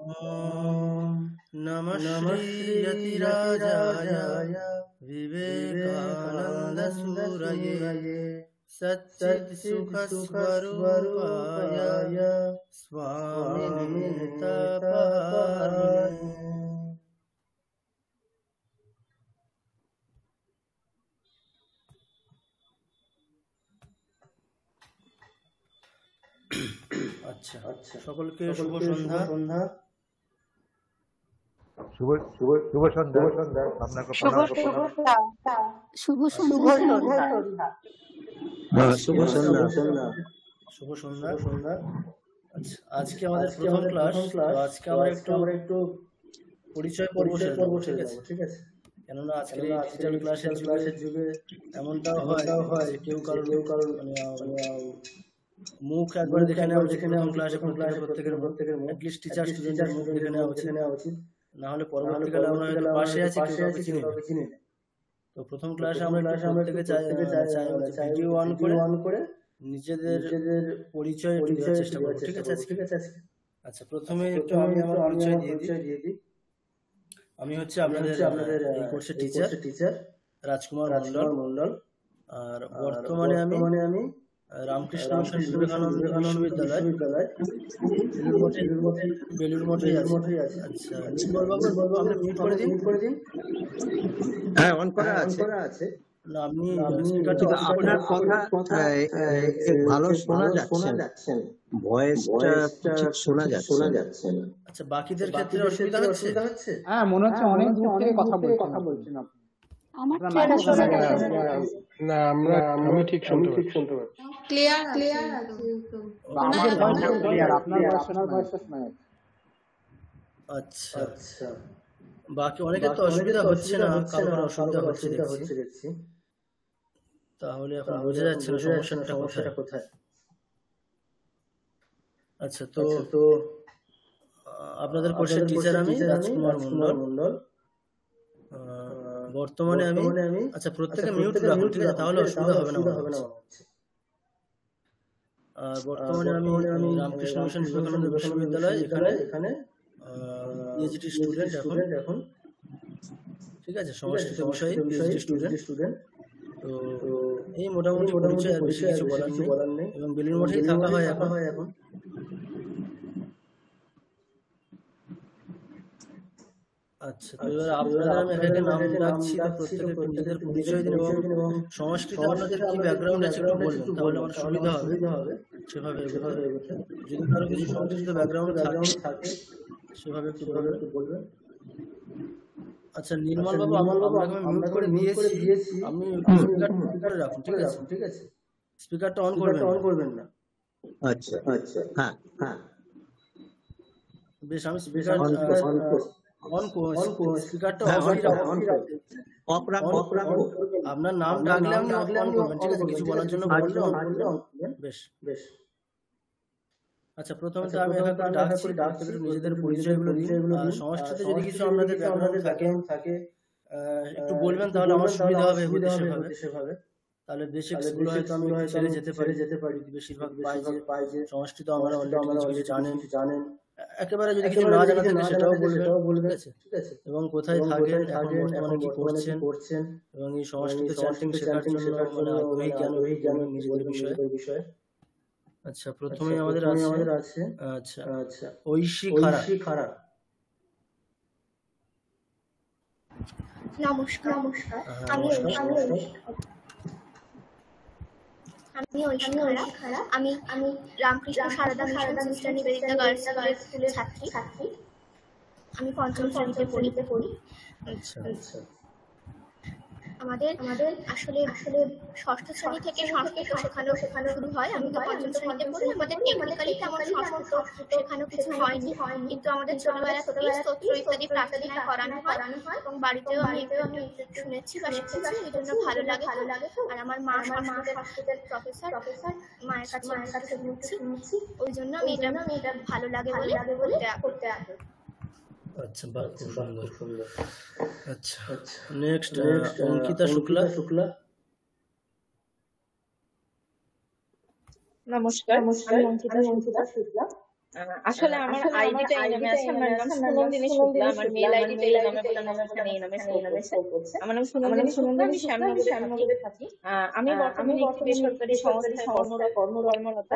ॐ नमः श्रीयतिराजाय विवेकानन्दसूरये सच्चित्सुखस्वरूपाय स्वामिने तापहारिणे। আচ্ছা, সকলকে শুভ সন্ধ্যা। শুভ সন্ধ্যা। আপনাকে শুভ সন্ধ্যা। আচ্ছা, আজকে আমাদের প্রথম ক্লাস। আজকে আমরা একটু পরিচয় পর্ব ঠিক আছে? কেননা আজকে ডিজিটাল ক্লাসের যুগে এমনটাও হয় কেউ কারোর মুখ একবার দেখে নেওয়া উচিত প্রত্যেকের অ্যাটলিস্ট টিচার স্টুডেন্টের মুখ দেখে নেওয়া উচিত, না হলে পরবর্তীকালে আমরা হয়তো পাশে আছি চিনি না। তো প্রথম ক্লাসে আমরা প্রত্যেকে ভিডিও অন করে নিজেদের পরিচয় দেওয়ার চেষ্টা করব, ঠিক আছে? আচ্ছা, প্রথমে একটু আমি আমার পরিচয় দিয়ে দিই। আমি হচ্ছে আপনাদের এই কোর্সের টিচার রাজকুমার মণ্ডল। আর বর্তমানে আমি রামকৃষ্ণ মিশন বিবেকানন্দ বিশ্ববিদ্যালয় বেলুর মঠে আছি। আচ্ছা, আপনি মিউট করে দিন। হ্যাঁ, অন করা আছে। না, আপনি আপনার কথা ভালো শোনা যাচ্ছে, ভয়েসটা ঠিক শোনা যাচ্ছে না। আচ্ছা, বাকিদের ক্ষেত্রে অসুবিধা হচ্ছে? হ্যাঁ, মনে হচ্ছে অনেক দূর থেকে কথা বলছেন আপনি। আমার না, আমি ঠিক শুনতে পাচ্ছি। ক্লিয়ার আছে। আমাদের ভয়েস ক্লিয়ার, আপনার ভয়েস শোনা যাচ্ছে। আচ্ছা, বাকি অনেকের তো অসুবিধা হচ্ছে না, কারোর অসুবিধা হচ্ছে দেখছি। তাহলে এখন বোঝা যাচ্ছে না সমস্যাটা কোথায়। আচ্ছা, তো আপনাদের কোর্সের টিচার আমি রাজকুমার মণ্ডল। বর্তমানে আমি আচ্ছা, প্রত্যেকে মিউট রাখুন, ঠিক আছে? তাহলে অসুবিধা হবে না। আর বর্তমানে আমি রামকৃষ্ণ মিশন বিবেকানন্দ বিশ্ববিদ্যালয় এখানে পিএইচডি স্টুডেন্ট এখন, ঠিক আছে? সংস্কৃত বিষয়ে পিএইচডি স্টুডেন্ট। তো এই মোটামুটি পরিচয়, আর বেশি কিছু বলার নেই। এবং বেলুর মঠেই থাকা হয় এখন। আচ্ছা, তো এবার আপনারা আমি এখানে নাম ডাকছি, প্রত্যেকে নিজেদের পরিচয় দিন এবং সংস্কৃত আপনাদের কি ব্যাকগ্রাউন্ড আছে একটু বলবেন, তাহলে আমার সুবিধা হবে সেভাবে। যদি কারো কিছু সংস্কৃত ব্যাকগ্রাউন্ড থাকে সেভাবে একটু বলবেন। আচ্ছা, নির্মল বাবু, আপনাকে আমি মিউট করে দিয়েছি, আপনি স্পিকার রাখুন, ঠিক আছে? স্পিকারটা অন করবেন না। আচ্ছা, হ্যাঁ, বেশ, আমি স্পিকার স্পিকারটা আপনার নাম ডাকলে আপনি অন করবেন, ঠিক আছে? কিছু বলার জন্য বললে বেশ। আচ্ছা, প্রথমে তো আমি এখানে ডাকছি নিজেদের পরিচয়গুলো দিন। সংস্কৃতে যদি কিছু আপনাদের ব্যাকগ্রাউন্ড থাকে একটু বলবেন, তাহলে আমার সুবিধা হবে সেভাবে। তাহলে বেসিক্স গুলো হয়তো আমি ছেড়ে যেতে পারি। বেশিরভাগ পাই যে সংস্কৃত আমরা অলরেডি জানেন। একেবারে যদি কিছু না জানা থাকে সেটাও বলবেন, ঠিক আছে? এবং কোথায় থাকেন, বর্তমানে কি করছেন, এবং এই সংস্কৃত চ্যান্টিং শেখার জন্য আগ্রহী জ্ঞান নিজেদের বিষয়ে। আচ্ছা, প্রথমে আমাদের আছে আচ্ছা ঐশী খাড়া। নমস্কার। আমি ঐশী খাড়া। আমি রামকৃষ্ণ সারদা মিশন নিবেদিতা গার্লস স্কুলের ছাত্রী। আমি পঞ্চম শ্রেণীতে পড়ি। আচ্ছা, আমাদের আসলে ষষ্ঠ শ্রেণী থেকে সংস্কৃত শেখানো শুরু হয়। আমি তো পঞ্চম শ্রেণীতে পড়ি। আমাদের টেকনিক্যালি তেমন সংস্কৃত শেখানো কিছু হয়নি, কিন্তু আমাদের ছোটবেলা থেকেই স্তোত্র ইত্যাদি প্রার্থনায় করানো হয় এবং বাড়িতেও আমি শুনেছি বা শিখেছি, এই জন্য ভালো লাগে। আর আমার মা সংস্কৃতের প্রফেসর, মায়ের কাছে শুনেছি, ওই জন্য আমি এটা ভালো লাগে বলে করতে আগ্রহী। আচ্ছা, খুব সুন্দর। আচ্ছা, নেক্সট অঙ্কিতা শুক্লা। নমস্কার, আমি অঙ্কিতা শুক্লা। আসলে আমার আইডিটা এই নামে আছে, আমার নাম সুনন্দিনী শুক্লা, আমার মেল আইডিটা এই নামে বলে আমার এখানে এই নামে শো করছে। আমার নাম সুনন্দিনী শুক্লা, আমি শ্যামনগরে থাকি। আমি বর্তমানে একটি বেসরকারি সংস্থায় কর্মরত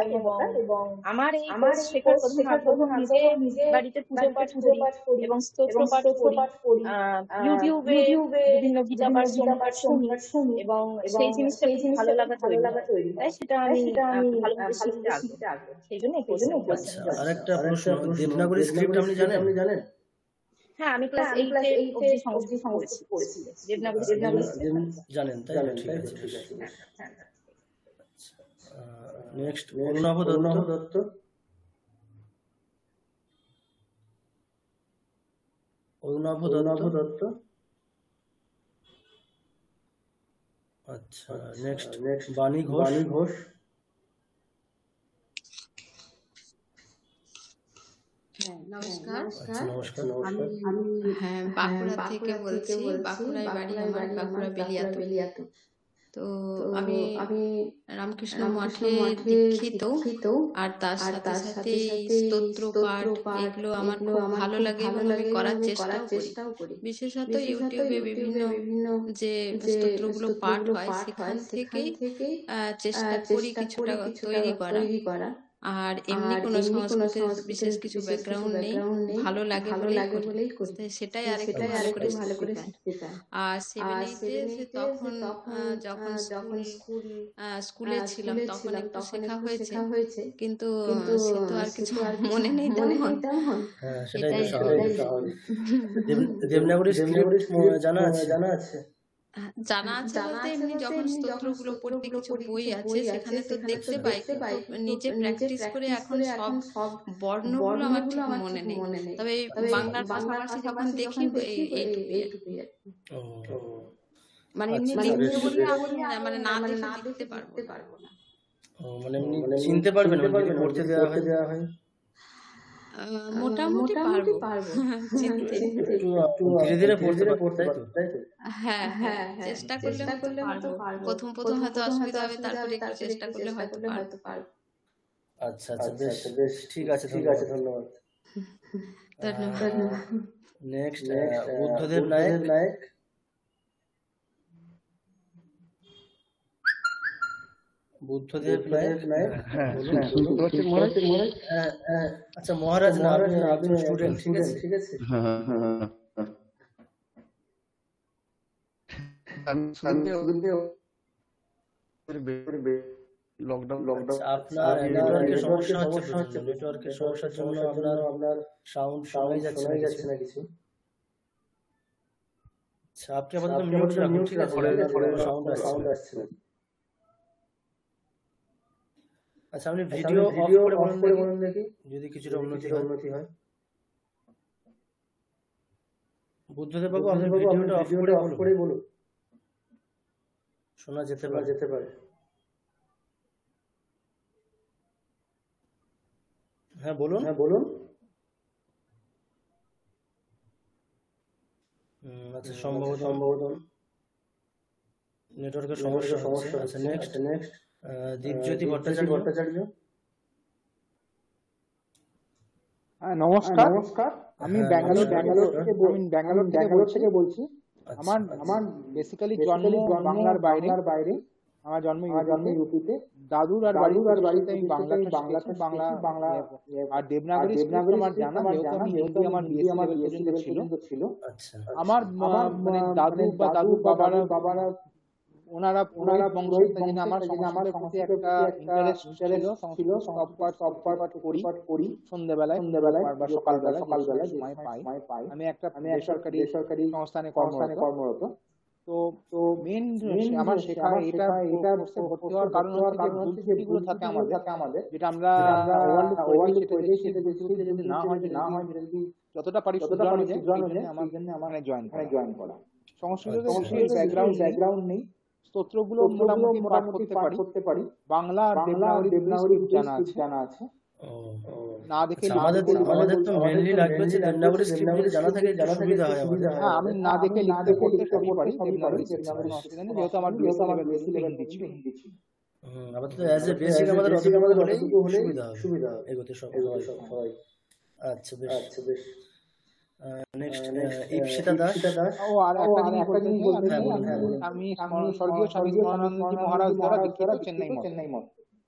এবং আমার এই কোর্স শেখার প্রধান আগ্রহ নিজে বাড়িতে পুজো পাঠ করি এবং স্তোত্র পাঠ করি, ইউটিউবে বিভিন্ন গীতা পাঠ শুনি এবং সেই জিনিসটা ভালো লাগা তৈরি হয়, সেটা আমি ভালোভাবে শিখতে আগ্রহী, সেই জন্য এই কোর্সে। আরেকটা প্রশ্ন, দেবনাগরী স্ক্রিপ্ট আপনি জানেন? হ্যাঁ, আমি ক্লাস 8 অবধি সংস্কৃত পড়েছি। দেবনাগরী জানেন, তাই না? ঠিক আছে। নেক্সট, অরুণাভ দত্ত। অরুণাভ দত্ত। আচ্ছা, নেক্সট বাণী ঘোষ। নমস্কার। আচ্ছা, নমস্কার। আমি বাঁকুড়া থেকে বলছি। বাঁকুড়ায় বাড়ি আমার, বাঁকুড়া বেলিয়াতো। তো আমি রামকৃষ্ণ মঠে দীক্ষিত, আর তার সাথে সাথে স্তোত্র পাঠ এগুলো আমার খুব ভালো লাগে এবং আমি করার চেষ্টাও করি। বিশেষত ইউটিউবে বিভিন্ন যে স্তোত্রগুলো পাঠ হয় সেখান থেকেই চেষ্টা করি কিছুটা তৈরি করা। আর এমনি কোনো সংস্কৃতের বিশেষ কিছু ব্যাকগ্রাউন্ড নেই, ভালো লাগে বলেই করি, সেটাই আরেকটু ভালো করে শেখায়। আর 7-8 তখন যখন স্কুলে ছিলাম তখন একটু শেখা হয়েছে, কিন্তু সে তো আর কিছু মনে নেই তেমন। সেটাই দেবনাগরী স্ক্রিপ্ট জানা আছে বলতে এমনি যখন স্তোত্রগুলো পড়তে কিছু বই আছে সেখানে তো দেখতে পাই, নিজে প্র্যাকটিস করে এখন সব বর্ণগুলো আমার ঠিক মনে নেই, তবে বাংলার পাশাপাশি যখন দেখি এইটুকুই। মানে এমনি লিখতে বললে মানে না দেখে লিখতে পারবো না। মানে এমনি চিনতে পারবেন যদি পড়তে দেওয়া হয়? মোটামুটি পারবো চিনতে, ধীরে ধীরে পড়তে, তাই তো? হ্যাঁ, চেষ্টা করলে পারবো। প্রথম হয়তো অসুবিধা হবে, তারপরে একটু চেষ্টা করলে হয়তো পারবো। আচ্ছা, বেশ, ঠিক আছে, ধন্যবাদ। নেক্সট, বুদ্ধদেব নায়েক। বুদ্ধদেব নায়েক। আচ্ছা, মহারাজ না, আপনি স্টুডেন্ট, ঠিক আছে। আপনার নেটওয়ার্কের সমস্যা হচ্ছে, জন্য আপনার সাউন্ড শোনাই যাচ্ছে না কিছু। আচ্ছা, আপনি আপাতত মিউট রাখুন, ঠিক আছে? সাউন্ড আসছে না। আচ্ছা, আপনি ভিডিও অফ করে বলুন দেখি, যদি কিছুটা উন্নতি হয়। বুদ্ধদেব বাবু, আপনি ভিডিওটা অফ করে বলুন, শোনা যেতে পারে। হ্যাঁ, বলুন। আচ্ছা, সম্ভবত নেটওয়ার্কের সমস্যা হচ্ছে। আচ্ছা, নেক্সট দীপজ্যোতি ভট্টাচার্য। নমস্কার। আমি ব্যাঙ্গালোর থেকে বলছি। আমার বেসিক্যালি জন্ম বাংলার বাইরে। আমার জন্ম ইউপিতে। দাদুর আর বাড়িতে আমি বাংলা আর দেবনাগরী আমার জানা, যেহেতু আমার বিএসসি লেভেল পর্যন্ত ছিল। আমার মানে দাদু বাবারা ওনারা বংশগত, আমার সংস্কৃতের একটা ইন্টারেস্ট ছিল। সব পাঠ করি সন্ধ্যাবেলায় বা সকালবেলায় সময় পাই। আমি একটা বেসরকারি সংস্থানে কর্মরত। তো মেন আমার শেখা এটা ভর্তি হওয়ার কারণ হচ্ছে যে গুলো থাকে আমাদের, যেটা আমরা ওয়ার্ল্ড পরিবেশ সেটা যদি না হয় যদি যতটা পারি শুধরানো যায়, আমার জন্য আমার জয়েন করা। সংস্কৃত ব্যাকগ্রাউন্ড নেই, স্তোত্রগুলো মোটামুটি পাঠ করতে পারি। বাংলা আর দেবনাগরী জানা আছে। না দেখে আমাদের তো মেইনলি লাগবে যে দেবনাগরী স্ক্রিপ্ট জানা থাকে, সুবিধা হয় আমাদের। হ্যাঁ, আমি না দেখে লিখতে পড়তে সবই পারি দেবনাগরী, যেহেতু আমার বেসিক লেভেল হিন্দি ছিল। আপাতত অ্যাজ এ বেসিক আমাদের অতটুকু হলেই সুবিধা হবে এগোতে সবাই। আচ্ছা বেশ। নেক্সট ইপসিতা দাস। ও আর একটা জিনিস বলতে চাই, আমি স্বর্গীয় স্বামী স্মরণানন্দজি মহারাজ দ্বারা দীক্ষিত চেন্নাই মঠ।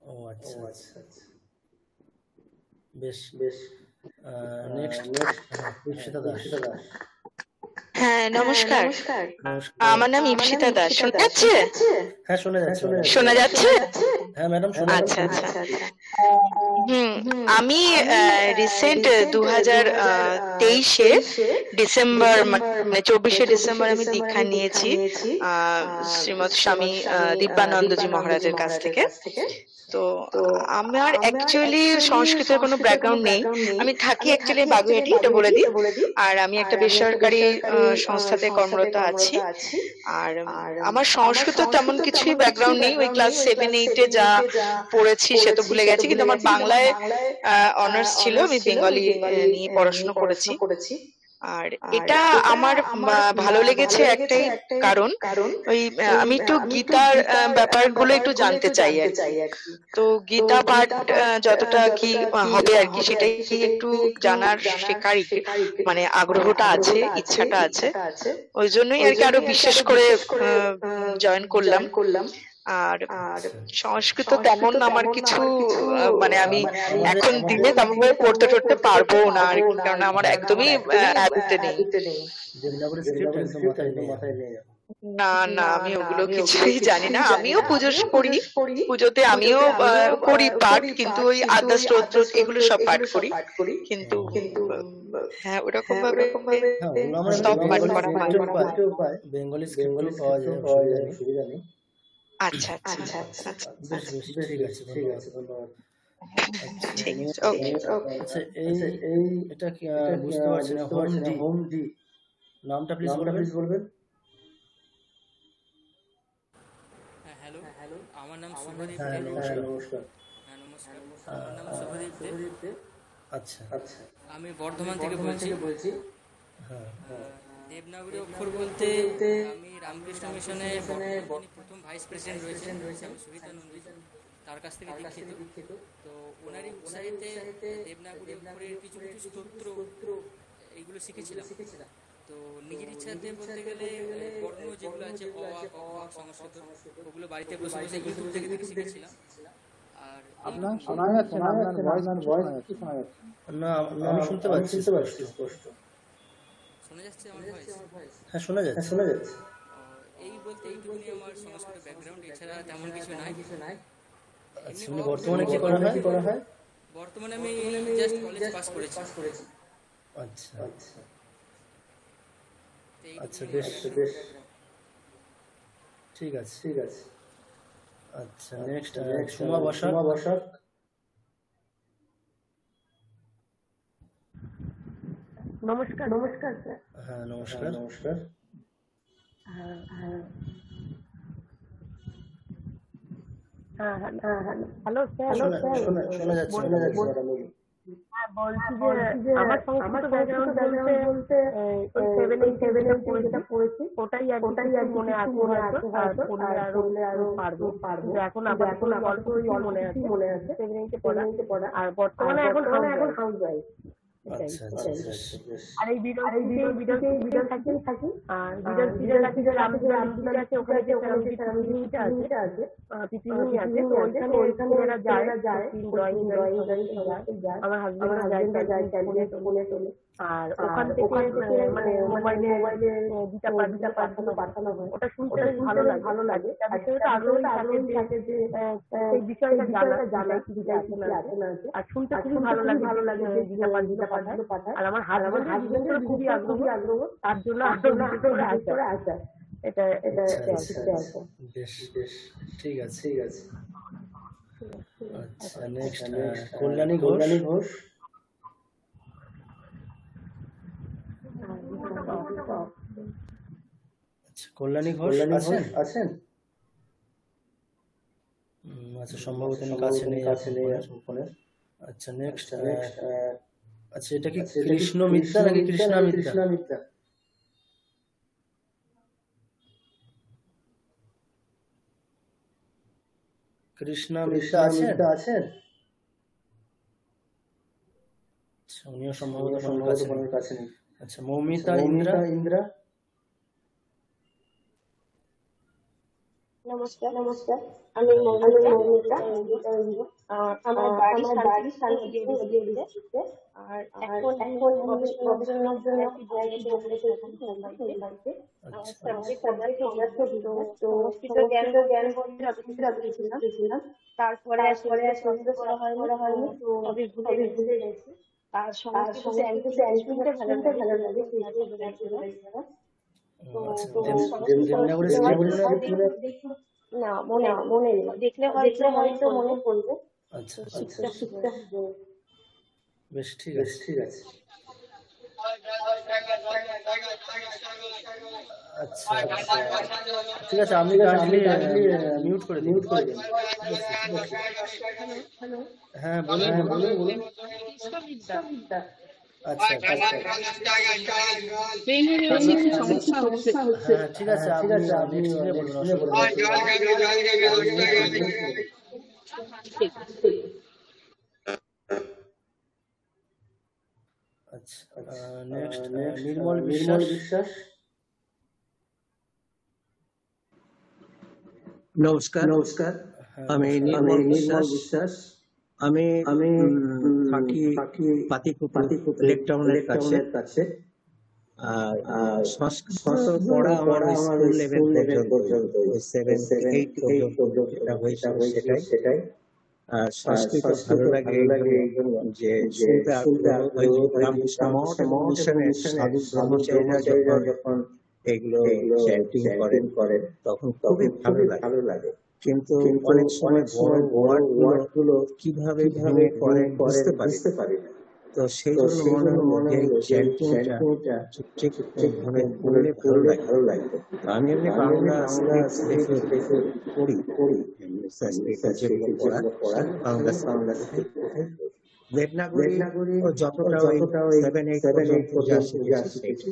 ও আচ্ছা। বেশ। নেক্সট ইপসিতা দাস। হ্যাঁ, নমস্কার। আমার নাম ইপসিতা দাস। শোনা যাচ্ছে? হ্যাঁ শোনা যাচ্ছে? হ্যাঁ ম্যাডাম আচ্ছা। আমি রিসেন্ট 2023-এ ডিসেম্বর, মানে 24শে ডিসেম্বর আমি দীক্ষা নিয়েছি শ্রীমৎ স্বামী দিব্যানন্দজি মহারাজের কাছ থেকে। তো আমার অ্যাকচুয়ালি সংস্কৃতের কোনো ব্যাকগ্রাউন্ড নেই। আমি থাকি অ্যাকচুয়ালি বাগুইআটি, এটা বলে দিই। আর আমি একটা বেসরকারি সংস্থাতে কর্মরত আছি। আর আমার সংস্কৃত তেমন কিছুই ব্যাকগ্রাউন্ড নেই। ওই ক্লাস 7-8-এ যা পড়েছি সে তো ভুলে গেছি, কিন্তু আমার বাংলায় অনার্স ছিল, আমি বেঙ্গলি নিয়ে পড়াশোনা করেছি। আর এটা আমার ভালো লেগেছে একটাই কারণ, ওই আমি একটু গীতার ব্যাপারগুলো একটু জানতে চাই আর কি। তো গীতা পাঠ যতটা কি হবে আর কি, সেটাই একটু জানার শেখার মানে আগ্রহটা আছে, ইচ্ছাটা আছে। ওই জন্যই আর কি আরো বিশেষ করে জয়েন করলাম। আর সংস্কৃত তেমন আমার কিছু মানে আমি এখন দিনে তেমন ভাবে পড়তে টড়তে পারবো না আর কি, কারণ আমার একদমই হ্যাবিটে নেই। না আমি ওগুলো কিছুই জানি না। আমিও পুজো করি, পুজোতে আমিও করি পাঠ, কিন্তু ওই আদ্যা স্তোত্র এগুলো সব পাঠ করি, কিন্তু হ্যাঁ ওরকম ভাবে সব পাঠ করা হয়। বেঙ্গলি স্ক্রিপ্ট পাওয়া যায়, অসুবিধা নেই। আচ্ছা ঠিক আছে ধন্যবাদ। আচ্ছা এটা কি বুঝতে পারছি না, হোম ডি নামটা প্লিজ বলবেন। হ্যালো, আমার নাম শুভদীপ। নমস্কার। আমার নাম শুভদীপ দে। আচ্ছা আমি বর্ধমান থেকে বলছি। দেবনাগরী অক্ষর বলতে আমি রামকৃষ্ণ মিশনে প্রথম ভাইস প্রেসিডেন্ট রয়েছেন আমি সুহিতা নন্দী, তার কাছ থেকে দীক্ষিত। তো ওনারই উৎসাহিতে দেবনাগরী অক্ষরের কিছু স্তোত্র এইগুলো শিখেছিলাম। তো নিজের ইচ্ছাতে বলতে গেলে বর্ণ যেগুলো আছে অ আ ক খ সংস্কৃত, ওগুলো বাড়িতে বসে ইউটিউব থেকে শিখেছিলাম। আর শোনা যাচ্ছে না, আপনার ভয়েস শোনা যাচ্ছে না, আমি শুনতে পাচ্ছি স্পষ্ট। শোনা যাচ্ছে আমার ভয়েস? হ্যাঁ শোনা যাচ্ছে। এই বলতে এইটুকুনি আমার সংস্কৃত ব্যাকগ্রাউন্ড, এছাড়া তেমন কিছু নাই। আচ্ছা বর্তমানে কি করা হয়? বর্তমানে আমি জাস্ট কলেজ পাস করেছি। আচ্ছা বেশ ঠিক আছে। আচ্ছা নেক্সট সুমা বসাক। নমস্কার স্যার। হ্যাঁ নমস্কার। Hello sir. শোনা যাচ্ছে ম্যাডাম। বলছি যে আমার সংস্কৃত ব্যাকগ্রাউন্ড বলতে 7-8 পড়েছি, ওটাই আর মনে আছে আর পড়লে আরো পারবো। এখন অল্প মনে আছে 7-8 পড়া। আর বর্তমানে এখন হাউস ওয়াইফ। আর এই ভিডিও থাকি। আর ভিডিও আছে রামদির আছে, ওখানে যে আছে পিপিনি আছে, তো ওইখানে এরা যায় ড্রয়িং আমার হাজবেন্ডরা যায় বলে। আর ওখান থেকে মানে মোবাইলে গীতা পাঠানো হয়, ওটা শুনতে ভালো লাগে। তার বিষয়টা আগ্রহী থাকে যে সেই বিষয়টা জানা আছে, আর শুনতে খুবই ভালো লাগে গীতা পাঠায়। আর আমার হাজবেন্ডের খুবই আগ্রহ, তার জন্য আসা। এটা বেশ ঠিক আছে। আচ্ছা নেক্সট কল্যাণী ঘোষ। আচ্ছা কল্যাণী ঘোষ আছেন? আচ্ছা সম্ভবত কাছে নেই ফোনের। আচ্ছা নেক্সট আচ্ছা এটা কি কৃষ্ণ মিথ্যা নাকি কৃষ্ণা মিথ্যা? কৃষ্ণা মিত্রা আছেন? আচ্ছা, উনিও সম্ভবত ফোনের কাছে নেই। আচ্ছা, মৌমিতা ইন্দ্রা। নমস্কার, আমি মৌমিতা। আমার বাড়ি শান্তিপুর ডিস্ট্রিক্টে। আর এখন গবেষণার জন্য বাংলাতে আমার সাবজেক্ট তো সংস্কৃত জ্ঞান ছিলাম। তারপরে সংস্কৃত পড়া হয়নি, তো ভুলে গেছি। আর সংস্কৃত শুনতে ভালো লাগে না, মনে নেই, দেখলে হয়তো মনে পড়বে। আচ্ছা, বেশ ঠিক আছে। আচ্ছা, ঠিক আছে, আপনি কাইন্ডলি মিউট করে দিন। হ্যাঁ, বলুন। আচ্ছা, হ্যাঁ, ঠিক আছে, আপনি আচ্ছা, নেক্সট নির্মল বিশ্বাস। নমস্কার, আমি নির্মল বিশ্বাস। আমি থাকি পাতিপুকুর ইলেকট্রাউনের কাছে। সংস্কৃত পড়া আমার স্কুল লেভেল পর্যন্ত 7, 8 পর্যন্ত যেটা হয়েছিল সেটাই। আর সংস্কৃত ভালো লাগে এই জন্য যে শুনতে রামকৃষ্ণ মঠ এবং মিশনের সাধু ব্রহ্মচারীরা যখন এগুলো চ্যান্টিং করেন তখন খুবই ভালো লাগে। কিন্তু অনেক সময় বড় ওয়ার্ডগুলো কিভাবে ভেঙে করেন বুঝতে পারি না। তো সেই জন্য মনে হলো যে চ্যান্টিংটা ঠিক ভাবে করলে ভালো লাগবে। আমি এমনি বাংলা পড়ি দেবনাগরী যতটা 7, 8 পর্যন্ত যা শিখেছি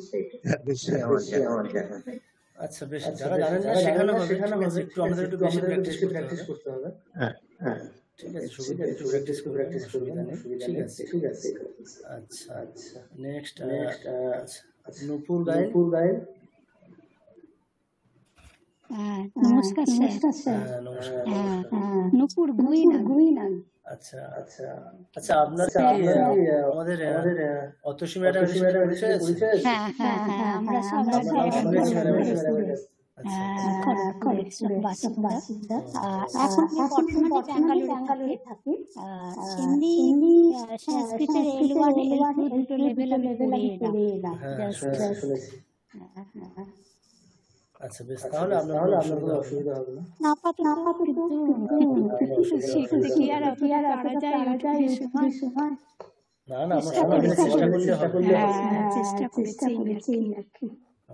বেশি আমার জানা। আচ্ছা, বেশ, যারা জানেন না শেখানো হবে, একটু আমাদের একটু বেশি প্র্যাকটিস করতে হবে। হ্যাঁ, ঠিক আছে, একটু প্র্যাকটিস অসুবিধা নেই। ঠিক আছে। আচ্ছা, নেক্সট নূপুর গায়েন। নমস্কার স্যার। নূপুর গুইনান। আচ্ছা, আপনার আমাদের অতসী ম্যাডাম পরিচয় আছে? হ্যাঁ, আমরা সবাই বাসিন্দা। এখন বর্তমানে ব্যাঙ্গালোরে থাকি। এমনি সংস্কৃতের L1, L2 দুটো লেভেল আমি পড়ে এলাম। আচ্ছা, বেশ, তাহলে আপনার কোনো অসুবিধা হবে না। শিখতে কি আর পারা যায় সময়? না, আমরা চেষ্টা করলে চেষ্টা করেছি।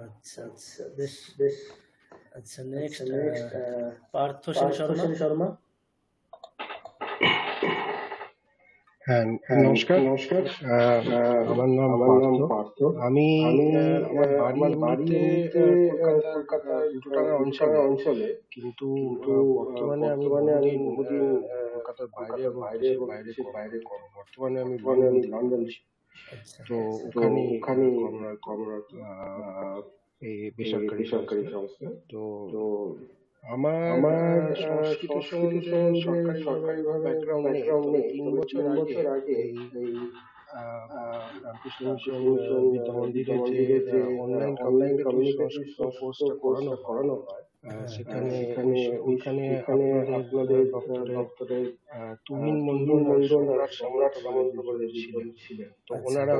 আচ্ছা, বেশ। আচ্ছা, নেক্সট পার্থ সেন শর্মা। হ্যাঁ, নমস্কার। আমার নাম পার্থ। আমি আমার বাড়ি কলকাতার দুটানা অঞ্চলে, কিন্তু বর্তমানে আমি বহুদিন কলকাতার বাইরে এবং বাইরে বর্তমানে আমি লন্ডন। তো ওখানে কর্মরত এই বেসরকারি সংস্থা। তো আমার সংস্কৃত সম্বন্ধে সরকারিভাবে ব্যাকগ্রাউন্ড নেই। 3 বছর আগে এই রামকৃষ্ণ মিশন বিদ্যা মন্দিরে যে অনলাইন সংস্কৃত কোর্সটা করানো হয়, সেখানে আপনাদের দপ্তরে তুহিন মন্ডল সম্রাট সামন্ত বলে ছিলেন। তো ওনারা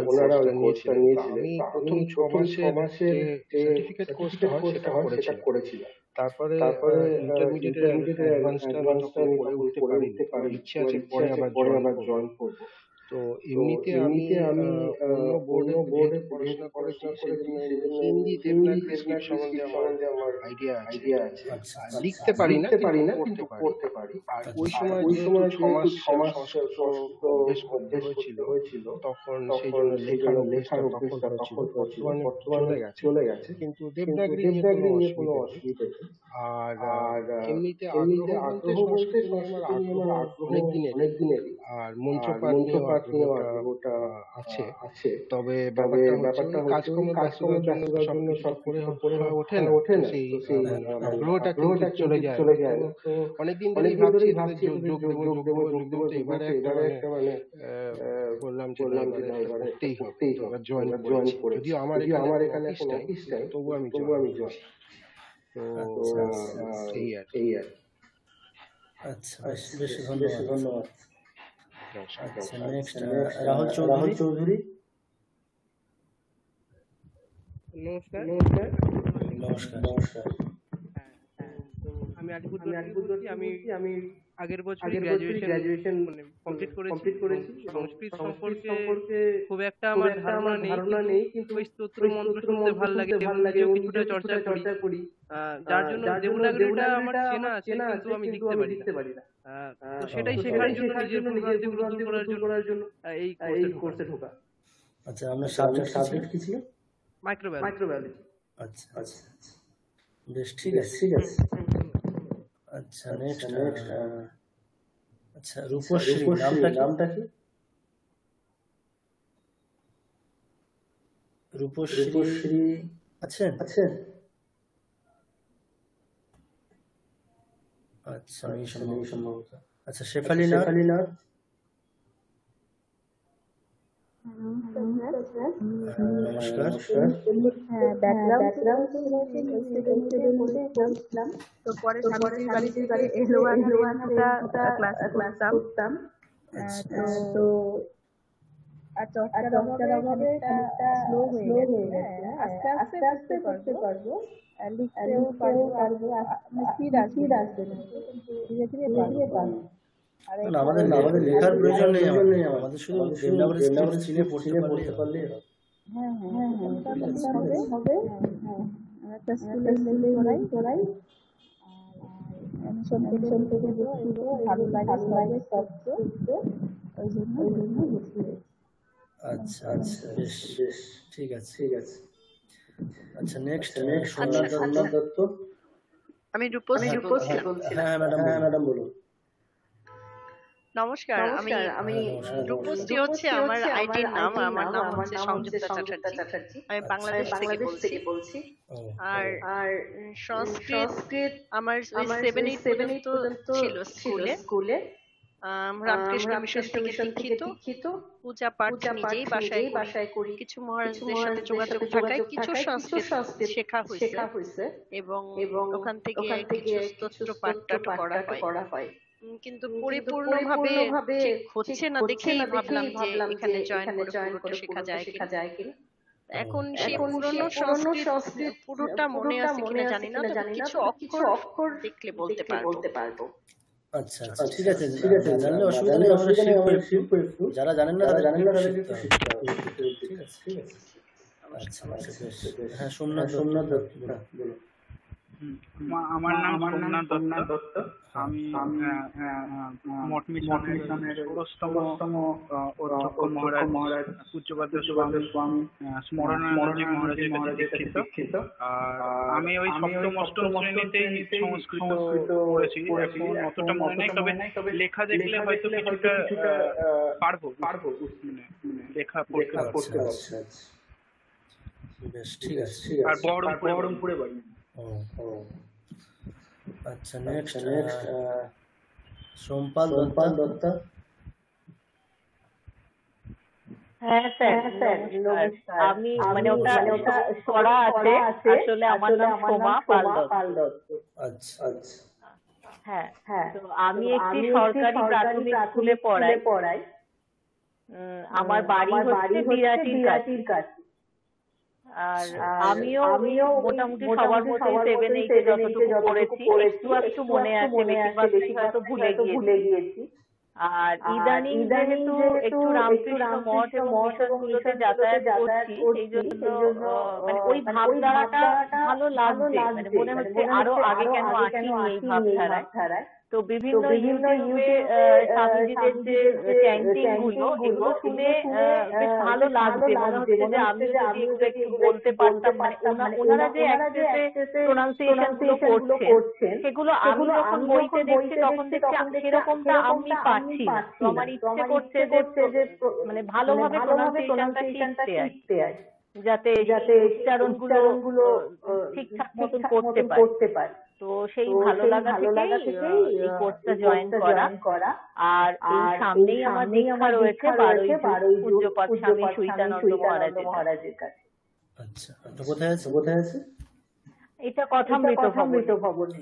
কোর্সটা নিয়েছিলেন। আমি প্রথম 6 মাসের যে সার্টিফিকেট কোর্সটা হয় সেটা করেছিলাম। তারপরে ইন্টারমিডিয়েট অ্যাডভান্সটা পড়ে উঠতে পারিনি। ইচ্ছে আছে পরে আবার জয়েন করব। তো এমনিতে আমি অন্য বোর্ডে যেহেতু পড়াশোনা করেছি সেজন্য হিন্দি দেবনাগরী স্ক্রিপ্ট সম্বন্ধে আমার আইডিয়া আছে। আর লিখতে পারি না কিন্তু পড়তে পারি। আর ওই সময় যেহেতু 6 মাস সংস্কৃত অভ্যেস করতে হয়েছিল তখন সেই জন্য লেখার অভ্যেসটা তখন হয়েছিল, বর্তমানে চলে গেছে। কিন্তু দেবনাগরী নিয়ে কোনো অসুবিধা নেই। আর এমনিতে আগ্রহ বলতে সংস্কৃত নিয়ে আমার আগ্রহ অনেকদিনেরই। আর মন্ত্রপাঠ নিয়ে আগ্রহটা আছে। তবে ব্যাপারটা হচ্ছে কাজকর্মের ব্যস্ততার জন্য সব করে ওঠে না, সেই আগ্রহটা কিন্তু চলে যায়। তো অনেকদিন ধরেই ভাবছি যোগ দেবো, এবারে একটা মানে বললাম যে এবারে করতেই হবে, এবার জয়েন করেছি। যদিও আমার এখানে এখন অফিস টাইম, তবুও আমি জয়েন। তো এই আর আচ্ছা, বেশ ধন্যবাদ। আচ্ছা, নেক্সট রাহুল চৌধুরী। নমস্কার। আমি আলিপুর বলছি। আমি আগের বছর গ্রাজুয়েশন কমপ্লিট করেছি। সংস্কৃত সম্পর্কে খুব একটা আমার ধারণা নেই, কিন্তু ওই স্তোত্র মন্ত্র শুনতে ভালো লাগে এবং নিজেও কিছুটা চর্চা করি। যার জন্য দেবনাগরীটা আমার চেনা আছে, কিন্তু আমি লিখতে পারি না। তো সেটাই শেখার জন্য, নিজের ভুলভ্রান্তি দূর করার জন্য এই কোর্সে ঢোকা। আচ্ছা, আপনার সাবজেক্ট কি ছিল? মাইক্রোবায়োলজি। আচ্ছা, বেশ ঠিক আছে। আচ্ছা, নেক্সট আচ্ছা, রূপশ্রী নামটা কি? রূপশ্রী আছেন? আচ্ছা, এই সম্ভবত। আচ্ছা, শেফালি নাথ। নমস্কার। তো পরে স্বামীজির বাড়ি এলোয়ানটা ক্লাস করতাম। তো আর চর্চার অভাবে স্লো হয়ে গেছে। আস্তে করতে পারবো, লিখতেও পারবো, স্পিড আসবে না, ধীরে ধীরে পারবো। আমাদের লেখার প্রয়োজন নেই, আমাদের শুধু দেবনাগরী স্ক্রিপ্ট চিনে পড়তে পারলেই হবে। হ্যাঁ, হবে। একটা স্কুলে পড়াই। অ্যাডমিশন থেকে ভালো লাগে শব্দ, ওই জন্য বুঝতে। আচ্ছা, বেশ ঠিক আছে। আচ্ছা, নেক্সট সোমনাথ দত্ত। আমি রূপশ্রী বলছি। হ্যাঁ ম্যাডাম বলুন। নমস্কার, আমি রূপশ্রী হচ্ছে আমার আইডির নাম। আমার নাম হচ্ছে সংযুক্তা চ্যাটার্জি। আমি বাংলাদেশ থেকে বলছি। আর সংস্কৃত আমার 7-8 পর্যন্ত ছিল স্কুলে। রামকৃষ্ণ মিশন থেকে দীক্ষিত। পূজা পাঠ নিজেই বাসায় করি। কিছু মহারাজদের সাথে যোগাযোগ থাকায় কিছু সংস্কৃত শেখা হয়েছে এবং ওখান থেকে কিছু স্তোত্র পাঠ করা হয়। কিন্তু পরিপূর্ণভাবে ঠিক হচ্ছে না দেখেই ভাবলাম যে এখানে জয়েন করে পুরোটা শেখা যায় কিনা। এখন সেই পুরনো সংস্কৃত পুরোটা মনে আছে কিনা জানি না, তবে কিছু অক্ষর দেখলে বলতে পারবো। আচ্ছা, ঠিক আছে। জানলে অসুবিধা নেই, আমরা শিখবো। যারা জানেন না তাদেরকে একটু শিখতে হবে। ঠিক আছে। আচ্ছা, হ্যাঁ, সোমনাথ দত্ত বলুন। আমার নাম সোমনাথ দত্ত। আমি মঠ মিশনের ষোড়শতম অধ্যক্ষ মহারাজ পূজ্যপাদ স্বামী স্মরণানন্দজি মহারাজের কাছে দীক্ষিত। আর আমি ওই সপ্তম অষ্টম শ্রেণীতেই সংস্কৃত পড়েছি। এখন অতটা মনে নেই, তবে লেখা দেখলে হয়তো কিছুটা পারবো, মানে লেখা পড়তে পারবো। বেশ ঠিক আছে। আর বহরমপুরে বাড়ি। আচ্ছা, নেক্সট সোমপাল দত্ত। হ্যাঁ স্যার, আমি মানে ওটা করা আছে। আসলে আমার নাম সোমা পাল দত্ত। আচ্ছা। হ্যাঁ, তো আমি একটি সরকারি প্রাথমিক স্কুলে পড়াই। আমার বাড়ি হচ্ছে বিরাটির কাছে। আর আমিও মোটামুটি সবার মধ্যে 7-8 যতটুকু পড়েছি একটু মনে আছে, বেশিরভাগ হয়তো ভুলে গিয়েছি। আর ইদানিং যেহেতু একটু রামকৃষ্ণ মঠ এবং মিশনগুলোতে যাতায়াত করছি, সেই জন্য মানে ওই ভাবধারাটা ভালো লাগছে, মানে মনে হচ্ছে আরো আগে কেন আসিনি এই ভাবধারায়। তো বিভিন্ন ইউটিউবে স্বামীজিদের যে চ্যান্টিং গুলো, এগুলো শুনে বেশ ভালো লাগছে, মনে হচ্ছে যে আমি যদি এগুলো একটু বলতে পারতাম, মানে ওনারা যে অ্যাক্সেসে প্রোনাউন্সিয়েশন গুলো করছেন সেগুলো আমি যখন বইতে দেখছি তখন দেখছি সেরকমটা আমি পাচ্ছি না। তো আমার ইচ্ছে করছে যে মানে ভালোভাবে প্রোনাউন্সিয়েশনটা শিখতে যাতে উচ্চারণগুলো ঠিকঠাক মতন করতে পারে। তো সেই ভালো লাগা থেকেই এই কোর্সটা জয়েন করা। আর এই সামনেই আমার দীক্ষা রয়েছে 12ই জুন পূজ্যপাদ স্বামী সুইতানন্দ মহারাজের কাছে। আচ্ছা, তো কোথায় আছে? এটা কথামৃত ভবনে।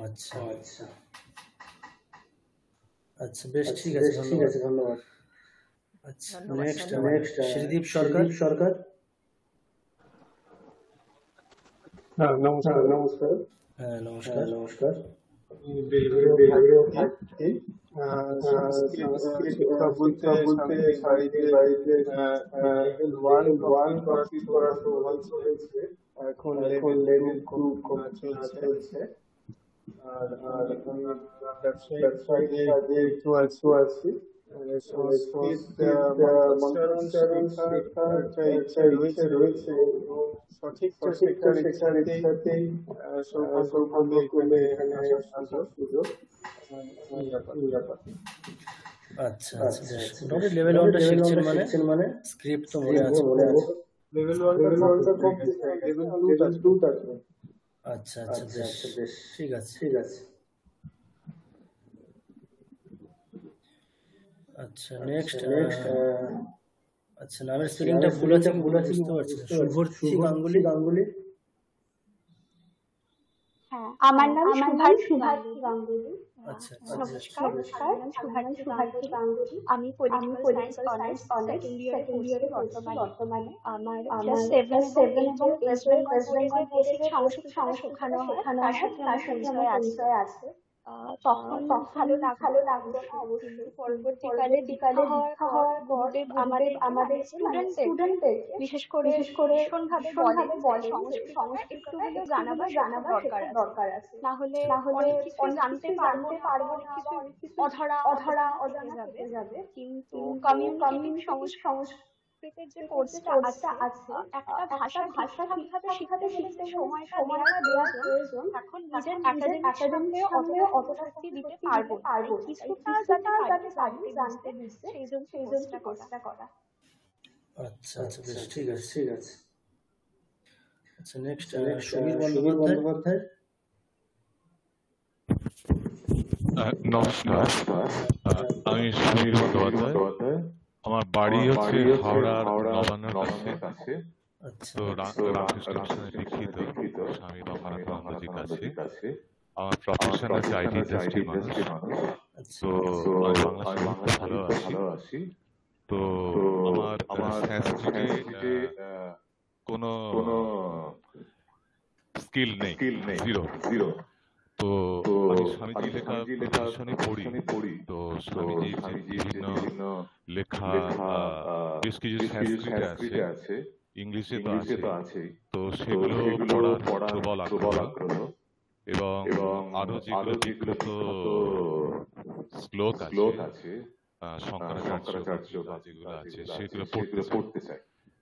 আচ্ছা আচ্ছা আচ্ছা, বেশ ঠিক আছে, ধন্যবাদ। আচ্ছা, নেক্সট শ্রীদীপ সরকার। নমস্কার। হ্যাঁ, নমস্কার। সংস্কৃত শিক্ষা বলতে বাড়িতে করার সৌভাগ্য হয়েছে। এখন লেভেল 2 চলছে। আর ব্যবসায়িক কাজে একটু আছি। সংস্কৃত উচ্চারণ ইচ্ছা রয়েছে, সঠিক শেখার ইচ্ছাতেই সৌভাগ্যক্রমে এখানে আসার সুযোগ। আচ্ছা আচ্ছা, মোটামুটি লেভেল 1টা শিখছেন মানে স্ক্রিপ্ট তো মনে আছে। লেভেল 1টা কমপ্লিট হয়ে গেছে, লেভেল 2 আছে। আচ্ছা আচ্ছা, বেশ ঠিক আছে। আচ্ছা, নেক্সট আচ্ছা, নামের স্পেলিংটা ভুল আছে বুঝতে পারছি না। শুভর্তি গাঙ্গুলি। হ্যাঁ, আমার নাম শুভার্তি গাঙ্গুলি। আচ্ছা, নমস্কার, শুভার্তি গাঙ্গুলি। আমি পলিটিক্যাল সায়েন্স অনার্স সেকেন্ড ইয়ারে বর্তমানে। আমার ক্লাস 7 এবং 8 ওয়েস্ট বেঙ্গল বেসিক সাংস্কৃতিক শেখানো হয়, তার সাথে আমার পরিচয় আছে। তখন ভালো লাগতো না অবশ্যই। পরবর্তীকালে দীক্ষা হওয়ার পর আমাদের স্টুডেন্টদের বিশেষ করে ভীষণভাবে বলে সংস্কৃত জানাবার দরকার আছে, না হলে অনেক কিছু জানতে পারবো না, কিছু অধরা অজানা থেকে যাবে। কিন্তু কমিউনিকেটিভ সংস্কৃতের যে কোর্সটা আছে, একটা ভাষা ঠিকভাবে শিখতে গেলে সময়টা দেওয়া প্রয়োজন। এখন নিজের একাডেমিক সামনে অতটা শক্তি দিতে পারবো কিছুটা যাতে জানতে বুঝতে, সেই জন্য কোর্সটা করা। আচ্ছা আচ্ছা, বেশ ঠিক আছে। আচ্ছা, নেক্সট সমীর বন্দ্যোপাধ্যায়। নমস্কার, আমি সমীর বন্দ্যোপাধ্যায়। আমার বাড়ি হচ্ছে হাওড়ার নবান্নর কাছে। তো রামকৃষ্ণ মিশনে দীক্ষিত স্বামী রমানন্দজির কাছে। আমার প্রফেশন আছে আইটি ইন্ডাস্ট্রির মানুষ। তো আমি বাংলা ভালোবাসি। তো আমার সংস্কৃতে কোনো স্কিল নেই, জিরো। তো আমি স্বামীজি লেখা পড়ি। তো স্বামীজির বিভিন্ন লেখা বেশ কিছু সংস্কৃতে আছে, ইংলিশে তো আছে। তো সেগুলো পড়ার প্রবল আগ্রহ। এবং আরো যেগুলো বিখ্যাত শ্লোক আছে, শঙ্করাচার্য যেগুলো আছে সেগুলো পড়তে চাই।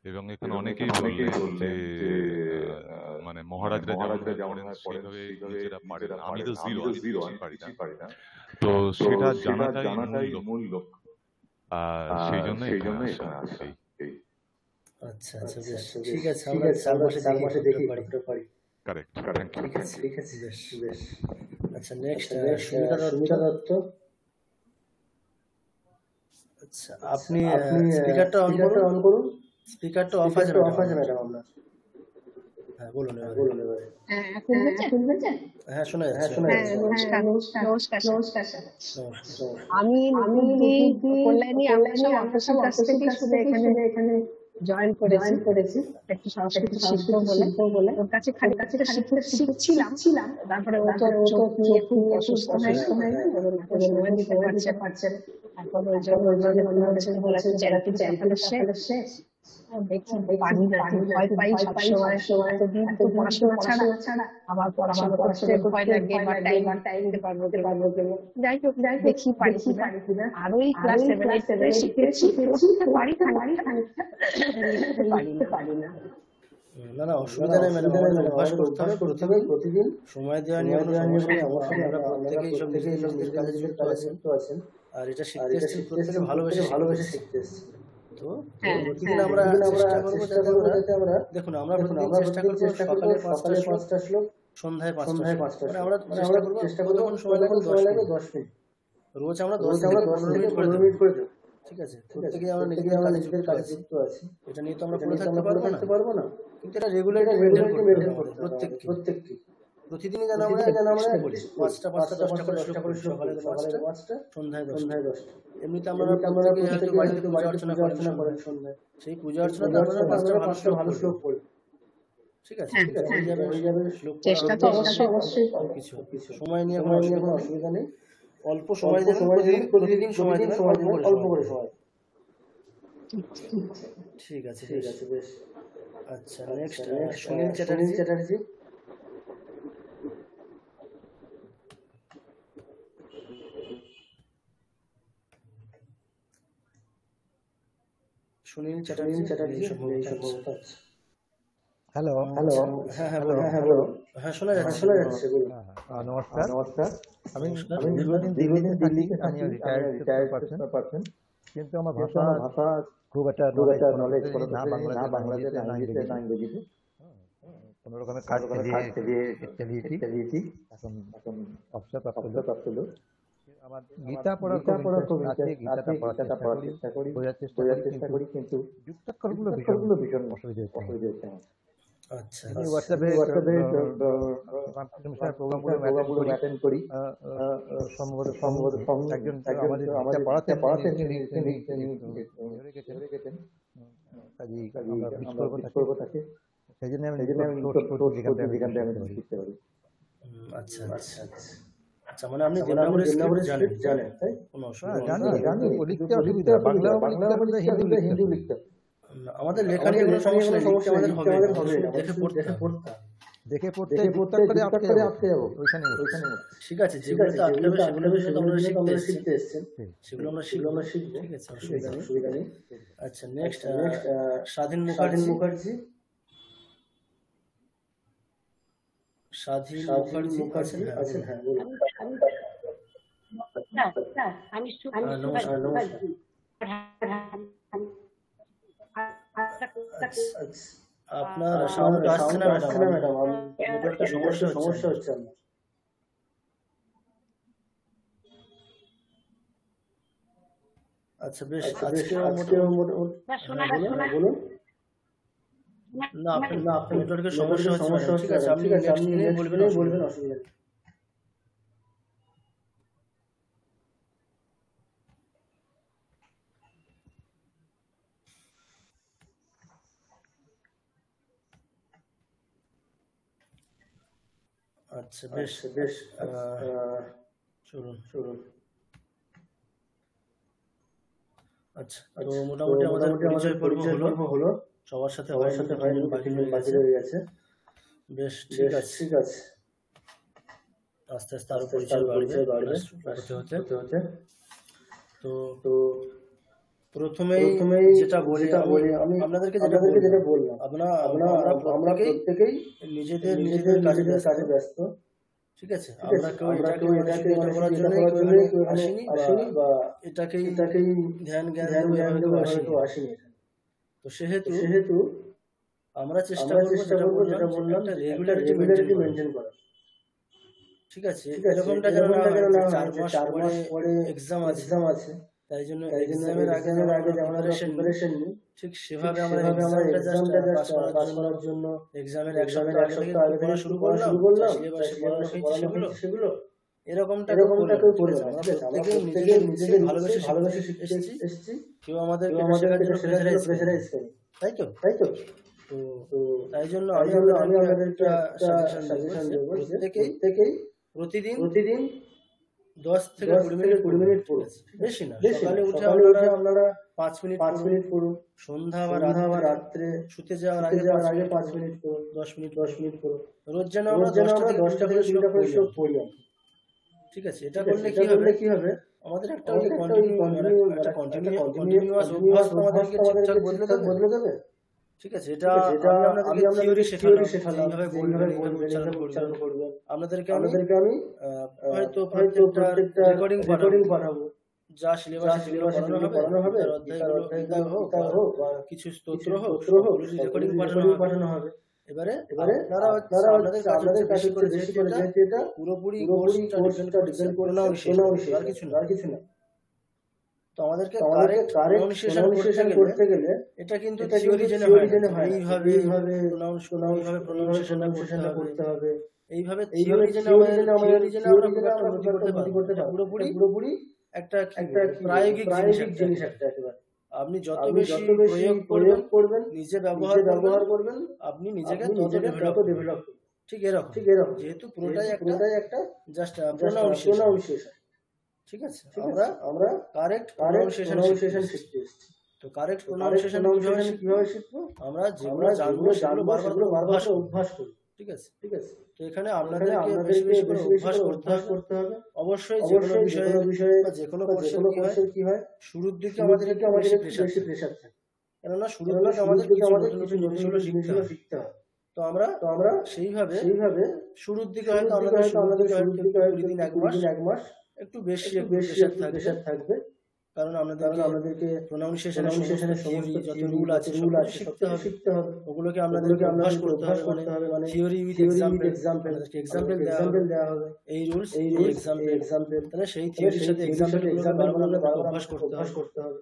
এবং এখানে অনেকেই বললেন যে মানে মহারাজরা যেমন সেইভাবে নিজেরা পারে না। আমি তো জিরো, আমি পারি না। তো সেটা জানাটাই মূল লক্ষ্য। সেই জন্য এখানে আসা। আচ্ছা আচ্ছা, বেশ ঠিক আছে। আমরা 4 মাসে দেখি পারি। কারেক্ট, ঠিক আছে, বেশ। আচ্ছা, নেক্সট সুমিতা দত্ত। আচ্ছা, আপনি স্পিকারটা অন করুন। স্পিকারটা অফ আছে ম্যাডাম আপনার। হ্যাঁ, বলুন এবারে। হ্যাঁ, শোনা যাচ্ছে। নমস্কার। আমি কল্যাণী আকাশের কাছ থেকে শুনে এখানে জয়েন করেছি একটু সংস্কৃত শিখবো বলে। ওর কাছে শিখছিলাম। তারপরে ও তো চোখ নিয়ে খুব অসুস্থ হয়ে সময় দিতে পারছে। তারপর ওই জন্য মনে হচ্ছে যারা কি চ্যাম্পিয়ন শেষ দেখছি পারি না, ভয় পাই সবসময়, এতদিন তো পড়াশোনা ছাড়া আবার পড়াশোনা করতে ভয় লাগে বা টাইম দিতে পারবো যাই হোক দেখি পারি কিনা। আর ওই ক্লাস 7 শিখেছি পারি না। না অসুবিধা নেই ম্যাডাম, অভ্যাস করতে হবে প্রতিদিন সময় দেওয়া নিয়ে কোনো সমস্যা নেই। আমরা প্রত্যেকেই সব নিজের কাজে যুক্ত আছেন, আর এটা শিখতে এসেছি প্রত্যেকে ভালোবেসে শিখতে এসেছি। তো প্রতিদিন আমরা চেষ্টা করবো যাতে আমরা দেখুন আমরা চেষ্টা করবো সকালে 5টা শ্লোক, সন্ধ্যায় 5টা। আমরা চেষ্টা করবো সময় লাগে 10 মিনিট, রোজ আমরা 10 থেকে 15 মিনিট করে দেবো। ঠিক আছে, প্রত্যেকে আমরা নিজেদের কাজে যুক্ত আছি, এটা নিয়ে তো আমরা পড়ে থাকতে পারবো না, কিন্তু এটা রেগুলারলি মেনটেন করতে প্রত্যেককে প্রতিদিনই যেন আমরা চেষ্টা করি 5টা 10টা করে সকালে 5টা, সন্ধ্যায় 10টা। এমনিতে আমরা প্রত্যেকে হয়তো বাড়িতে পূজা অর্চনা করেন সন্ধ্যায়, সেই পূজা অর্চনাতে আমরা 5টা ভালো শ্লোক পড়ি। ঠিক আছে, হয়ে যাবে শ্লোক চেষ্টা তো অবশ্যই কিছু সময় নিয়ে কোনো অসুবিধা নেই, অল্প সময় প্রতিদিন সময় দেবেন, অল্প করে সময়। ঠিক আছে বেশ। আচ্ছা নেক্সট সুনীল চ্যাটার্জি। সুনীল চ্যাটার্জি হ্যালো। হ্যাঁ শোনা যাচ্ছে। নমস্কার। আমি দীর্ঘদিন দিল্লিতে থাকি, রিটায়ার্ড পারসন, কিন্তু আমার ভাষা খুব একটা নলেজ না বাংলাতে না ইংরেজিতে। কোনো রকমের কাজ চালিয়েছি, এখন অবসরপ্রাপ্ত লোক। আমার গীতা পড়ার খুব ইচ্ছা আছে, গীতাটা পড়ার চেষ্টা করি, বোঝার চেষ্টা করি, কিন্তু যুক্তাক্ষরগুলো ভীষণ অসুবিধা হচ্ছে আমার। আচ্ছা, আমি হোয়াটসঅ্যাপে প্রোগ্রামগুলো অ্যাটেন্ড করি। সম্ভবত একজন আমাদের পড়াতেন করবো তাকে, সেই জন্য আমি যেখান থেকে আমি শিখতে পারি। আচ্ছা মানে আপনি দেবনাগরী জানেন তাই? কোনো অসুবিধা জানি, লিখতে অসুবিধা, বাংলা হিন্দি লিখতে। আমাদের লেখা নিয়ে কোনো সমস্যা নেই, আমাদের হবে না, দেখে পড়তে আটকে যাবো ওইখানে। ঠিক আছে, যেগুলোতে আটকাবে সেগুলো আমরা শিখতে এসেছেন, সেগুলো আমরা শিখবো। ঠিক আছে, অসুবিধা নেই। আচ্ছা নেক্সট স্বাধীন মুখার্জি। আছেন? হ্যাঁ বলুন। নমস্কার। আপনার সাউন্ড আসছে না ম্যাডাম, নেটওয়ার্কটা সমস্যা হচ্ছে আপনার। আচ্ছা বেশ, আজকে বলুন। না আপনার নেটওয়ার্কের সমস্যা হচ্ছে। ঠিক আছে, আপনি নেক্সট দিনে বলবেন, অসুবিধা নেই। আচ্ছা বেশ চলুন। আচ্ছা তো মোটামুটি আমাদের পরিচয় পর্ব হলো, সবার সাথে হয়নি, বাকি হয়ে গেছে। বেশ ঠিক আছে, আস্তে আস্তে আরো পরিচয় বাড়বে হতে। তো প্রথমেই যেটা বলি আমি আপনাদেরকে যেটা বললাম, আমরা প্রত্যেকেই নিজেদের কাজে ব্যস্ত। ঠিক আছে, আমরা কেউ এটাকে করার জন্য আসিনি বা এটাকেই ধ্যান আসিনি। তো সেহেতু আমরা চেষ্টা করবো যেটা বললাম রেগুলারিটি মেনটেন করা। ঠিক আছে, এরকমটা যেন না 4 মাস পরে এক্সাম আছে, তাই জন্য এক্সামের আগে যেমন প্রিপারেশন নিই, ঠিক সেভাবে আমরা এক্সামটা পাস করার জন্য এক্সামের এক সপ্তাহ আগে থেকে শুরু করলাম, সেগুলো এরকমটা কেউ করবে না। আমরা নিজেদের ভালোবেসে এসেছি, কেউ আমাদেরকে প্রেসারাইজ করে, তাই তো তাই জন্য আমি আপনাদের একটা সাজেশন দেবো, প্রত্যেকেই প্রতিদিন 10 থেকে 20 মিনিট পড়ুন, বেশি না। সকালে উঠে আপনারা 5 মিনিট পড়ুন, সন্ধ্যা বা রাত্রে শুতে যাওয়ার আগে 5 মিনিট পড়ুন, 10 মিনিট পড়ুন। রোজ যেন আমরা 10টা থেকে 3টা করে শ্লোক পড়ি। ঠিক আছে, এটা করলে কি হবে, আমাদের একটা কন্টিনিউয়াস অভ্যাস আমাদেরকে ঠিকঠাক বদলে দেবে। ঠিক আছে, এটা আমি আপনাদেরকে থিওরি শেখালাম, এইভাবে বলবেন, এইভাবে উচ্চারণ করবেন। আপনাদেরকে আমি হয়তো প্রত্যেকটা রেকর্ডিং পাঠাবো, যা সিলেবাসে পড়ানো হবে, তার অধ্যায়গুলো হোক বা কিছু স্তোত্র হোক, রেকর্ডিং পাঠানো হবে। এবারে আপনারা আপনাদের কাছে বেশি করে যেহেতু এটা পুরোপুরি কোর্সটা ডিপেন্ড করে প্রনাউন্সিয়েশন, আর কিছু না। তো আমাদেরকে কারেক্ট প্রনাউন্সিয়েশন করতে গেলে এটা কিন্তু থিওরি জেনে হয়, এইভাবে প্রনাউন্সিয়েশনটা করতে হবে, এইভাবে থিওরি জেনে আমরা বুদ্ধি করতে পারবো। পুরোপুরি একটা প্রায়োগিক জিনিস একটা একেবারে। আপনি যত বেশি প্রয়োগ করবেন, নিজে ব্যবহার করবেন, আপনি নিজেকে তত ডেভেলপ করবেন। ঠিক এরকম যেহেতু পুরোটাই একটা জাস্ট প্রনাউন্সিয়েশন। ঠিক আছে, আমরা কারেক্ট প্রনাউন্সিয়েশন শিখতে এসেছি। তো কারেক্ট প্রনাউন্সিয়েশন কিভাবে শিখবো, আমরা যেগুলো জানবো সেগুলো বারবার অভ্যাস করব। ঠিক আছে, তো এখানে আপনাদেরকে বেশি করে অভ্যাস করতে হবে। অবশ্যই যেকোনো বিষয়ে বা যেকোনো কোর্সের কি হয়, শুরুর দিকে আমাদের একটু বেশি প্রেশার থাকে, কেননা শুরুর দিকে আমাদের নতুন জিনিসগুলো শিখতে হয়। তো আমরা সেইভাবে শুরুর দিকে হয়তো আমাদের 2 দিন 1 মাস একটু বেশি প্রেশার থাকবে, কারণ আমাদেরকে প্রনাউন্সিয়েশনের সমস্ত যত রুল আছে শিখতে হবে। ওগুলোকে আপনাদেরকে অভ্যাস করতে হবে, মানে থিওরি উইথ এক্সাম্পল দেওয়া হবে। এই রুলস, এই এক্সাম্পল, তাহলে সেই থিওরির সাথে এক্সাম্পল অভ্যাস করতে হবে।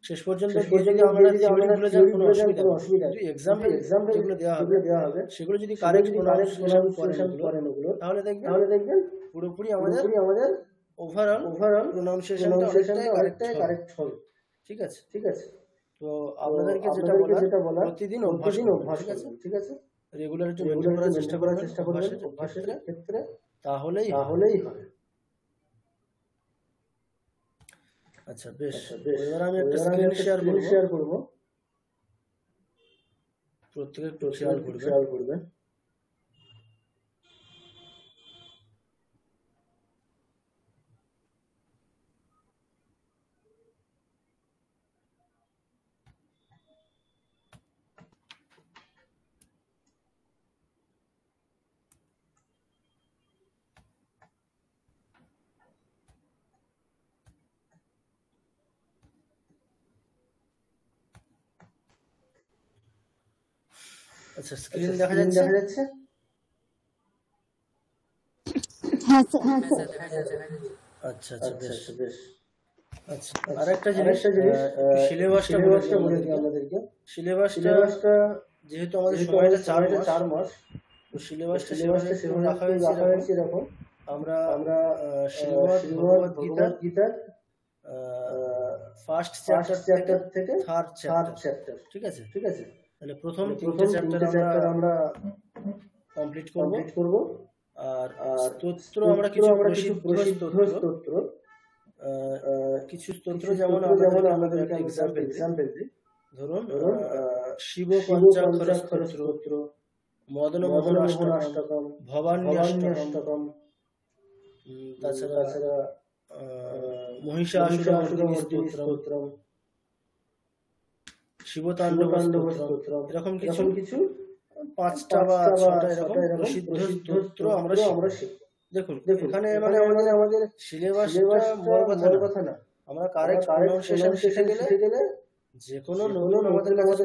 শেষ পর্যন্ত যদি আমরা থিওরিগুলো যাওয়ার কোনো অসুবিধা নেই, এক্সাম্পল যেগুলো দেওয়া হবে সেগুলো যদি কারেক্ট প্রনাউন্সিয়েশন করেন ওগুলো, তাহলে দেখবেন পুরোপুরি আমাদের ওভারঅল প্রনাউন্সিয়েশনটা অনেকটাই কারেক্ট হবে। ঠিক আছে, তো আপনাদেরকে যেটা বলা প্রতিদিন অভ্যাস করুন। ঠিক আছে, রেগুলার একটু মেইনটেইন করার চেষ্টা করবেন অভ্যাসের ক্ষেত্রে, তাহলেই হবে। আচ্ছা, বেশ। এবার আমি একটা স্ক্রিন শেয়ার করব, প্রত্যেকে একটু খেয়াল করবেন। আচ্ছা, স্ক্রিন দেখা যাচ্ছে? আচ্ছা, বেশ। আচ্ছা, আরেকটা জিনিস, সিলেবাসটা বলে দিই আপনাদেরকে। সিলেবাসটা যেহেতু আমাদের সময়টা 4 মাস, তো সিলেবাসটা সেভাবে রাখা হয়েছে এরকম। আমরা শ্রীমদ্ ভগবদ গীতার ফার্স্ট চ্যাপ্টার থেকে থার্ড চ্যাপ্টার। ঠিক আছে, তাহলে প্রথম 3টে চ্যাপ্টার আমরা কমপ্লিট করব। আর স্তোত্র আমরা কিছু প্রসিদ্ধ স্তোত্র, কিছু স্তোত্র যেমন আমাদের এক্সাম্পল দিই। ধরুন শিব পঞ্চাক্ষর স্তোত্র, মদন মোহন অষ্টকম, ভবানী অষ্টকম, তাছাড়া মহিষাসুরমর্দিনী স্তোত্রম, শিবতাণ্ডব স্তোত্রম, এরকম কিছু 5টা বা 6টা এরকম প্রসিদ্ধ স্তোত্র আমরা শিখব। দেখুন এখানে মানে আমাদের সিলেবাসটা বড় কথা না, আমরা কারেক্ট প্রনাউন্সিয়েশন শিখে গেলে যে কোনো আমাদের কাছে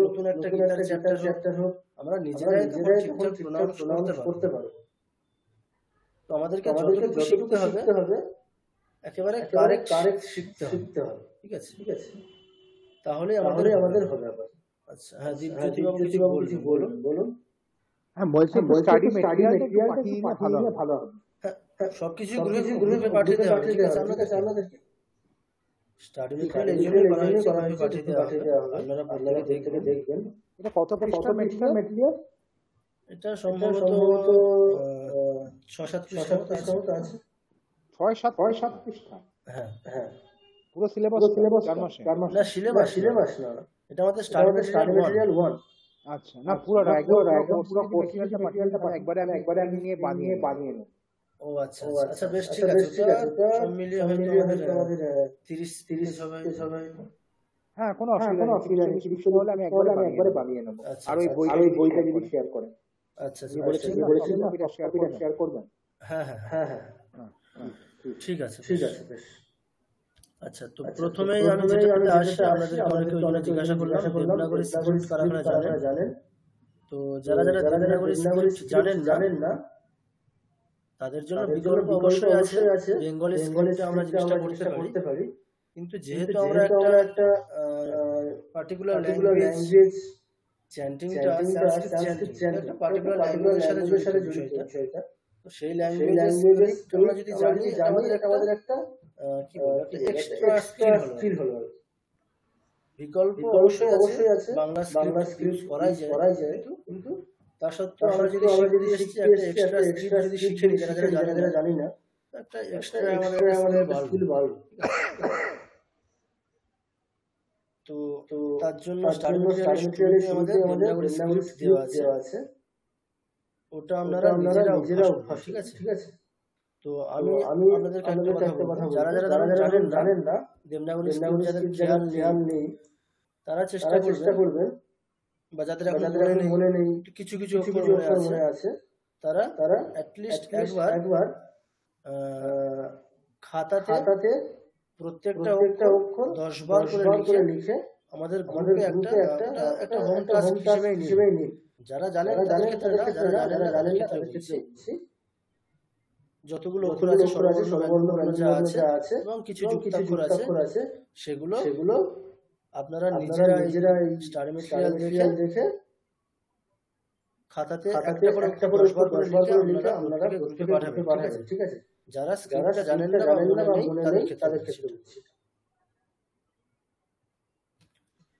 নতুন একটা গীতার চ্যাপ্টার হোক, আমরা নিজেরাই ঠিকঠাক প্রনাউন্স করতে পারবো। তো আমাদেরকে যতটুকু শিখতে হবে একেবারে কারেক্ট শিখতে হবে। ঠিক আছে, তাহলে আমাদের হবে। আচ্ছা, হ্যাঁ, দীপজ্যোতি বাবু কিছু বলুন। হ্যাঁ, বলছি স্টাডি ম্যাটেরিয়ালটা ভালো হবে। সবকিছু গ্রুপে পাঠিয়ে দেওয়া হবে। ঠিক আছে, আপনাদেরকে স্টাডি ম্যাটেরিয়াল এই জন্যই পাঠিয়ে দেওয়া হবে, আপনারা দেখবেন। এটা কত পৃষ্ঠার ম্যাটেরিয়াল? এটা সম্ভবত 6-7 পৃষ্ঠার মতো আছে। 6-7 পৃষ্ঠা। হ্যাঁ পুরো সিলেবাস 4 মাসে। না সিলেবাস না, এটা আমাদের স্টাডি ম্যাটেরিয়াল 1। আচ্ছা, না পুরোটা পুরো কোর্স ম্যাটেরিয়ালটা একবারে আমি নিয়ে বানিয়ে নেব। ও আচ্ছা আচ্ছা, বেশ ঠিক আছে, সব মিলিয়ে হয়তো আমাদের 30 হবে। হ্যাঁ, কোনো অসুবিধা নেই। 30 হলে আমি একবারে বানিয়ে নেব। আর ওই বইটা যদি শেয়ার করেন। আচ্ছা বলেছেন না শেয়ার করবেন। হ্যাঁ ঠিক আছে বেশ। আচ্ছা, তো প্রথমেই আমি যেটা আসছে আপনাদের অনেকে জিজ্ঞাসা করলাম দেবনাগরী স্ক্রিপ্ট কারা জানেন। তো যারা দেবনাগরী স্ক্রিপ্ট জানেন না তাদের জন্য বিকল্প অবশ্যই আছে। বেঙ্গলি স্ক্রিপ্টে আমরা জিনিসটা করতে পারি, কিন্তু যেহেতু আমরা একটা পার্টিকুলার ল্যাঙ্গুয়েজ চ্যান্টিংটা সংস্কৃত চ্যান্টিং পার্টিকুলার ল্যাঙ্গুয়েজের সাথে জড়িত বিষয়টা, তো সেই ল্যাঙ্গুয়েজ আমরা যদি জানি আমাদের একটা এক্সট্রা স্কিল হলো। বিকল্প অবশ্যই আছে, বাংলা স্ক্রিপ্ট করাই যায়, কিন্তু তা সত্ত্বেও আমরা যদি শিখতে একটা এক্সট্রা স্কিল যদি শিখে নিই যারা জানি না, একটা এক্সট্রা আমাদের স্কিল বাড়বে। তো তার জন্য স্টাডি ম্যাটেরিয়ালের শুরুতে আমাদের দেবনাগরী স্ক্রিপ্ট দেওয়া আছে, ওটা আপনারা নিজেরা অভ্যাস, ঠিক আছে। তো আমি আপনাদেরকে একটা কথা বলবো, যারা জানেন না দেবনাগরী স্ক্রিপ্ট যাদের খেয়াল নেই, তারা চেষ্টা করবেন, বা যাদের এখন মনে নেই কিছু অক্ষর মনে আছে, তারা অ্যাটলিস্ট একবার খাতাতে প্রত্যেকটা অক্ষর 10 বার করে লিখে আমাদের গ্রুপে একটা হোম টাস্ক হিসেবেই নিন। যারা জানেন তাদেরকে তাদের ক্ষেত্রে যতগুলো অক্ষর আছে স্বরবর্ণ যা আছে এবং কিছু যুক্তাক্ষর আছে সেগুলো আপনারা নিজেরা স্টাডি ম্যাটেরিয়াল দেখে খাতাতে একটা করে 10 বার করে লিখে আপনারা গ্রুপে পাঠাবেন, ঠিক আছে। যারা স্ক্রিপ্টটা জানেন না বা মনে নেই তাদের ক্ষেত্রে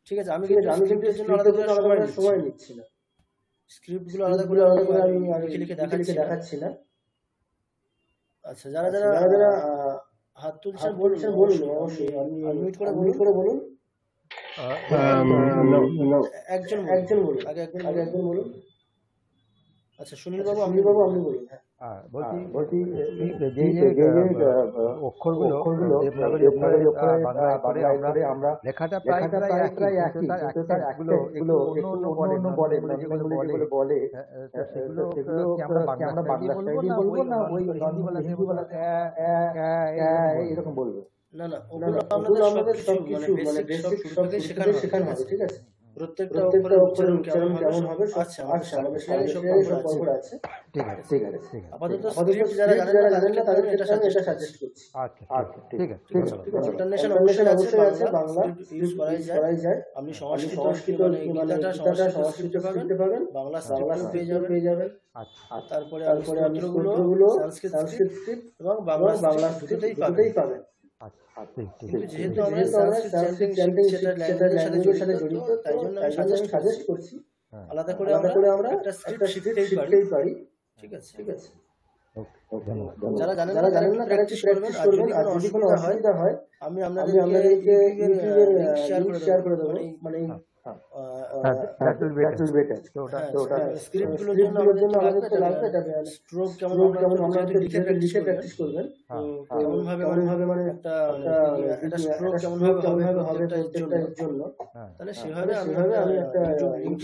ঠিক আছে। আমি স্ক্রিপ্টের জন্য আলাদা করে সময় নিচ্ছি না, স্ক্রিপ্টগুলো আলাদা করে আমি লিখে দেখাচ্ছি না। আচ্ছা, যারা হাত তুলছেন বলুন, অবশ্যই আনমিউট করে বলুন। একজন বলুন, আগে একজন বলুন। আচ্ছা, সুনীল বাবু আপনি বলুন। বলছি যে অক্ষরগুলো দেবনাগরী অক্ষরে বাংলায় আমরা লেখাটা প্রায় একই, কিন্তু তার এগুলো অন্য বলে সেগুলো কি আমরা বাংলা স্টাইলে বলবো না ওই হিন্দি বলা এরকম বলবো? না ওগুলো আমাদের সবকিছু মানে বেসিক সবকিছু শেখানো হবে, ঠিক আছে। প্রত্যেকটা অক্ষরের উচ্চারণ কেমন হবে আমাদের সব পড়া আছে, ঠিক আছে। আপাতত স্ক্রিপ্ট যারা জানেন না তাদের এটা সাজেস্ট করছি। আচ্ছা ঠিক আছে। ইন্টারন্যাশনাল অবশ্যই আছে, বাংলা ইউজ করাই যায়। আপনি সংস্কৃত মানে গীতাটা সংস্কৃতে পাবেন, বাংলা স্ক্রিপ্ট পেয়ে যাবেন। তারপরে স্তোত্রগুলো সংস্কৃত স্ক্রিপ্ট এবং বাংলা দুটোতেই পাবেন। যেহেতু আমরা সংস্কৃত চ্যান্টিং সেটা ল্যাঙ্গুয়েজের সাথে জড়িত, তাই জন্য আমি সাজেস্ট করছি আলাদা করে আমরা একটা স্ক্রিপ্ট শিখতেই পারি, ঠিক আছে। যারা জানেন না প্র্যাকটিস করবেন, আর যদি কোনো অসুবিধা হয় আমি আপনাদেরকে ইউটিউবের লিংক শেয়ার করে দেবো, মানে স্ক্রিপ্টগুলোর জন্য আমাদের তো লাগবে স্ট্রোক কেমন আমরা লিখে প্র্যাকটিস করবেন, কেমন ভাবে মানে একটা স্ট্রোক কেমন ভাবে হবে প্রত্যেকটার জন্য, তাহলে সেভাবে আমি একটা লিংক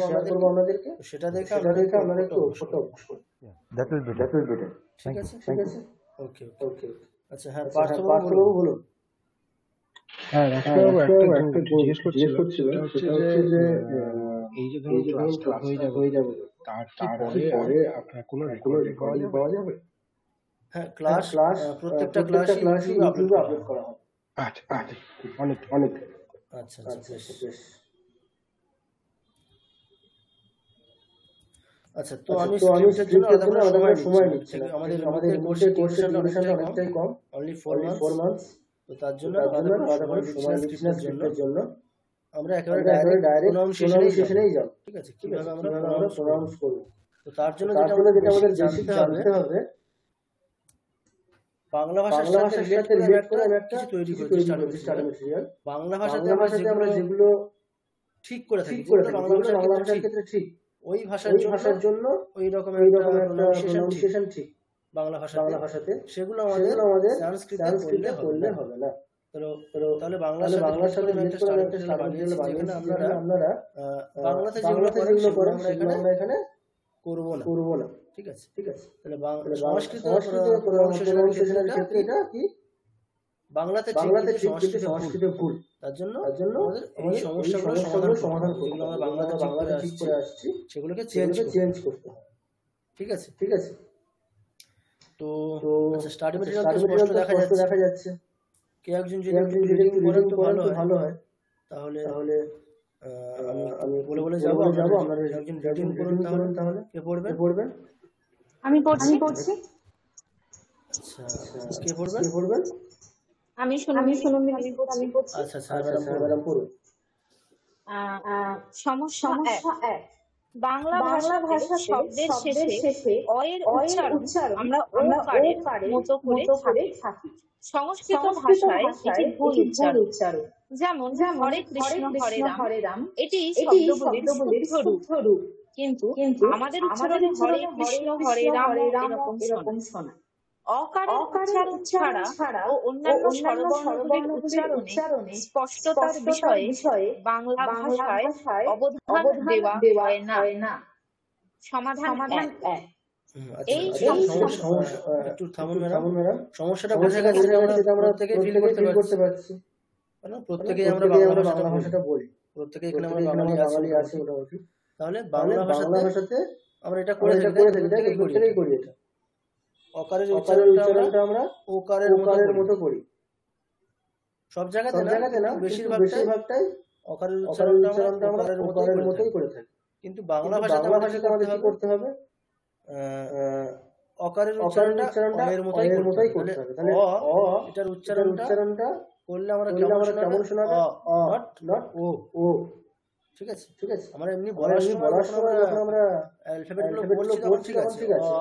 শেয়ার করবো আপনাদেরকে, সেটা দেখে আপনাদের একটু ছোট দ্যাট উইল বি ঠিক আছে। ওকে আচ্ছা, হ্যাঁ পার্থবাবু বলুন। হ্যাঁ, ডাক্তারবাবু একটা জিজ্ঞেস করছিল, সেটা হচ্ছে যে এই যে ধরুন ক্লাস হয়ে যাবে তারপরে আপনার কোনো রেকর্ডিং পাওয়া যাবে? হ্যাঁ, ক্লাস প্রত্যেকটা ক্লাস ইউটিউবে আপলোড করা হবে। আচ্ছা অনেক আচ্ছা বেশ। আচ্ছা, তো আমি স্ক্রিপ্টের জন্য আলাদা করে সময় নিচ্ছি না, আমাদের কোর্সের ডিউরেশনটা অনেকটাই কম, অনলি 4 মান্থস। তো তার জন্য আলাদা করে সময় নিচ্ছি না স্ক্রিপ্টের জন্য, আমরা একেবারে ডাইরেক্ট প্রোনাউন্সিয়েশনেই যাব, ঠিক আছে। কিভাবে আমরা প্রোনাউন্স করব, তো তার জন্য যেটা আমাদের বেসিক জানতে হবে বাংলা ভাষার সাথে রিলেট করে আমি একটা কিছু তৈরি করেছি স্টাডি ম্যাটেরিয়াল। বাংলা ভাষাতে আমরা যেগুলো ঠিক করে থাকি, বাংলা ভাষার ক্ষেত্রে ঠিক, ওই ভাষার জন্য ওই রকমের প্রনাউন্সিয়েশন ঠিক বাংলা ভাষাতে, সেগুলো আমাদের সংস্কৃতে করলে হবে না। তাহলে বাংলার সাথে রিলেট করে একটা স্টাডি ম্যাটেরিয়াল বানিয়েছি, যেখানে আপনারা বাংলাতে যেগুলো করেন সেগুলো আমরা এখানে করব না। ঠিক আছে। তাহলে সংস্কৃত প্রনাউন্সিয়েশনের ক্ষেত্রে এটা কি বাংলাতে ঠিক কিন্তু সংস্কৃতে ভুল। তার জন্য আমাদের এই সমস্যাগুলো সমাধান করতে হবে। আমরা বাংলাতে ঠিক করে আসছি, সেগুলোকে চেঞ্জ করতে হবে। ঠিক আছে। তো স্টাডি ম্যাটেরিয়াল স্পষ্ট দেখা যাচ্ছে। কেউ একজন যদি রিডিং করেন তো ভালো হয়। তাহলে আমি বলে যাব আপনারা একজন রিডিং করুন। তাহলে কে পড়বেন? আমি পড়ছি। আচ্ছা, কে পড়বেন? আমি সুনন্দিনী পড়ছি। আচ্ছা, ম্যাডাম পড়ুন। সমস্যা 1। বাংলা ভাষাতে শব্দের শেষে অ এর উচ্চারণ আমরা ওকারের মতো করে থাকি। সংস্কৃত ভাষায় এটি ভুল উচ্চারণ। যেমন হরে কৃষ্ণ হরে রাম, এটি শব্দগুলির শুদ্ধ রূপ, কিন্তু আমাদের উচ্চারণে হরে কৃষ্ণ হরে রাম এরকম শোনা। অকারের উচ্চারণ ছাড়া ও অন্যান্য স্বরবর্ণগুলির উচ্চারণে স্পষ্টতার বিষয়ে বাংলা ভাষায় অবধান দেওয়া হয় না। সমাধান 1। এই একটু থামুন ম্যাডাম। সমস্যাটা বোঝা গেছে, আমরা প্রত্যেকে ফিল করতে পারছি। প্রত্যেকেই আমরা বাংলা ভাষাটা বলি, প্রত্যেকে এখানে আমরা বাঙালি আছি মোটামুটি। তাহলে বাংলা ভাষাতে আমরা এটা করে থাকি, প্রত্যেকেই করি এটা। অকারের উচ্চারণটা আমরা ওকারের মতো করি। সব জায়গাতে না, বেশিরভাগটাই অকারের উচ্চারণটা আমরা ওকারের মতোই করে থাকি। কিন্তু বাংলা ভাষাতে আমাদের কি করতে হবে? অকারের উচ্চারণটা এর মতোই করতে হবে। তাহলে এটার উচ্চারণটা করলে আমরা কেমন শোনাবে? নট ও। ঠিক আছে। আমরা এমনি বলার সময় আমরা অ্যালফাবেটগুলো বলছি, ঠিক আছে।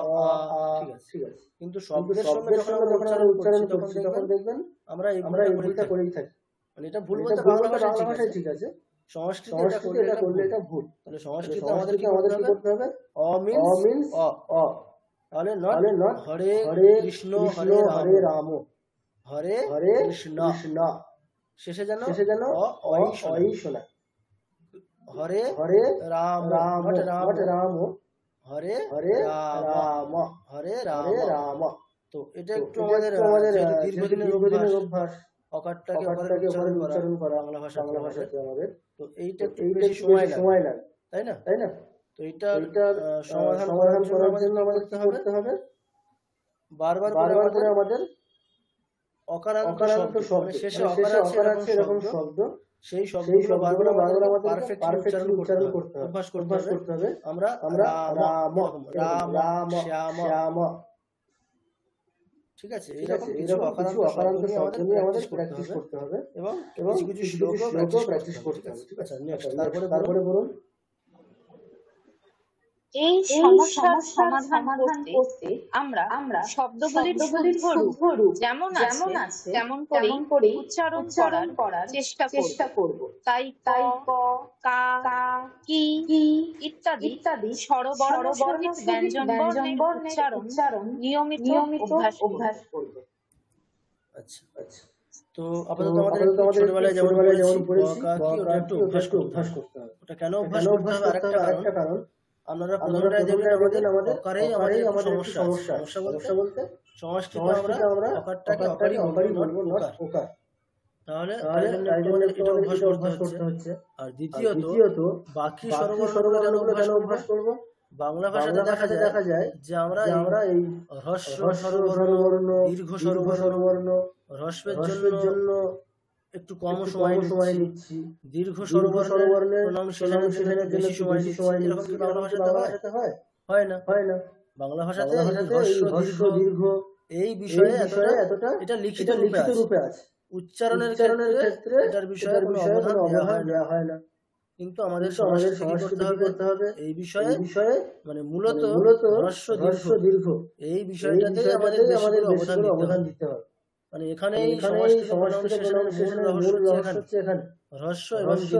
কিন্তু শব্দের সঙ্গে যখন আমরা উচ্চারণ করছি তখন দেখবেন আমরা এই ভুলটা করেই থাকি। মানে এটা ভুল বলতে বাংলা ভাষায় ঠিক আছে, সংস্কৃতে এটা করলে এটা ভুল। তাহলে সংস্কৃতে আমাদের কি করতে হবে? অ মিন্স অ। তাহলে নট হরে কৃষ্ণ হরে রাম, হরে কৃষ্ণ, শেষে যেন অই শোনা। হরে রাম হরে রাম। তো এটা একটু আমাদের দীর্ঘদিনের অভ্যাস, অকারটাকে উচ্চারণ করা বাংলা ভাষাতে আমাদের। তো এইটা একটু বেশি সময় লাগে, তাই না? তো এইটা সমাধান করার জন্য আমাদের কি করতে হবে? বারবার করে আমাদের অকারান্ত শব্দ, শেষে অকার আছে এরকম শব্দ, সেই শব্দগুলো বারবার আমাদের পারফেক্টলি উচ্চারণ করতে হবে, অভ্যাস করতে হবে। আমরা রাম শ্যাম, ঠিক আছে, এইরকম কিছু অকারান্ত শব্দ নিয়ে আমাদের প্র্যাকটিস করতে হবে এবং কিছু শ্লোকও প্র্যাকটিস করতে হবে। ঠিক আছে, নেক্সট তারপরে বলুন। এই সমস্যার সমাধান করতে আমরা শব্দগুলির শুদ্ধ রূপ যেমন আছে তেমন করে উচ্চারণ করার চেষ্টা করব। তাই ক, কা, কি ইত্যাদি স্বরবর্ণ সহিত ব্যঞ্জন বর্ণের উচ্চারণ নিয়মিত অভ্যাস করব। আচ্ছা, তো আপাতত আমাদের ছোটবেলায় যেমন পড়েছি ওটা একটু অভ্যাস করতে হবে। ওটা কেন অভ্যাস করতে হবে? আরেকটা কারণ, আপনারা প্রথমটাই দেখবেন আমাদের অকারেই আমাদের সমস্যা বলতে সংস্কৃতে আমরা অকারটাকে অকারই বলবো, নট ওকার। তাহলে এটা অভ্যাস করতে হচ্ছে। আর দ্বিতীয়ত বাকি স্বরবর্ণগুলো কেন অভ্যাস করব? বাংলা ভাষাতে দেখা যায় যে আমরা এই হ্রস্ব স্বরবর্ণ, দীর্ঘ স্বরবর্ণ, হ্রস্বের জন্য একটু কম সময় নিচ্ছি, দীর্ঘ স্বরবর্ণের প্রনাউন্সিয়েশনের বেশি সময় নিচ্ছি। এরকম কি বাংলা ভাষাতে হয় না? বাংলা ভাষাতে হ্রস্ব দীর্ঘ এই বিষয়ে এতটা এটা লিখিত রূপে আছে। উচ্চারণের ক্ষেত্রে এটার বিষয়ে কোনো অবধান দেওয়া হয় না। কিন্তু আমাদের সংস্কৃতি করতে হবে এই বিষয়ে মানে মূলত হ্রস্ব দীর্ঘ এই বিষয়টাতেই আমাদের অবদান দিতে হবে। মানে এখানে এই সংস্কৃত মূল রহস্য হচ্ছে এখানে হ্রস্ব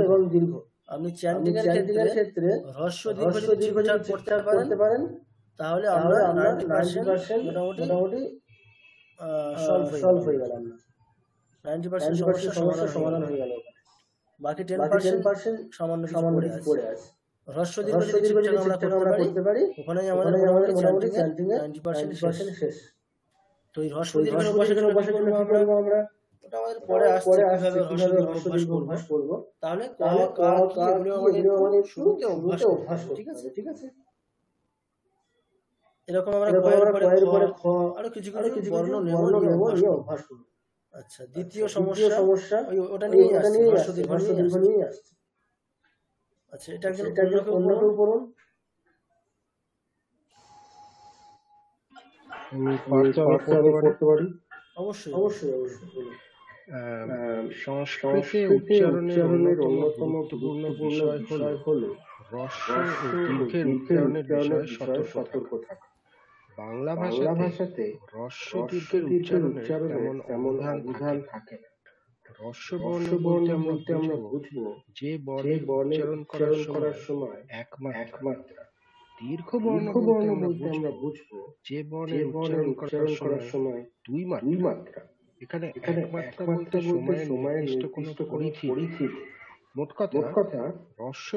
এবং দীর্ঘ। আপনি চ্যান্টিং এর ক্ষেত্রে হ্রস্ব দীর্ঘ যদি প্রচার করতে পারেন তাহলে আমরা 90% মোটামুটি সলভ হয়ে গেল। 90% সমস্যার সমাধান হয়ে গেল। বাকি 10% সামান্য কিছু পড়ে আছে। হ্রস্ব দীর্ঘ যদি ঠিকঠাক আমরা করতে পারি ওখানেই আমাদের মোটামুটি চ্যান্টিং এর 90% শেষ। তো এই হ্রস্ব দীর্ঘের অভ্যাসের জন্য কি করব আমরা? ওটা আমাদের পরে আসছে কিভাবে হ্রস্ব দীর্ঘ অভ্যাস করব। তাহলে এগুলো আমাদের শুরুতে অভ্যাস ঠিক আছে। এরকম আমরা কয়ের পরে খ আরো কিছু বর্ণ নেব নিয়ে অভ্যাস করব। আচ্ছা, দ্বিতীয় সমস্যা ওটা নিয়ে আসছে, হ্রস্ব দীর্ঘ নিয়ে আসছে। আচ্ছা, এটা একজন অন্য কেউ পড়ুন। করতে পারি অবশ্যই। সংস্কৃতে উচ্চারণের অন্যতম গুরুত্বপূর্ণ বিষয় হলো হ্রস্ব ও দীর্ঘের উচ্চারণের বিষয়ে সতর্ক থাকা। বাংলা ভাষাতে হ্রস্ব দীর্ঘের উচ্চারণের তেমন অবধান থাকে না। হ্রস্ব বর্ণ বলতে আমরা বুঝবো যে বর্ণের উচ্চারণ করার সময় একমাত্রা। দীর্ঘ বর্ণ বলতে আমরা বুঝবো যে বর্ণের উচ্চারণ করার সময় দুই মাত্রা। এখানে একমাত্রা বলতে সময়ের নির্দিষ্ট কোনো পরিধি। মোট কথা হ্রস্ব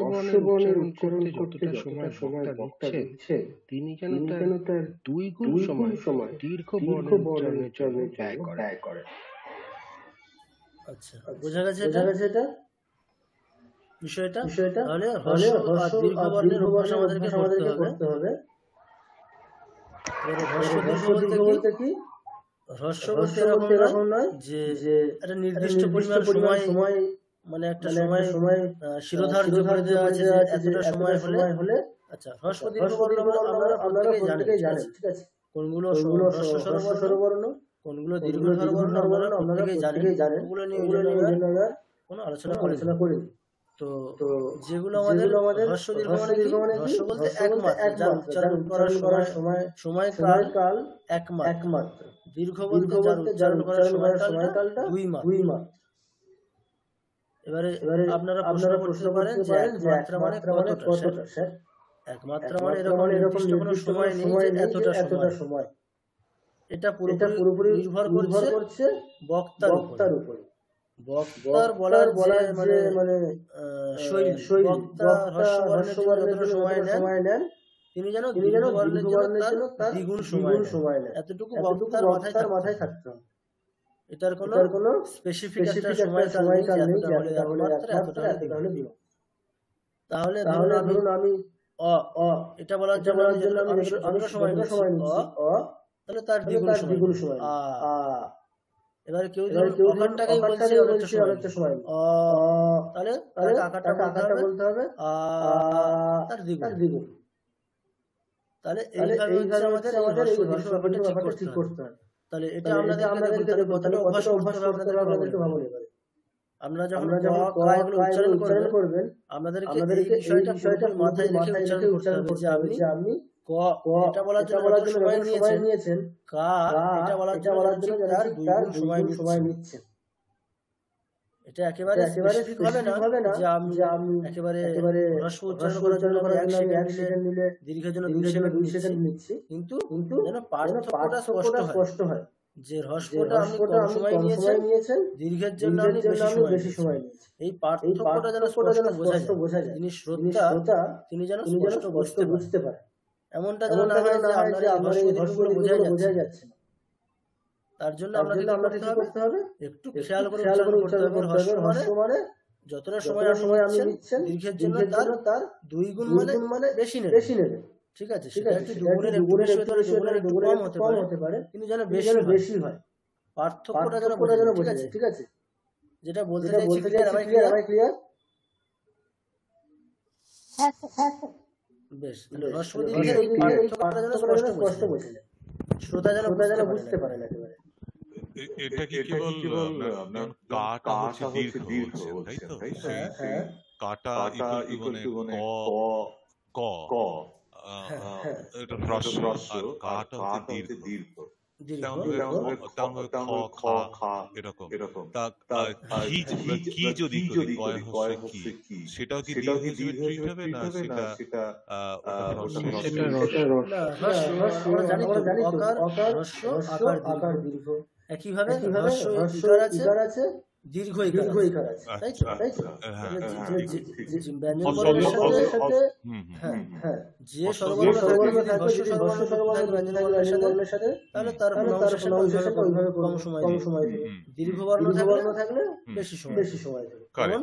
বর্ণের উচ্চারণ করতে যতটা সময় বক্তা দিচ্ছে তিনি যেন তার দুই গুণ সময় দীর্ঘ বর্ণের উচ্চারণের জন্য ব্যয় করেন। আচ্ছা, বোঝা গেছে এটা বিষয়টা। তাহলে হ্রস্ব আর দীর্ঘ বর্ণের অভ্যাস আমাদেরকে করতে হবে। হ্রস্ব দীর্ঘ বলতে কি? হ্রস্ব বলতে এরকম নয় যে একটা নির্দিষ্ট পরিমাণ সময় মানে একটা সময় শিরোধার্য করে দেওয়া আছে এতটা সময় হলে। আচ্ছা, হ্রস্ব দীর্ঘ বর্ণ আপনারা প্রত্যেকেই জানেন, ঠিক আছে? কোনগুলো হ্রস্ব স্বরবর্ণ, কোনগুলো দীর্ঘ বর্ণ আপনারা প্রত্যেকেই জানেন। ওগুলো নিয়ে কোনো আলোচনা করি। তো যেগুলো আমাদের হ্রস্ব দীর্ঘ মানে হ্রস্ব বলতে একমাত্র উচ্চারণ করার সময়কাল একমাত্র। দীর্ঘ বলতে উচ্চারণ করার সময়কালটা দুই মাত্র। এবারে আপনারা প্রশ্ন করতে পারেন যে একমাত্রা মানে কতটা স্যার? একমাত্রা মানে এরকম নির্দিষ্ট কোনো সময় নেই যে এতটা সময়। এটা পুরোপুরি নির্ভর করছে বক্তার উপর। বক্তার বলার মানে শৈলী। বক্তা হ্রস্ব বর্ণের জন্য সময় নেন, তিনি যেন দীর্ঘ বর্ণের জন্য তার দ্বিগুণ সময় নেন। এতটুকু বক্তার মাথায় থাকতে হবে। এটার কোনো স্পেসিফিক একটা সময়কাল নেই যে এতটা হলে দিব। তাহলে ধরুন আমি এটা বলার জন্য আমি সময় নিচ্ছি তাহলে তার দ্বিগুণ সময়। এবারে কেউ অকারটাকেই বলছে অনেকটা সময়, তাহলে আকারটা বলতে হবে তার দ্বিগুণ। তাহলে এইভাবে আমাদের ব্যাপারটা ঠিক করতে হবে। তাহলে এটা আপনাদেরকে কতটা অভ্যাস করতে হবে আপনাদেরকে ভাবলে পারে। আমরা যখন এগুলো উচ্চারণ করবেন আপনাদেরকে এই বিষয়টা মাথায় রেখে উচ্চারণ করতে হবে যে আপনি এটা বলার জন্য সময় নিয়েছেন, এটা বলার জন্য তার দুইগুণ সময় নিচ্ছেন। এটা একেবারে স্পেসিফিক হবে না যে আমি একেবারে হ্রস্ব উচ্চারণ করার জন্য 1 সেকেন্ড নিলে দীর্ঘের জন্য 2 সেকেন্ড নিচ্ছি, কিন্তু যেন পার্থক্যটা স্পষ্ট হয় যে হ্রস্বটা আপনি কম সময় নিয়েছেন, দীর্ঘের জন্য আপনি বেশি সময় নিয়েছেন। এই পার্থক্যটা যেন স্পষ্ট বোঝা যায়, যিনি শ্রোতা তিনি যেন স্পষ্ট বুঝতে পারে। এমনটা যেন না হয় যে আপনার এই হ্রস্বগুলো বোঝা যাচ্ছে না। তার জন্য আপনাকে কি করতে হবে? একটু খেয়াল করে উচ্চারণ করতে হবে। হ্রস্ব মানে যতটা সময় আপনি নিচ্ছেন দীর্ঘের জন্য তার দুই গুণ মানে বেশি নেবেন, ঠিক আছে? সেটা একটু দুগুণের একটু কম হতে পারে, কিন্তু যেন বেশি হয়। পার্থক্যটা যেন বোঝা যায়, ঠিক আছে? যেটা বলতে চাইছি ক্লিয়ার? বেশ, হ্রস্ব দীর্ঘের এই পার্থক্যটা যেন স্পষ্ট বোঝা যায়, শ্রোতা যেন বুঝতে পারেন একেবারে। এটা কি কেবল আপনার কাটা হচ্ছে দীর্ঘ বলছেন, তাই তো? কাটা ইকুয়াল টু মানে ক ক এটা হ্রস্ব আর কাটা হচ্ছে দীর্ঘ এরকম কি যদি কি সেটাও কি দীর্ঘ হিসেবে ট্রিট হবে না সেটা একইভাবে ইকার আছে দীর্ঘ ইকার আছে, তাই তো? ব্যঞ্জন বর্ণের সাথে যে স্বরবর্ণ থাকবে ব্যঞ্জন বর্ণের সাথে তাহলে তার প্রনাউন্সিয়েশনটা ওইভাবে কম সময় দেবে। দীর্ঘ বর্ণ থাকলে বেশি সময় দেবে। কারণ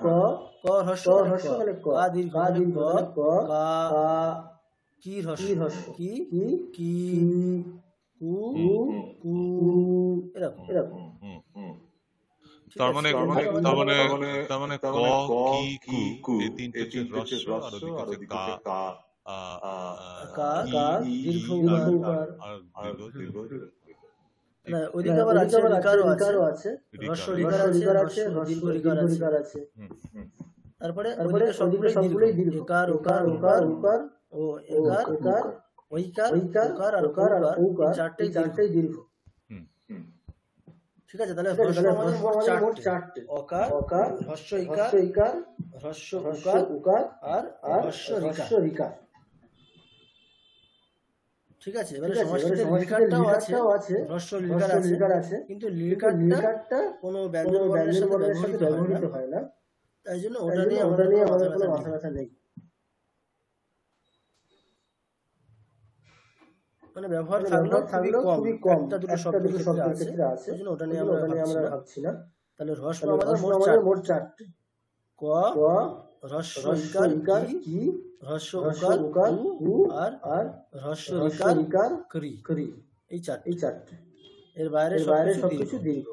ক ক হ্রস্ব মানে ক, আ দীর্ঘ ক কা, কি হ্রস্ব কি কি কু কু, এরকম তার মানে ক কি কু এই তিনটে হচ্ছে হ্রস্ব আর ওদিকে কা কা দীর্ঘ আর দীর্ঘ না, ওদিকে আবার ইকারও আছে, হ্রস্ব ইকার আছে, দীর্ঘ ইকার আছে। তারপরে ওদিকে সবগুলোই দীর্ঘ, ইকার ওকার ওকার ওকার ও একার ওইকার ওকার আর ওকার আর ওকার, চারটেই দীর্ঘ। ঠিক আছে, তাহলে মোট চারটে, অকার হ্রস্ব ইকার হ্রস্ব উকার আর হ্রস্ব রিকার। ঠিক আছে, এবারে সংস্কৃতে লিকারটাও আছে, হ্রস্ব লিকার আছে, কিন্তু লিকারটা কোনো ব্যঞ্জন বর্ণের সাথে ব্যবহৃত হয় না, তাই জন্য ওটা নিয়ে আমাদের কোনো মাথা ব্যথা নেই। মানে ব্যবহার থাকলেও খুবই কম, একটা দুটো শব্দের ক্ষেত্রে আছে, তাই জন্য ওটা নিয়ে আমরা ভাবছি না। তাহলে হ্রস্ব আমাদের মোট চারটে, ক হ্রস্ব ইকার কি, হ্রস্ব উকার উ আর হ্রস্ব রিকার করি, এই চারটে। এর বাইরে সবকিছু দীর্ঘ।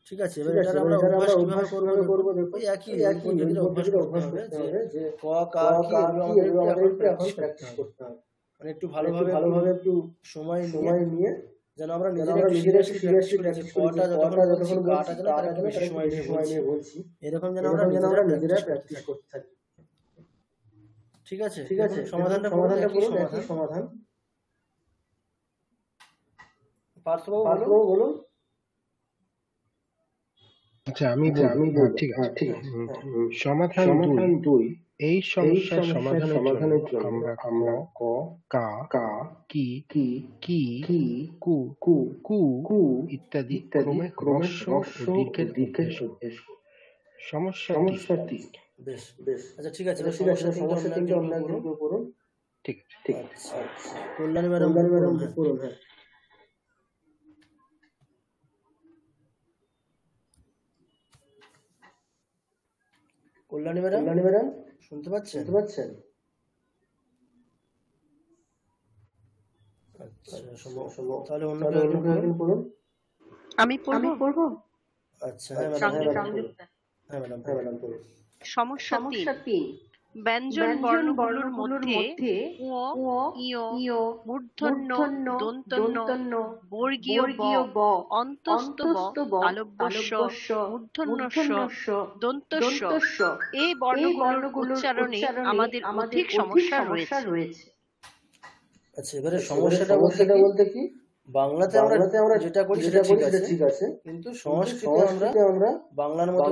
ঠিক আছে, এবার এটা আমরা অভ্যাস কিভাবে করব দেখো, একই পদ্ধতিতে অভ্যাস করতে হবে যে ক কা কি এগুলো আমাদের এখন প্র্যাকটিস করতে হবে। মানে একটু ভালোভাবে একটু সময় নিয়ে যেন আমরা নিজেরা সিরিয়াসলি প্র্যাকটিস করি, কটা যতক্ষণ কাটা যেন তার জন্য সময় নিয়ে বলছি, এরকম যেন আমরা নিজেরা প্র্যাকটিস করতে থাকি। ঠিক আছে, সমাধানটা বলুন, একই সমাধান। পার্থবাবু বলুন। আচ্ছা, আমি ঠিক আছে। সমাধান 2, এই সমস্যার সমাধানের জন্য আমরা ক কা কি কু কু ইত্যাদি ক্রমে হ্রস্ব ও দীর্ঘের সমস্যাটি। বেশ, আচ্ছা ঠিক আছে, সমস্যা তিনটা আমরা করুন। ঠিক আছে, কল্যাণী ম্যাডাম করুন। হ্যাঁ, কল্যাণী ম্যাডাম শুনতে পাচ্ছেন? আচ্ছা, তাহলে অন্য কেউ পড়ুন। আমি পড়ব। আচ্ছা, হ্যাঁ ম্যাডাম পড়ুন। সমস্যা 3, ব্যঞ্জন বর্ণগুলোর মধ্যে ও, ইয়, মূর্ধন্য, দন্তন্য, বর্গীয় ব, অন্তস্থ ব, তালব্যস্য, মূর্ধন্যস্য, দন্তস্য এই বর্ণগুলোর উচ্চারণে আমাদের অধিক সমস্যা রয়েছে। আচ্ছা, এবারে সমস্যাটা বলতে কি, বাংলাতে আমরা যেটা করি সেটা ঠিক আছে, কিন্তু সংস্কৃতে আমরা বাংলার মতো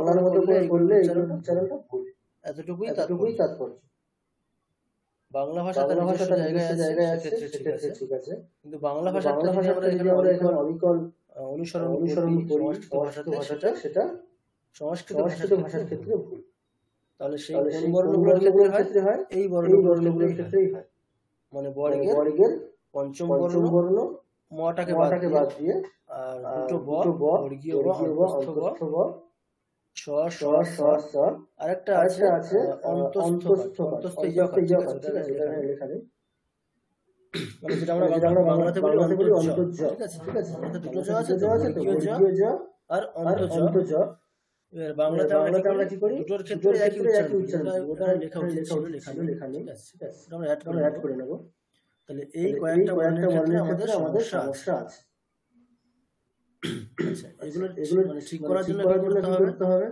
করলে উচ্চারণটা ভুল, এতটুকুই তাৎপর্য। বাংলা ভাষা তার নিজস্ব জায়গায় আছে, সেক্ষেত্রে ঠিক আছে, কিন্তু বাংলা ভাষাটা যদি আমরা এখানে অবিকল অনুসরণ করি সংস্কৃত ভাষাটা, সেটা সংস্কৃত ভাষার ক্ষেত্রে ভুল। তাহলে সেই কোন বর্ণগুলোর ক্ষেত্রে হয়? এই বর্ণগুলোর ক্ষেত্রেই হয়। মানে বর্গের পঞ্চম বর্ণ মটাকে বাদ দিয়ে আর দুটো ব, বর্গীয় ব, অন্তস্থ ব, স আরেকটা আছে অন্তস্থ লেখা নেই, মানে যেটা আমরা বাংলাতে বলি অন্তর্জ। ঠিক আছে, দুটো জ আছে, বর্গীয় জ আর অন্তর্জ। বাংলাতে আমরা কি করি, দুটোর ক্ষেত্রে একই উচ্চারণ, ওটা লেখা উচিত ছিল, লেখা নেই। আমরা অ্যাড করে নেব। তাহলে এই কয়েকটা বর্ণের ক্ষেত্রে আমাদের সমস্যা আছে। আচ্ছা, এগুলো মানে ঠিক করার জন্য কি করতে হবে?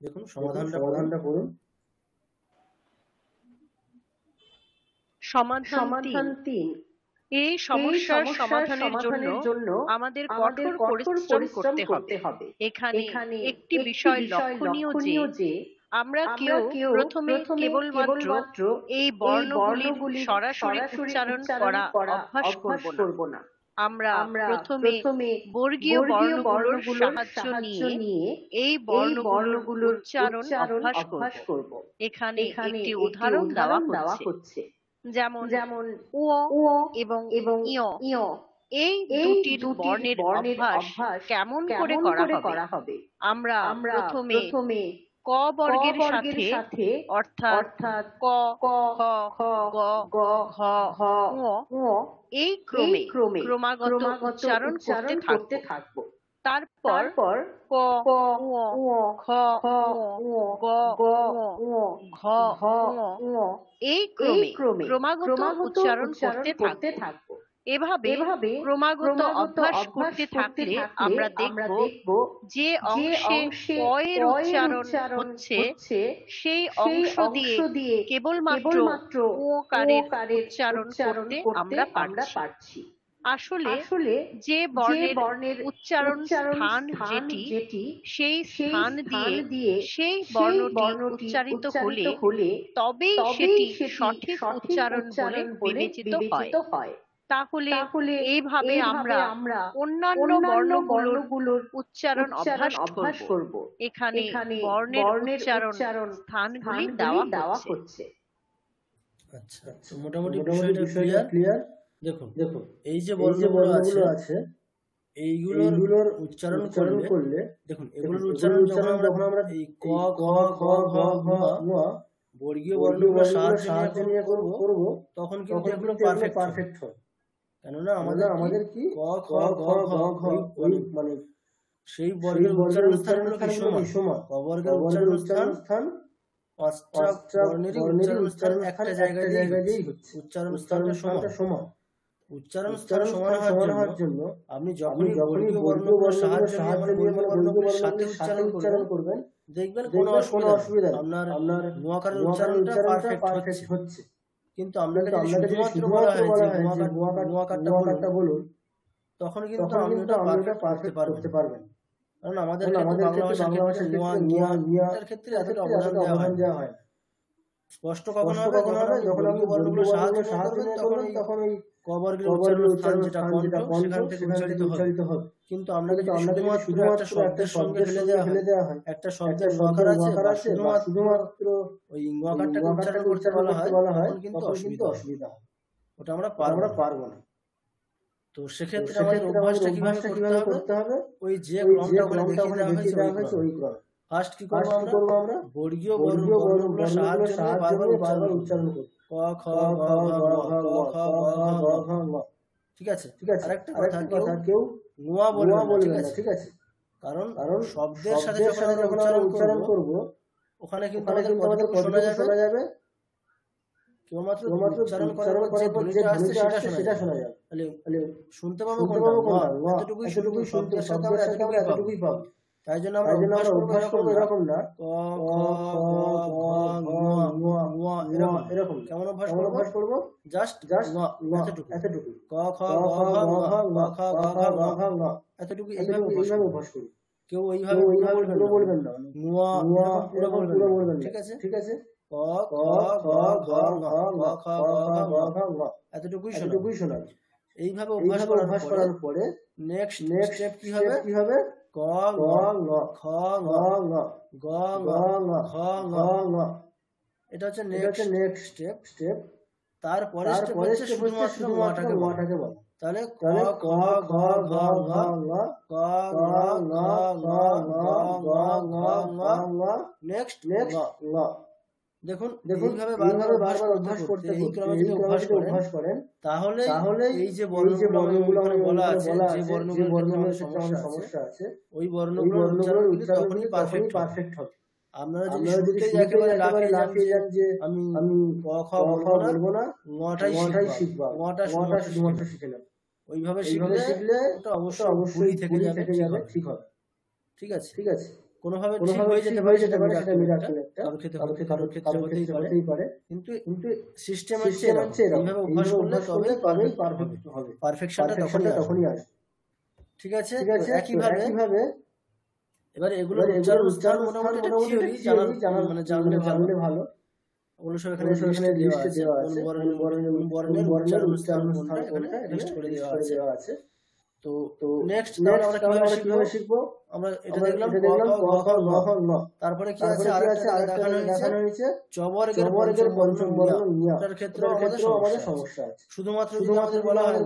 দেখুন সমাধানটা পড়ুন। সমাধান 3। এই সমস্যার সমাধানের জন্য আমাদের কঠোর পরিশ্রম করতে হবে। এখানে একটি বিষয় লক্ষণীয় যে আমরা কেউ প্রথমে কেবলমাত্র এই বর্ণগুলির সরাসরি উচ্চারণ করা অভ্যাস করব না। আমরা প্রথমে বর্গীয় বর্ণগুলোর সাহায্য নিয়ে এই বর্ণগুলোর উচ্চারণ অভ্যাস করব। এখানে একটি উদাহরণ দেওয়া হচ্ছে, যেমন উ এবং ইয়। এই দুটির বর্ণের অভ্যাস কেমন করে করা হবে? আমরা প্রথমে ক বর্গের সাথে অর্থাৎ ক, খ, গ, ঘ, ঙ এই ক্রমে ক্রমাগত উচ্চারণ করতে থাকবো। তারপর ক, ঙ, খ, গ, ঘ, ঙ এই ক্রমে ক্রমাগত উচ্চারণ করতে থাকবো। এভাবে ক্রমাগত অভ্যাস করতে থাকলে আমরা দেখব যে অংশে ক এর উচ্চারণ হচ্ছে সেই অংশ দিয়ে কেবলমাত্র ও কারের উচ্চারণ করতে আমরা পারছি। আসলে যে বর্ণের উচ্চারণ স্থান যেটি সেই স্থান দিয়ে সেই বর্ণটি উচ্চারিত হলে তবেই সেটি সঠিক উচ্চারণ বলে বিবেচিত হয়। তাহলে এইভাবে আমরা অন্যান্য বর্ণগুলোর উচ্চারণ অভ্যাস করব। এখানে বর্ণের উচ্চারণ স্থানগুলি দেওয়া হচ্ছে। আচ্ছা, তো মোটামুটি বিষয়টা ক্লিয়ার। দেখুন এই যে বর্ণগুলো আছে এইগুলোর উচ্চারণ করলে দেখুন এগুলোর উচ্চারণ যখন আমরা এই ক, খ, গ, ঘ, ঙ বর্গীয় বর্ণগুলোর সাহায্য নিয়ে করব তখন কিন্তু এগুলো পারফেক্ট হয়। কেননা আমাদের কি ক, খ, গ, ঘ মানে সেই বর্গের উচ্চারণ স্থানগুলো কি সমান। ক বর্গের উচ্চারণ স্থান পাঁচটা বর্ণেরই উচ্চারণ স্থান একটা জায়গাতেই হচ্ছে। উচ্চারণ স্থানটা সমান। উচ্চারণ স্থান সমান হওয়ার জন্য আপনি যখনই বর্গীয় বর্ণগুলোর সাহায্য নিয়ে বর্ণগুলোর সাথে উচ্চারণ করবেন দেখবেন কোনো অসুবিধা নেই, আপনার নোয়াকারের উচ্চারণটা পারফেক্ট হচ্ছে। কিন্তু আপনাকে যদি শুধুমাত্র বলা হয় যে নোয়াকারটা বলুন তখন কিন্তু আপনি ওটা পারফেক্ট করতে পারবেন। কারণ আমাদের বাংলা ভাষায় নোয়ার ক্ষেত্রে এতটা অবদান দেওয়া হয়। স্পষ্ট কখন হবে যখন আপনি বর্ণগুলোর সাহায্য নিয়ে করবেন তখন ওই ক বর্গের উচ্চারণ স্থান যেটা কণ্ঠ সেখান থেকে উচ্চারিত হবে। কিন্তু আপনাকে শুধুমাত্র একটা শব্দের সঙ্গে ফেলে দেওয়া হয়, একটা শব্দের নোয়াকার আছে শুধুমাত্র ওই নোয়াকারটাকে উচ্চারণ করতে বলা হয় তখন কিন্তু অসুবিধা হয়, ওটা আমরা পারবো না। তো সেক্ষেত্রে আমাদের অভ্যাসটা কিভাবে করতে হবে? ওই যে ক্রমটা ওখানে দেখিয়ে দেওয়া হয়েছে ওই ক্রম। ফার্স্ট কি করবো আমরা? বর্গীয় বর্ণগুলোর সাহায্য নিয়ে বারবার উচ্চারণ করব। ক, খ, গ, ঘ, ঙ। ঠিক আছে। আরেকটা কথা, কেউ নোয়া বলবে না, ঠিক আছে? কারণ শব্দের সাথে যখন আমরা উচ্চারণ করব ওখানে কিন্তু আমাদের কতটুকু শোনা যাবে? কেবলমাত্র উচ্চারণ করার পর যে ধ্বনিটা আসছে সেটা শোনা যাবে। তাহলে শুনতে পাবো কোনটা? এতটুকুই শব্দের সাথে আমরা এতটুকুই পাবো। তাই জন্য আমরা অভ্যাস করবো এরকম না, ক, খ, গ, ঘ, এরকম। কেমন অভ্যাস করবো? জাস্ট এতটুকু। ক, খ, গ, ঘ, এতটুকু এইভাবে অভ্যাস করবো। কেউ এইভাবে পুরো বলবেন না, পুরো বলবেন না, ঠিক আছে? ক, খ, গ, ঘ, খ, গ, এতটুকুই শোনাবে। এইভাবে অভ্যাস করার পরে নেক্সট স্টেপ কি হবে? ক, গ, খ, গ, ঘ, ঙ। এটা হচ্ছে নেক্সট স্টেপ। তারপরে শুধুমাত্র ঙটাকে বলা। তাহলে ক, খ, গ, ঘ, ঙ, ক, ঙ, নেক্সট ঙ। দেখুন এইভাবে বারবার অভ্যাস করতে এই ক্রমে যদি অভ্যাস করেন তাহলে এই যে বর্ণগুলো বলা আছে, যে বর্ণগুলোর সমস্যা আছে ওই বর্ণগুলোর উচ্চারণ তখনই পারফেক্ট হবে। আপনারা যদি শুরুতেই একেবারে লাফিয়ে যান যে আমি ক, খ বলবো না, ঙটাই শিখবো, ঙটা শুধুমাত্র শিখে নেব, ওইভাবে শিখলে ওটা অবশ্যই থেকে যাবে, ঠিক হবে। ঠিক আছে। কোনোভাবে ঠিক হয়ে যেতে পারে, সেটা মিরাকেল একটা, কারোর ক্ষেত্রে হতেই পারে, কিন্তু সিস্টেম হচ্ছে এইভাবে অভ্যাস করলে তবেই পারফেক্ট হবে, পারফেকশনটা তখনই আসবে। ঠিক আছে, একইভাবে এবার এগুলো উচ্চারণ মোটামুটি একটা থিওরি জানলে ভালো। ওগুলো সব এখানে লিস্টে দেওয়া আছে, কোন বর্ণের উচ্চারণ কোনটা এখানে লিস্ট করে দেওয়া আছে। তো নেক্সট আমরা কিভাবে শিখবো? আমরা এটা দেখলাম ক খ গ ঘ ঙ। তারপরে কি আছে আরেকটা দেখানো হয়েছে চবর্গের পঞ্চম বর্ণ ঞ। এটার ক্ষেত্রে আমাদের সমস্যা আছে। শুধুমাত্র যদি আমাদের বলা হয়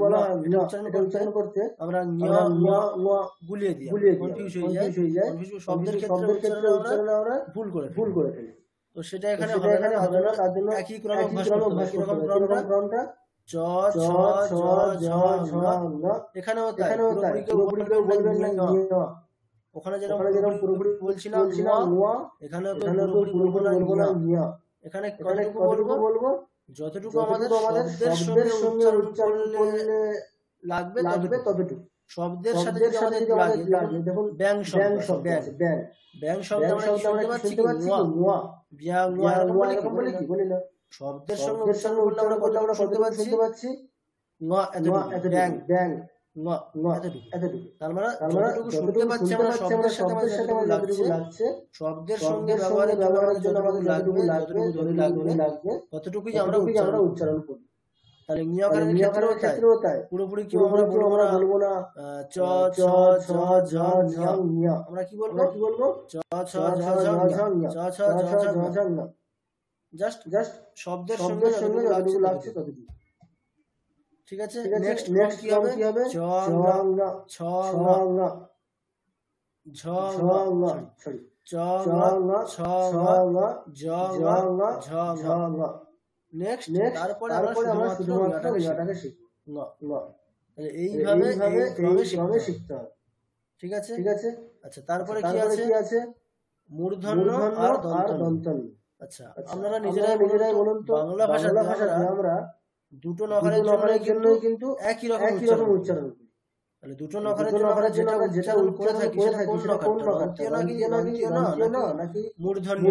এটা উচ্চারণ করতে আমরা ঞ গুলিয়ে দিই, কনফিউজ হয়ে যায়। শব্দের ক্ষেত্রে উচ্চারণ আমরা ভুল করে ফেলি। তো সেটা এখানে হবে না, তার জন্য একই ক্রমে অভ্যাস করতে হবে। কিরকম ক্রমটা? চ ছ ছ ঝ ঝ ঞ। এখানেও তাই, পুরোপুরি কেউ বলবেন না ঞ। ওখানে যেরকম পুরোপুরি বলছিলাম ঞ, এখানেও পুরোপুরি বলবো না ঞ। এখানে কতটুকু বলবো? যতটুকু আমাদের শব্দের সঙ্গে উচ্চারণ করলে লাগবে ততটুকু। শব্দের সাথে যদি আমাদের লাগে, দেখুন ব্যাং শব্দ আছে, ব্যাং শব্দ আমরা শুনতে পাচ্ছি কি? ঞ। ব্যাং ঞ এরকম বলি কি? বলি না। শব্দের সঙ্গে উচ্চারণ করলে আমরা শুনতে পাচ্ছি ঙ এতটুকু, ব্যাং ঙ এতটুকু। তার মানে যতটুকু শুনতে পাচ্ছি আমরা শব্দের সাথে আমাদের যতটুকু লাগছে, শব্দের সঙ্গে ব্যবহারের জন্য আমাদের যতটুকু লাগবে ততটুকুই আমরা উচ্চারণ করি। তাহলে ঞ ক্ষেত্রেও তাই, পুরোপুরি কি আমরা বলবো না চ ছ ছ ঝ ঝ ঞ। আমরা কি বলবো? চ ছ ঝ ঝ ঞ, চ ছ ঝ ঝ ঞ। জাস্ট শব্দের সঙ্গে যতটুকু লাগছে ততটুকু। ঠিক আছে, নেক্সট কি হবে? চ ঙ ছ ঙ ঝ ঙ সরি চ ঙ ছ ঙ জ ঙ ঝ ঙ। নেক্সট তারপরে আমরা শুধুমাত্র ঞটাকে শিখব, ঙ। তাহলে এইভাবে ক্রমে শিখতে হবে। ঠিক আছে। আচ্ছা, তারপরে কি আছে? মূর্ধন্য আর দন্তন্য। আচ্ছা, আপনারা নিজেরাই বলুন তো, বাংলা ভাষাতে আমরা দুটো নখরের জন্য কিন্তু একই রকম উচ্চারণ করি। তাহলে দুটো নখরের জন্য আমরা যেটা উচ্চারণ করে থাকি সেটা কোন নখরটা? নাকি মূর্ধন্য?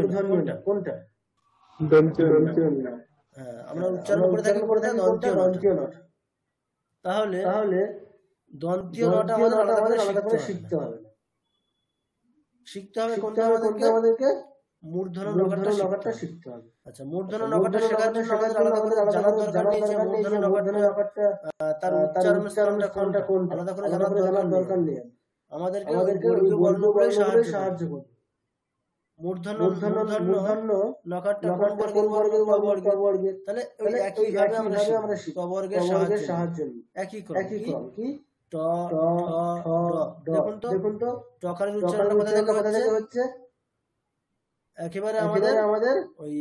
কোনটা? হ্যাঁ, আমরা উচ্চারণ করে থাকি দন্তীয় নট। তাহলে দন্তীয় নট আমাদের আলাদা করে শিখতে হবে। কোনটা আমাদেরকে? মূর্ধন্য নখরটা শিখতে হবে। আচ্ছা, মূর্ধন্য নখরটা শেখার জন্য আমাদের আলাদা করে জানার দরকার নেই যে মূর্ধন্য নখরটা তার উচ্চারণটা কোনটা, আলাদা করে জানার দরকার নেই। আমাদেরকে ওই বর্ণগুলোই সাহায্য করবে। মূর্ধন্য নখরটা কোন বর্গের? ক বর্গের। তাহলে ওই একইভাবে আমরা ক বর্গের সাহায্য নিই। একই ক্রম কি? ট ঠ ড। দেখুন তো টকারের উচ্চারণটা কোথা থেকে হচ্ছে? একেবারে আমাদের ওই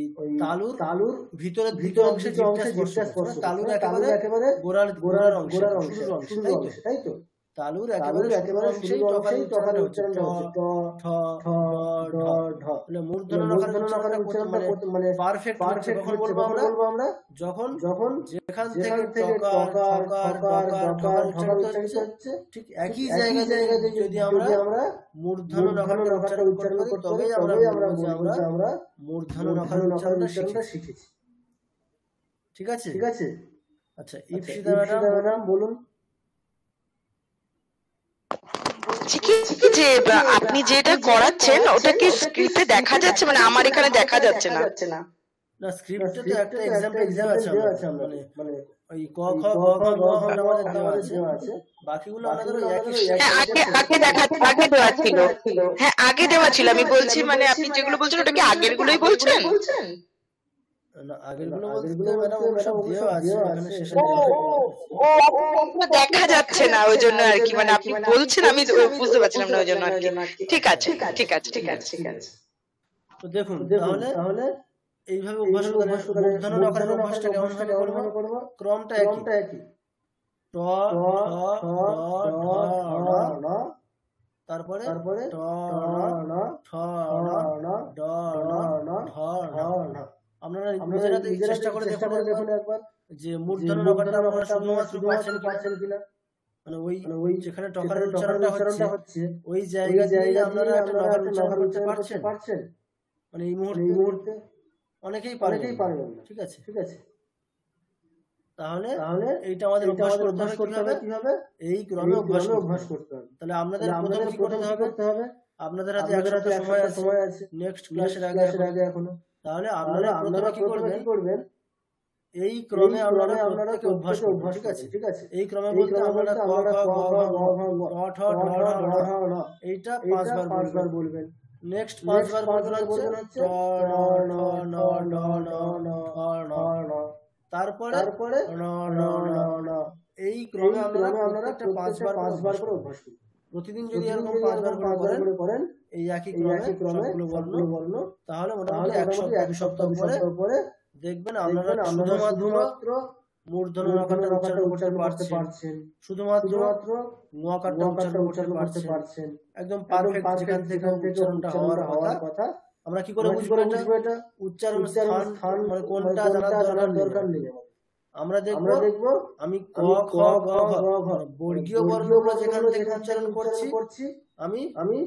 তালুর ভিতরের অংশে জিভটা স্পর্শ। তালুর একেবারে গোড়ার অংশে, শুরুর অংশে, তাই তো? তালুর একেবারে শুরুর অংশেই টকারের উচ্চারণটা হচ্ছে ট ঠ ড ঢ। তাহলে মূর্ধন্য নখরের উচ্চারণটা মানে পারফেক্ট কখন বলবো আমরা? যখন যেখান থেকে টকার ঢকার উচ্চারিত হচ্ছে, ঠিক একই জায়গায় যদি আমরা মূর্ধন্য নখরটা উচ্চারণ করি তবেই আমরা মূর্ধন্য নখরের উচ্চারণটা শিখেছি। ঠিক আছে। আচ্ছা, ইপসিতা ম্যাডাম বলুন। বলছি কি যে আপনি যেটা করাচ্ছেন ওটা কি স্ক্রিপ্টে দেখা যাচ্ছে? মানে আমার এখানে দেখা যাচ্ছে না। না, স্ক্রিপ্টে তো একটা এক্সাম্পল দেওয়া আছে, মানে ওই ক খ গ ঘ ঙ আমাদের দেওয়া আছে, বাকিগুলো আমাদের আগে দেওয়া ছিল। হ্যাঁ, আগে দেওয়া ছিল। আমি বলছি মানে আপনি যেগুলো বলছেন ওটা কি আগের গুলোই বলছেন? দেখা যাচ্ছে না ওই জন্য আর কি, মানে আপনি বলছেন আমি বুঝতে পারছিলাম না ওই জন্য আর কি। ঠিক আছে। তো দেখুন, তাহলে এইভাবে অভ্যাস করে মূর্ধন্য নখরের অভ্যাসটা কেমন ভাবে করব? ক্রমটা একই, ট ঠ ড ণ, তারপরে ট ণ ঠ ণ ড ণ ঢ ণ। আপনারা নিজেরা চেষ্টা করে দেখুন একবার যে মূর্ধন্য নখরটা আপনারা শুধুমাত্র পাচ্ছেন কিনা। মানে ওই যেখানে টকারের উচ্চারণটা হচ্ছে ওই জায়গা দিয়ে আপনারা একটা নকার উচ্চারণ করতে পারছেন? মানে এই মুহূর্তে অনেকেই পারবেন না। ঠিক আছে, তাহলে এইটা আমাদের অভ্যাস করতে হবে। কিভাবে? এই ক্রমে অভ্যাস করতে হবে। তাহলে আপনাদের প্রথমে কি করতে হবে? আপনাদের হাতে এক সপ্তাহ সময় আছে নেক্সট ক্লাসের আগে এখনো। তাহলে আপনারা প্রথমে কি করবেন? এই ক্রমে আপনারা অভ্যাস করবেন। ঠিক আছে, এই ক্রমে বলতে আপনারা ক খ গ ঘ ঠ ঢ এইটা 5 বার বলবেন। নেক্সট 5 বার বলবেন হচ্ছে ট ন ন ন ন ন ন, তারপরে ন ন ন। এই ক্রমে আপনারা 5 বার করে অভ্যাস করুন। প্রতিদিন যদি এরকম 5 বার করে করেন এই একই ক্রমে সবগুলো বর্ণ, তাহলে মোটামুটি এক সপ্তাহ পরে দেখবেন আপনারা শুধুমাত্র মূর্ধন্য নকারটা উচ্চারণ করতে পারছেন, শুধুমাত্র নকারটা উচ্চারণ করতে পারছেন, একদম পারফেক্ট যেখান থেকে উচ্চারণটা হওয়ার কথা। আমরা কি করে বুঝবো এটা? উচ্চারণ স্থান মানে কোনটা জানার দরকার নেই। আমরা দেখবো আমি ক খ গ ঘ বর্গীয় বর্ণগুলো যেখান থেকে উচ্চারণ করছি আমি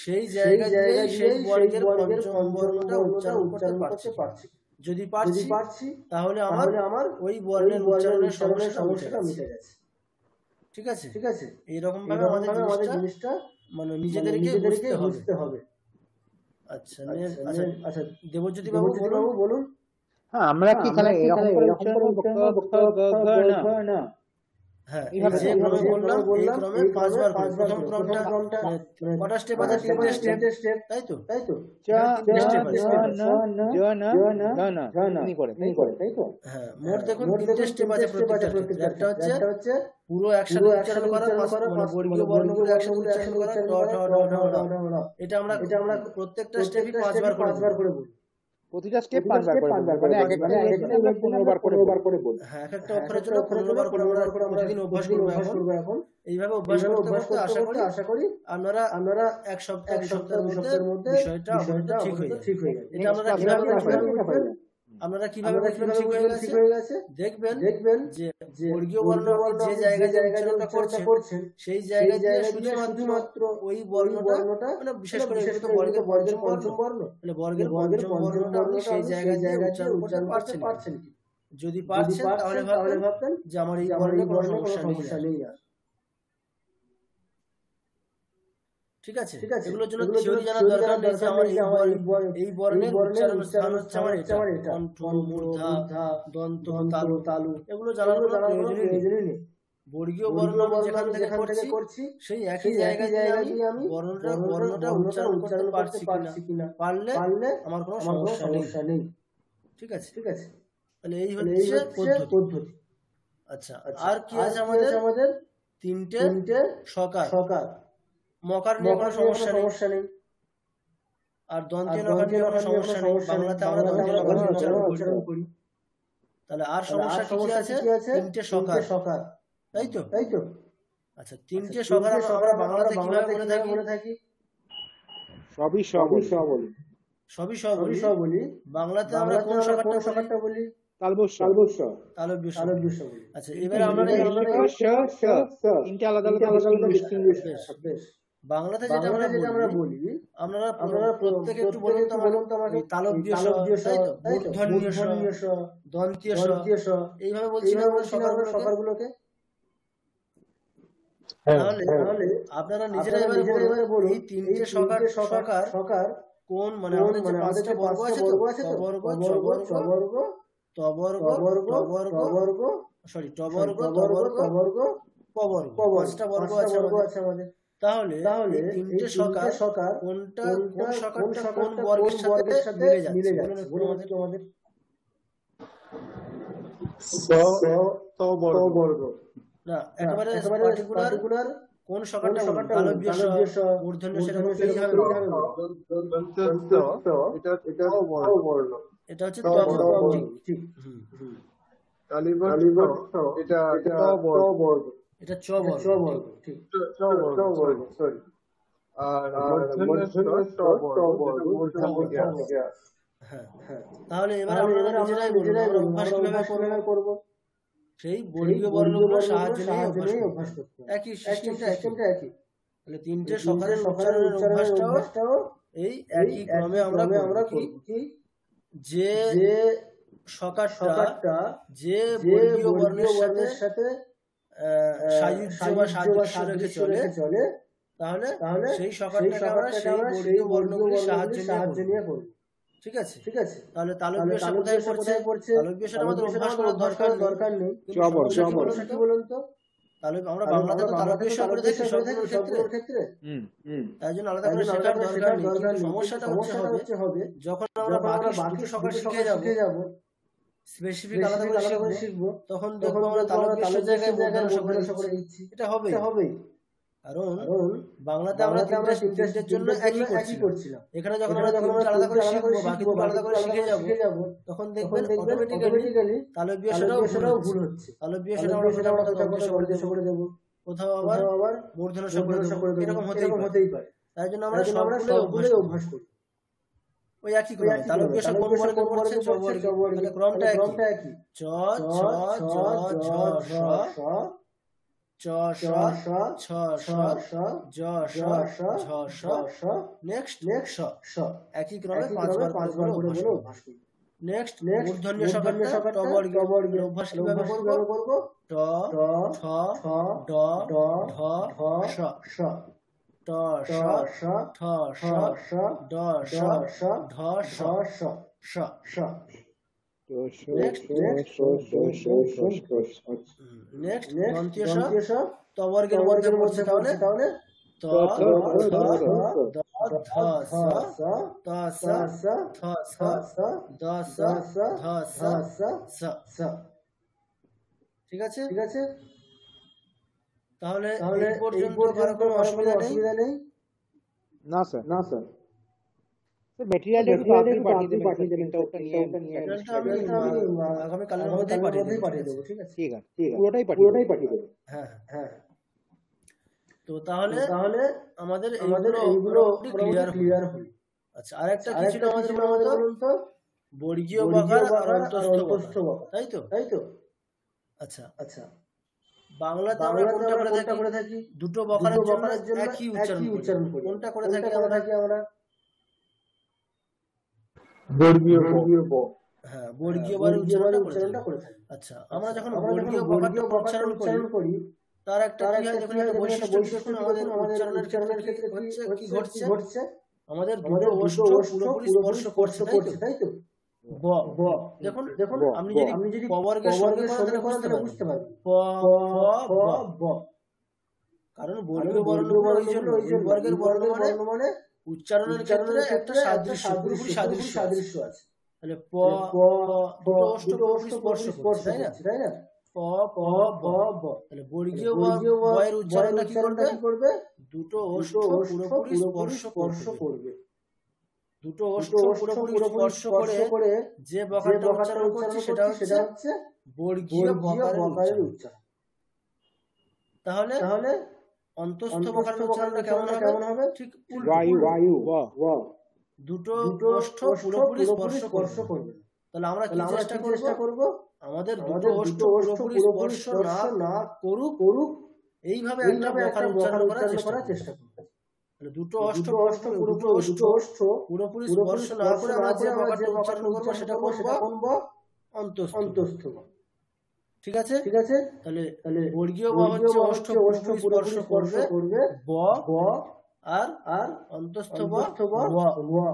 সেই জায়গায় সেই বর্গের পঞ্চম বর্ণটা উচ্চারণ করতে পারছি। যদি পারছি তাহলে আমার ওই বর্ণের উচ্চারণের সমস্যাটা মিটে গেছে। ঠিক আছে, এইরকম ভাবে আমাদের জিনিসটা মানে নিজেদেরকে বুঝতে হবে। আচ্ছা, দেবজ্যোতি বাবু বলুন। হ্যাঁ, আমরা কি তাহলে এরকম করে উচ্চারণ করতে হবে না? হ্যাঁ, এই যে ক্রমে বললাম এই ক্রমে 5 বার করে। প্রথম ক্রমটা কটা স্টেপ আছে? 3টে স্টেপ, তাই তো? চ ন নি করে, তাই তো? হ্যাঁ, মোট দেখুন 3টে স্টেপ আছে প্রত্যেকটা। একটা হচ্ছে পুরো একসাথে উচ্চারণ করা, বর্গীয় বর্ণগুলো একসাথে উচ্চারণ করা, ট ঠ ড ঢ। এটা আমরা প্রত্যেকটা স্টেপই 5 বার করে বলি। প্রতিটা স্টেপ 5 বার করে, মানে এক একটা 15 বার করে বলি। হ্যাঁ, এক একটা অক্ষরের জন্য 15 বার করে আমরা প্রতিদিন অভ্যাস করব এখন। এইভাবে অভ্যাস করতে আশা করি আপনারা এক সপ্তাহের মধ্যে বিষয়টা ঠিক হয়ে যাবে। এটা আপনারা কিভাবে বুঝবেন ঠিক হয়ে গেছে? দেখবেন যে বর্গীয় বর্ণ যে জায়গায় উচ্চারণটা করছেন সেই জায়গায় দিয়ে শুধুমাত্র ওই বর্ণটা মানে বিশেষ করে বর্গের পঞ্চম বর্ণ, মানে বর্গের পঞ্চম বর্ণটা আপনি সেই জায়গায় উচ্চারণ পারছেন কি? যদি পারছেন তাহলে ভাববেন যে আমার এই বর্ণে কোনো সমস্যা নেই আর। ঠিক আছে, এগুলোর জন্য থিওরি জানার দরকার নেই যে আমার এই বর্ণের উচ্চারণ স্থান হচ্ছে আমার এটা, কণ্ঠ, মূর্ধা, দন্ত, তালু, এগুলো জানার কোনো প্রয়োজনই নেই। বর্গীয় বর্ণ যেখান থেকে করছি সেই একই জায়গায় আমি বর্ণটা উচ্চারণ করতে পারছি কিনা, পারলে আমার কোনো সমস্যা নেই। ঠিক আছে, তাহলে এই হচ্ছে পদ্ধতি। আচ্ছা, আর কি আছে আমাদের? 3টে সকার। মকার নিয়ে কোনো সমস্যা নেই, আর দন্তীয় নকার নিয়ে কোনো সমস্যা নেই। বাংলাতে আমরা দন্তীয় নকার উচ্চারণ করি। তাহলে আর সমস্যা কি আছে? 3টে সকার, তাই তো? আচ্ছা, 3টে সকার আমরা বাংলাতে কিভাবে বলে থাকি? সবই বলি। বাংলাতে আমরা কোন সকারটা বলি? তালব্য বলি। আচ্ছা, এবারে আমরা তিনটে আলাদা ডিস্টিংগুইশ বেশ। বাংলাতে যেটা আমরা বলি, আপনারা প্রত্যেকে একটু বলুন তো আমাকে। তালব্য স, তাই তো? মূর্ধন্য স, দন্তীয় স, এইভাবে বলছি না সকারগুলোকে? তাহলে আপনারা নিজেরা এবারে বলুন এই 3টে সকার কোন, মানে আমাদের যে 5টা বর্গ আছে তো, টবর্গ, চবর্গ, টবর্গ, পবর্গ, 5টা বর্গ আছে আমাদের। তাহলে 3টে সকার কোন সকারটা কোন বর্গের সাথে মিলে যাচ্ছে? বলুন আমাদের। বর্গ না, একেবারে পার্টিকুলার কোন সকারটা? তালব্য স, মূর্ধন্য স, এটা হচ্ছে তবর্গ। ঠিক। এটা চবর্গ। ঠিক। সরি। আর হ্যাঁ, তাহলে এবার আমরা নিজেরাই বলবো অভ্যাস কিভাবে করব। সেই বর্গীয় বর্ণগুলোর সাহায্য নিয়ে অভ্যাস করতে হবে। একই সিস্টেমটা একই। তাহলে তিনটে সকারের উচ্চারণের অভ্যাসটাও এই একই ক্রমে আমরা করব। যে সকারটা যে বর্গীয় বর্ণের সাথে সাযুজ্য বা সাদৃশ্য রেখে চলে, তাহলে সেই সকারটাকে আমরা সেই বর্গীয় বর্ণগুলির সাহায্য নিয়ে করব। ঠিক আছে। তাহলে তালব্যটা কোথায় পড়ছে? তালব্যটা আমাদের অভ্যাস করার দরকার নেই। কি বলুন তো, তাহলে আমরা বাংলাতে তো তালব্য করে দেখি সবগুলোর ক্ষেত্রে, তাই জন্য আলাদা করে শেখার দরকার নেই। সমস্যাটা হচ্ছে হবে যখন আমরা বাকি সকার শিখে যাব, স্পেসিফিক আলাদা করে শিখবো, তখন দেখবো আমরা তালব্যের জায়গায় মূর্ধন্য স করে দিচ্ছি। এটা হবেই, কারণ বাংলাতে আমরা তিনটের জন্য একই করছিলাম। এখানে যখন আমরা আলাদা করে শিখবো, বাকি আলাদা করে শিখে যাব, তখন দেখবেন অটোমেটিক্যালি তালব্য সেটাও ভুল হচ্ছে। তালব্য সেটা আমরা তালব্য করে দেবো, কোথাও আবার মূর্ধন্য স করে দেবো, এরকম হতেই পারে। তাই জন্য আমরা সবগুলোই অভ্যাস করি ওই একই ক্রমে। তালব্য সব কোন বর্গে পড়ছে? চ বর্গে। ক্রমটা একই। চ ছ জ ঝ ষ চ শ ছ শ জ শ ঝ শ নেক্সট শ। একই ক্রমে 5 বার করে অভ্যাস করি। নেক্সট মূর্ধন্য সকারটা ট বর্গের অভ্যাস কিভাবে করব? ট ঠ ড ঢ শ ট শ ঠ শ ড শ ঢ শ শ। নেক্সট দন্তীয় স ত বর্গের মধ্যে পড়ছে, তাহলে ত ধ ধ স ত স থ স দ স ধ স স। ঠিক আছে। তাহলে এই পর্যন্ত কারো কোনো অসুবিধা নেই? না স্যার মেটেরিয়ালটা আপনি পাঠিয়ে দেবেন, ওটা নিয়ে আমি আগামী কালের মধ্যেই পাঠিয়ে দেবো। ঠিক আছে, পুরোটাই পাঠিয়ে দেবো। হ্যাঁ। তো তাহলে আমাদের এইগুলো ক্লিয়ার হল। আচ্ছা, আরেকটা কি ছিল আমাদের বলুন তো? বর্গীয় বকার আর অন্তস্থ বকার, তাই তো? আচ্ছা, বাংলাতে আমরা কোনটা করে থাকি? দুটো বকারের জন্য একই উচ্চারণ করি। কোনটা করে থাকি আমরা? বর্গীয় ব। হ্যাঁ, বর্গীয় বকারের উচ্চারণটা করে থাকি। আচ্ছা, আমরা যখন বর্গীয় বকারটা উচ্চারণ করি, তার একটা কি হয় দেখুন, একটা বৈশিষ্ট্য দেখুন আমাদের উচ্চারণের ক্ষেত্রে কি ঘটছে? আমাদের দুটো ওষ্ঠ পুরোপুরি স্পর্শ করছে, তাই তো? ব দেখুন আপনি যদি প বর্গের সঙ্গে বুঝতে পারবেন প ব, কারণ বর্গীয় বর্ণ ওই জন্য বর্গের বর্ণ মানে উচ্চারণের ক্ষেত্রে একটা সাদৃশ্য আছে। তাহলে প ওষ্ঠ পুরোপুরি স্পর্শ করছে, তাই না? প ব ব। তাহলে বর্গীয় বয়ের উচ্চারণটা কি করবে? দুটো ওষ্ঠ পুরোপুরি স্পর্শ করবে। দুটো ওষ্ঠ পুরোপুরি স্পর্শ করে যে বকারটা উচ্চারণ করছে সেটা হচ্ছে বর্গীয় বকারের উচ্চারণ। তাহলে অন্তস্থ বকারের উচ্চারণটা কেমন হবে? ঠিক উল্টো। দুটো ওষ্ঠ পুরোপুরি স্পর্শ করবে। তাহলে আমরা কি চেষ্টা করব? আমাদের দুটো ওষ্ঠ পুরোপুরি স্পর্শ না করুক এইভাবে একটা বকার উচ্চারণ করার চেষ্টা করব। তাহলে দুটো ওষ্ঠ পুরোপুরি স্পর্শ না করে আমরা যে বকারটা উচ্চারণ করব সেটা করব অন্তস্থ। ঠিক আছে। তাহলে বর্গীয় ব হচ্ছে ওষ্ঠ পুরোপুরি স্পর্শ করবে ব, আর অন্তস্থ ব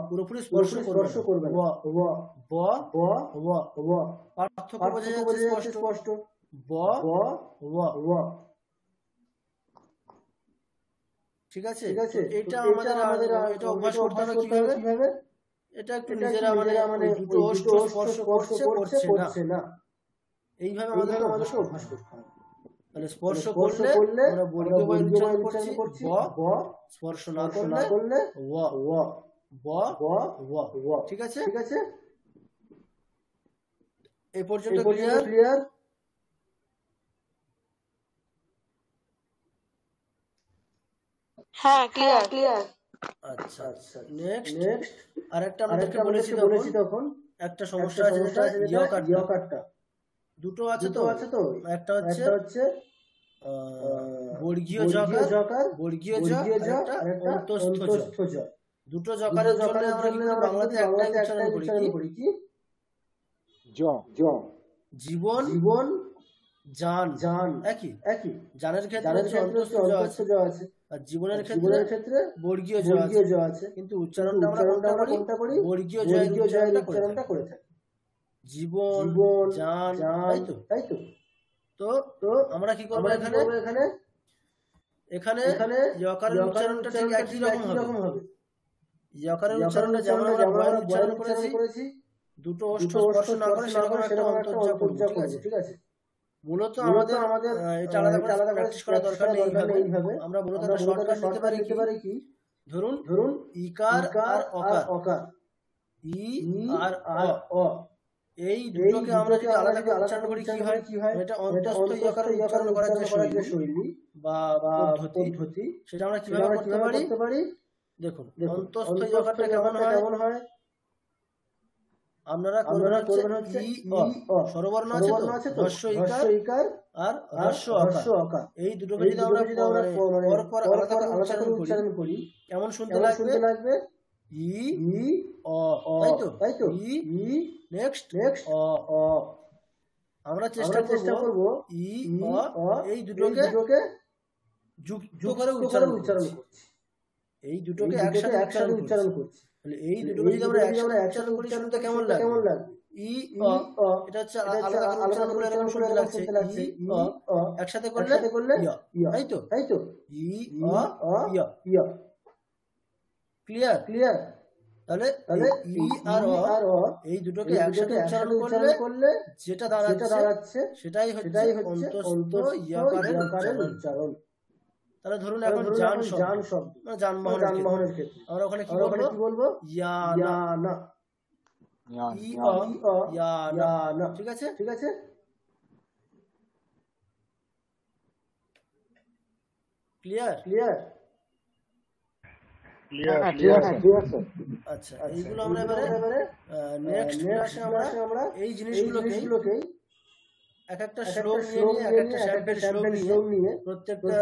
পুরোপুরি স্পর্শ করবে ব। পার্থক্য বোঝা যাচ্ছে স্পষ্ট। ব। ঠিক আছে। এটা এটা অভ্যাস করতে হবে কিভাবে? এটা একটু নিজেরা আমাদের দুটো ওষ্ঠ স্পর্শ করছে না, এইভাবে আমাদের অভ্যাস করতে হবে। তাহলে স্পর্শ করলে আমরা বর্গীয় বয়ের উচ্চারণ করছি ব, স্পর্শ না করলে ব। ঠিক আছে। এই পর্যন্ত ক্লিয়ার? হ্যাঁ, ক্লিয়ার। আচ্ছা, নেক্সট আরেকটা আমাদেরকে বলেছি তখন একটা সমস্যা আছে, যেটা ইয়কারটা। দুটো আছে তো, একটা হচ্ছে বর্গীয় জকার, বর্গীয় জ, আর একটা অন্তস্থ জ। দুটো জকারের জন্য আমরা কি বাংলাতে একটাই উচ্চারণ করি কি জ জ। জীবন জীবন জান জান একই একই। জানের ক্ষেত্রে অন্তস্থ জ আছে, আর জীবনের ক্ষেত্রে বর্গীয় জ আছে, কিন্তু উচ্চারণটা আমরা কোনটা করি? বর্গীয় জ এর উচ্চারণটা করে থাকি। জীবন জান, তাই তো। তো তো আমরা কি করব এখানে? এখানে যকারের উচ্চারণটা ঠিক একই রকম হবে। যকারের উচ্চারণটা যেমন আমরা ভয়ের উচ্চারণ করেছি, দুটো ওষ্ঠ স্পর্শ না করে সেরকম একটা অন্তর্জা করব, ঠিক আছে? মূলত আমাদের এটা আলাদা করে প্র্যাকটিস করা দরকার নেই এইভাবে। আমরা মূলত শর্টকাট নিতে পারি কি, ধরুন ইকার আর অকার, ই আর অ, এই দুটোকে আমরা যদি আলাদা করে উচ্চারণ করি কি হয়? এটা অন্তস্থ ইকার উচ্চারণ করার যে শৈলী বা পদ্ধতি, সেটা আমরা কিভাবে করতে পারি? দেখুন অন্তস্থ ইকারটা কেমন হয়? আপনারা করবেন হচ্ছে ই অ, স্বরবর্ণ আছে তো, হ্রস্ব ইকার আর হ্রস্ব অকার, এই দুটোকে যদি আমরা পরপর আলাদা করে উচ্চারণ করি কেমন শুনতে লাগবে? ই অ, তাই তো, ই নেক্সট অ অ। আমরা চেষ্টা করব ই অ এই দুটোকে যুক্ত করে উচ্চারণ করছি, এই দুটোকে একসাথে উচ্চারণ করছি। তাহলে এই দুটোকে যদি আমরা একসাথে উচ্চারণ করি শুনতে কেমন লাগবে? ই অ, এটা হচ্ছে আলাদা করে উচ্চারণ করলে এরকম শুনতে লাগছে, ই অ, একসাথে করলে ইয়, তাই তো, ই অ ইয়। ক্লিয়ার? তাহলে ই আর অ এই দুটোকে একসাথে উচ্চারণ করলে যেটা দাঁড়াচ্ছে সেটাই হচ্ছে অন্তস্থ ইকারের উচ্চারণ। তাহলে ধরুন এখন যান শব্দ, মানে যানবাহনের ক্ষেত্রে আমরা ওখানে কি বলবো? ইয়ানা, ই অ ইয়ানা, ঠিক আছে? ক্লিয়ার? আচ্ছা, এইগুলো আমরা এবারে নেক্সট ক্লাসে আমরা এই জিনিসগুলোকেই এক একটা শ্লোক নিয়ে এক একটা স্যাম্পল শ্লোক নিয়ে প্রত্যেকটা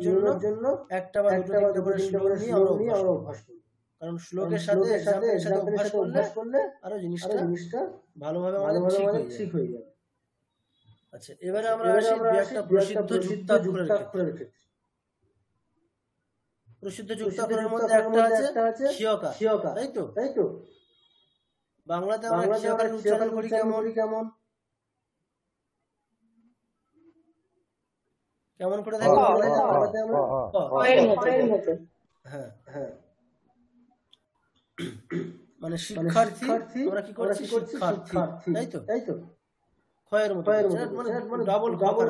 নিয়মের জন্য একটা বা দুটো করে শ্লোক নিয়ে আমরা অভ্যাস করি। কারণ শ্লোকের সাথে এক্সাম্পলের সাথে অভ্যাস করলে আরো জিনিসটা ভালোভাবে আমাদের ঠিক হয়ে যাবে। আচ্ছা, এবারে আমরা আসি একটা প্রসিদ্ধ যুক্তাক্ষরের ক্ষেত্রে। প্রসিদ্ধ যুক্তাক্ষরের মধ্যে একটা আছে ক্ষিয়কার, তাই তো। বাংলাতে আমরা ক্ষিয়কারের উচ্চারণ করি কেমন করে দেখো? হ্যাঁ, মানে শিক্ষার্থী আমরা কি করছি? শিক্ষার্থী, তাই তো। ক্ষয়ের মতো, মানে ডাবল খকার,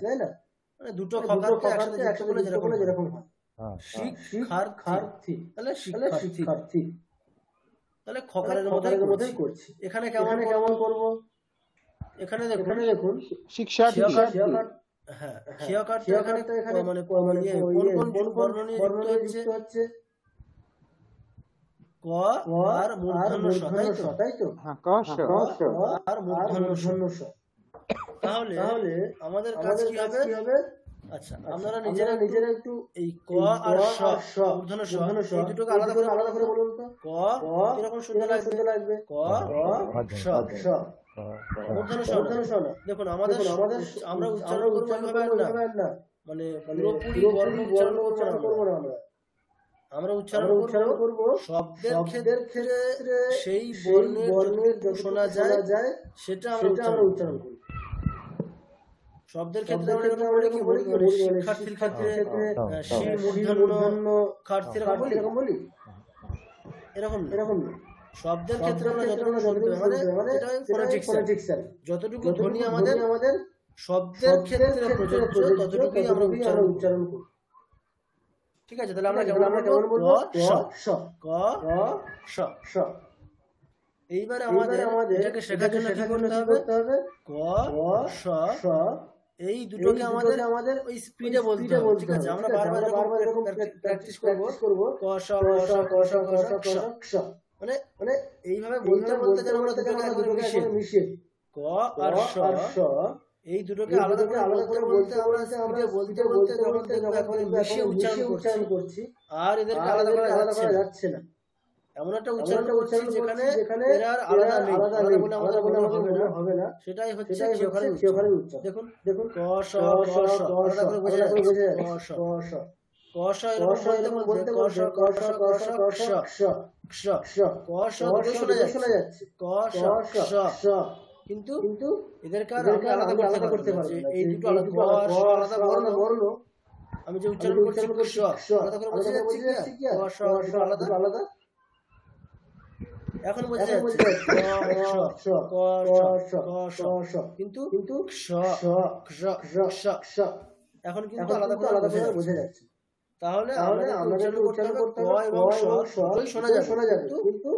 তাই না? মানে দুটো খকারকে একসাথে করলে যেরকম হয় শিক্ষার্থী, তাহলে শিক্ষার্থী, তাহলে খকারের মধ্যেই করছি। এখানে কেমন করব? এখানে দেখুন শিক্ষার্থী, হ্যাঁ, ক্ষিয়কারটা এখানে মানে কোন বর্ণ নিয়ে যুক্ত হচ্ছে? ক আর মূর্ধন্য ষ, তাই তো? ক আর মূর্ধন্য ষ। তাহলে আমাদের কাজ কি হবে? আচ্ছা, আপনারা নিজেরা একটু এই ক আর ষ, মূর্ধন্য ষ, এই দুটোকে আলাদা করে বলুন তো। ক কিরকম শুনতে লাগবে? ক ষ, মূর্ধন্য ষ না। দেখুন আমরা উচ্চারণ করবো এইভাবে না, মানে পুরোপুরি বর্ণ উচ্চারণ করবো না। আমরা উচ্চারণ করব শব্দের ক্ষেত্রে সেই বর্ণের শোনা যায় সেটা আমরা উচ্চারণ করি। শব্দের ক্ষেত্রে আমরা কি বলি? শিক্ষার্থীর ক্ষেত্রে শি মূর্ধন্য খার্থী এরকম বলি, এরকম না। শব্দের ক্ষেত্রে আমরা যতটুকু শুনতে মানে এটা ফোনেটিক্স, যতটুকু ধ্বনি আমাদের শব্দের ক্ষেত্রে প্রযোজ্য ততটুকুই আমরা উচ্চারণ করি, ঠিক আছে? তাহলে আমরা কেমন বলবো? ক শ। এইবারে আমাদের এটাকে শেখার জন্য কি করতে হবে? ক শ এই দুটোকে আমাদের ওই স্পিডে বলতে হবে, ঠিক আছে? আমরা বারবার এরকম প্র্যাকটিস করব। ক শ শ, মানে এইভাবে বলতে যেন আমরা দুটোকে একদম মিশিয়ে, ক আর স এই দুটোকে আলাদা করে বলতে আমরা বলতে যখন দেখবো একেবারে মিশিয়ে উচ্চারণ করছি আর এদেরকে আলাদা করা যাচ্ছে না। এমন একটা উচ্চারণ করছি যেখানে এরা আলাদা নেই, আলাদা বলে আমাদের মনে হবে না, সেটাই হচ্ছে ক্ষীয়কারের উচ্চারণ। দেখুন ক স ক স আলাদা করে বোঝা যাচ্ছে। ক স ক স এরকম বলতে ক স ক স ক স শ শ শ ক স দুটোই শোনা যাচ্ছে ক স শ, কিন্তু এদেরকে আর আমি আলাদা করতে পারবো না। এই দুটো আলাদা আলাদা বর্ণ, আমি যে উচ্চারণ করছি শ আলাদা করে বোঝা যাচ্ছে কি ক স আলাদা। এখন বোঝা যাচ্ছে ক স কিন্তু শ শ শ এখন কিন্তু আলাদা করে বোঝা যাচ্ছে। তাহলে আমরা উচ্চারণ করতে হবে ক এবং শ দুটোই শোনা যাবে, কিন্তু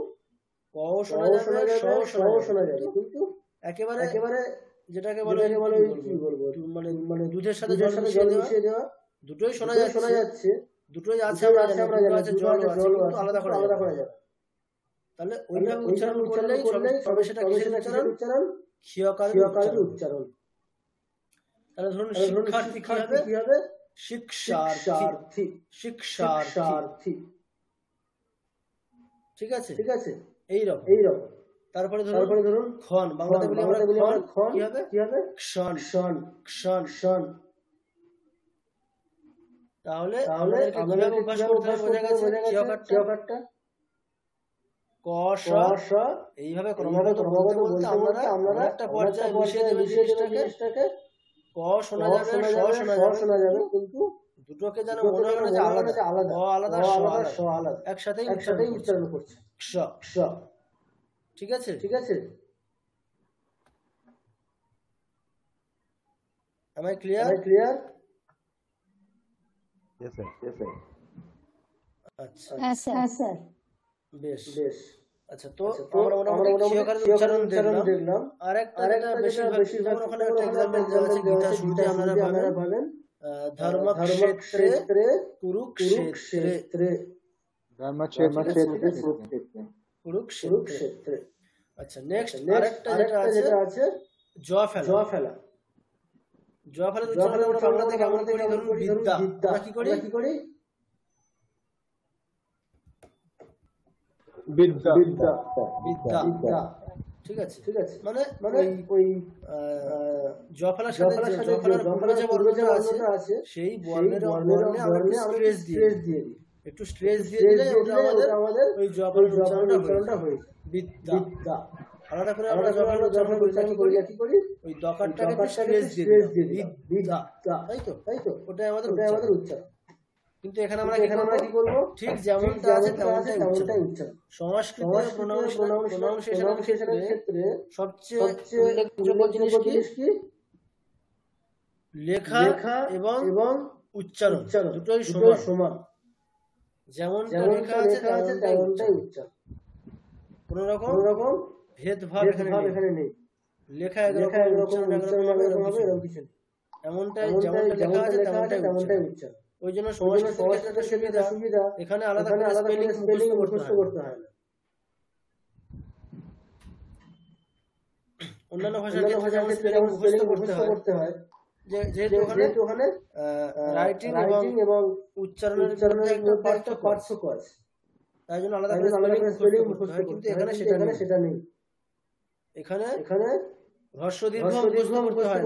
ক ও শোনা যাবে, শ ও শোনা যাবে, কিন্তু একেবারে যেটাকে বলে কি বলবো মানে দুধের সাথে জল মিশিয়ে দেওয়া, দুটোই শোনা যাচ্ছে, দুটোই আছে আমরা জানি, জল আছে, কিন্তু আলাদা করা যাবে। তাহলে ওইভাবে উচ্চারণ করলেই তবে সেটা কিসের উচ্চারণ? ক্ষীয়কারের উচ্চারণ। তাহলে ধরুন শিক্ষার্থী কি হবে? শিক্ষার্থী শিক্ষার্থী, ঠিক আছে এইরকম। তারপরে ধরুন ক্ষণ, বাংলাতে বলি আমরা ক্ষণ, কি হবে? ক্ষণ ক্ষণ ক্ষণ ক্ষণ। তাহলে আমাদেরকে কিভাবে অভ্যাস করতে হবে বোঝা গেছে ক্ষীয়কারটা। ক স এইভাবে ক্রমাগত বলতে আমরা একটা পর্যায়ে মিশিয়ে দেব জিনিসটাকে। ক শোনা যাবে, শ শোনা যাবে, কিন্তু দুটোকে যেন মনে হবে না যে আলাদা, ক আলাদা, শ আলাদা, একসাথেই উচ্চারণ করছে শ শ। ঠিক আছে Am I clear? Yes sir. আচ্ছা হ্যাঁ স্যার। বেশ। আচ্ছা, তো আমরা মোটামুটি ক্ষীয়কারের উচ্চারণ দেখলাম। আর একটা বেশিরভাগ ওখানে একটা এক্সাম্পল দেওয়া আছে গীতা শুরুতে আপনারা পাবেন ধর্মক্ষেত্রে কুরুক্ষেত্রে, কুরুক্ষেত্রে। আচ্ছা, নেক্সট আরেকটা যেটা আছে জ ফেলা। জ ফেলার উচ্চারণ আমরা বাংলা থেকে কেমন করি? ধরুন বিদ্যা, আমরা কি করি? বিদ্যা। ঠিক আছে মানে ওই জ ফেলার সাথে পূর্বে যে বর্ণটা আছে সেই বর্ণে আমরা একটু স্ট্রেস দিয়ে দিলে ওটা আমাদের ওই জ ফেলার উচ্চারণটা হয়ে বিদ্যা। আলাদা করে আমরা যখন কি করি ওই দকারটাকে স্ট্রেস দিয়ে দিই বিদ্যা, তাই তো ওটাই আমাদের উচ্চারণ। কিন্তু এখানে আমরা কি করব? ঠিক যেমনটা আছে তেমনটাই উচ্চারণ। সংস্কৃত প্রোনাউন্সিয়েশনের ক্ষেত্রে সবচেয়ে উল্লেখযোগ্য জিনিস কি? লেখা এবং উচ্চারণ দুটোই সমান। যেমনটা লেখা আছে তেমনটাই উচ্চারণ। কোন রকম ভেদভাব এখানে নেই। লেখা একরকম, উচ্চারণ একরকম হবে, এরকম কিছু নেই। এমনটাই যেমনটা লেখা আছে তেমনটাই উচ্চারণ। ওই জন্য সংস্কৃতের সুবিধা এখানে আলাদা স্পেলিং মুখস্থ করতে হয় না। অন্যান্য ভাষার ক্ষেত্রে স্পেলিং মুখস্থ করতে হয়, যেহেতু ওখানে রাইটিং এবং উচ্চারণের একটা পার্থক্য আছে, তাই জন্য আলাদা স্পেলিং মুখস্থ হয়। কিন্তু এখানে সেটা নেই। এখানে হ্রস্ব দীর্ঘ মুখস্থ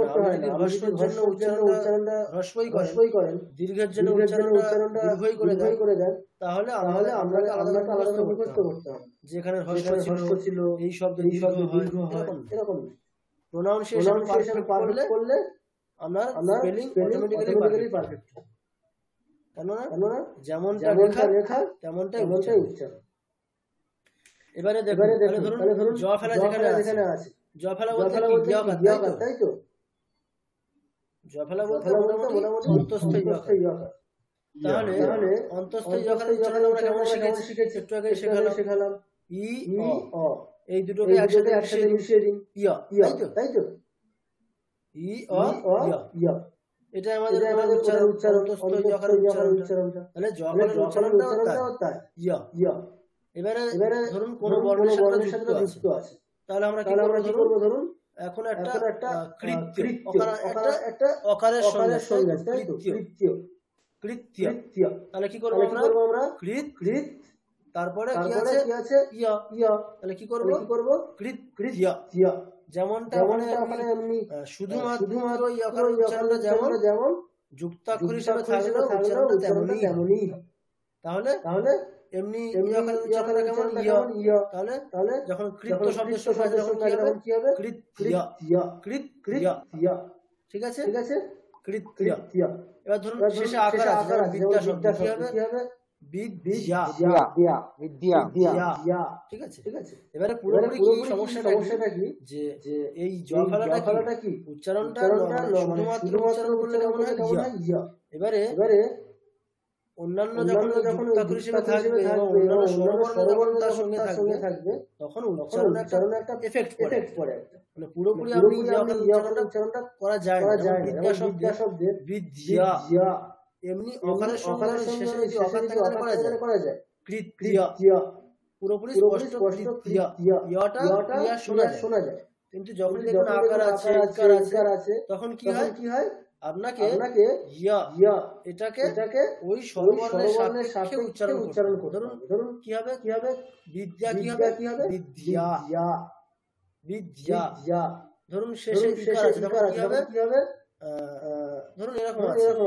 করতে হয় না। আপনি হ্রস্বের জন্য উচ্চারণটা হ্রস্বই করেন, দীর্ঘের জন্য উচ্চারণটা দীর্ঘই করে দেন, তাহলে আমরা আলাদা মুখস্থ করতে হবে। যেখানে হ্রস্ব ছিল এই শব্দ দীর্ঘ হয়, এরকম প্রোনাউন্সিয়েশন পারফেক্ট করলে আপনার স্পেলিং অটোমেটিক্যালি পারফেক্ট হয়। কেননা যেমনটা লেখা তেমনটাই উচ্চারণ। এবারে ধরুন জ ফেলা যেখানে আছে, জ ফেলা বলতে কি? তাই তো জ ফেলা বলতে মোটামুটি অন্তঃস্থ ইয়কার। তাহলে অন্তঃস্থ ইয়কারের উচ্চারণ আমরা কেমন শিখেছি? একটু আগে শেখালাম ই অ, এই দুটোকে একসাথে মিশিয়ে দিন ইয়, তাই তো ই অ ইয়। এটা আমাদের উচ্চারণ অন্তঃস্থ ইয়কারের উচ্চারণটা। তাহলে জ ফেলার উচ্চারণটাও তাই ইয়। এবারে ধরুন কোন বর্ণের সাথে যুক্ত আছে, তাহলে আমরা কি করব? ধরুন এখন একটা কৃত্য, একটা অকারের সঙ্গে আছে, তাই তো? কৃত্য। তাহলে কি করবো আমরা? কৃত, তারপরে কি আছে? ইয়া। তাহলে কি করবো? কৃত্য। যেমনটা মানে এমনি শুধুমাত্র ইয়কার উচ্চারণটা যেমন যুক্তাক্ষর হিসেবে থাকলেও উচ্চারণটা তেমনই। তাহলে এমনি ইয়কার উচ্চারণটা কেমন? ইয়া। তাহলে যখন কৃত্য শব্দের সঙ্গে আছে তখন কি হবে? কৃত্য। ঠিক আছে? কৃত্য। এবার ধরুন শেষে আকার আছে, যেমন বিদ্যা শব্দ কি হবে? বিদ্যা। ঠিক আছে? এবারে পুরোপুরি কি সমস্যাটা কি, যে এই জ ফলাটা কি উচ্চারণটা শুধুমাত্র উচ্চারণ করলে কেমন হয়? ইয়া। এবারে অন্যান্য যখন যুক্তাক্ষর হিসেবে থাকবে এবং অন্যান্য স্বরবর্ণ যখন তার সঙ্গে থাকবে তখন উচ্চারণে একটা এফেক্ট পড়ে। মানে পুরোপুরি আপনি উচ্চারণটা করা যায় না। বিদ্যা শব্দের বিদ্যা, এমনি অকারের সঙ্গে শেষে যদি অকার থাকে তাহলে করা যায় কৃত্য, পুরোপুরি স্পষ্ট কৃত্য। ইয়াটা ক্লিয়ার শোনা যায়। কিন্তু যখন দেখুন আকার আছে, ইকার আছে, তখন কি হয়? আপনাকে ইয়া এটাকে ওই স্বরবর্ণের সাথে উচ্চারণ করতে হবে। ধরুন কি হবে? বিদ্যা কি হবে? বিদ্যা। ধরুন শেষে ইকার আছে, তখন কি হবে? ধরুন এরকম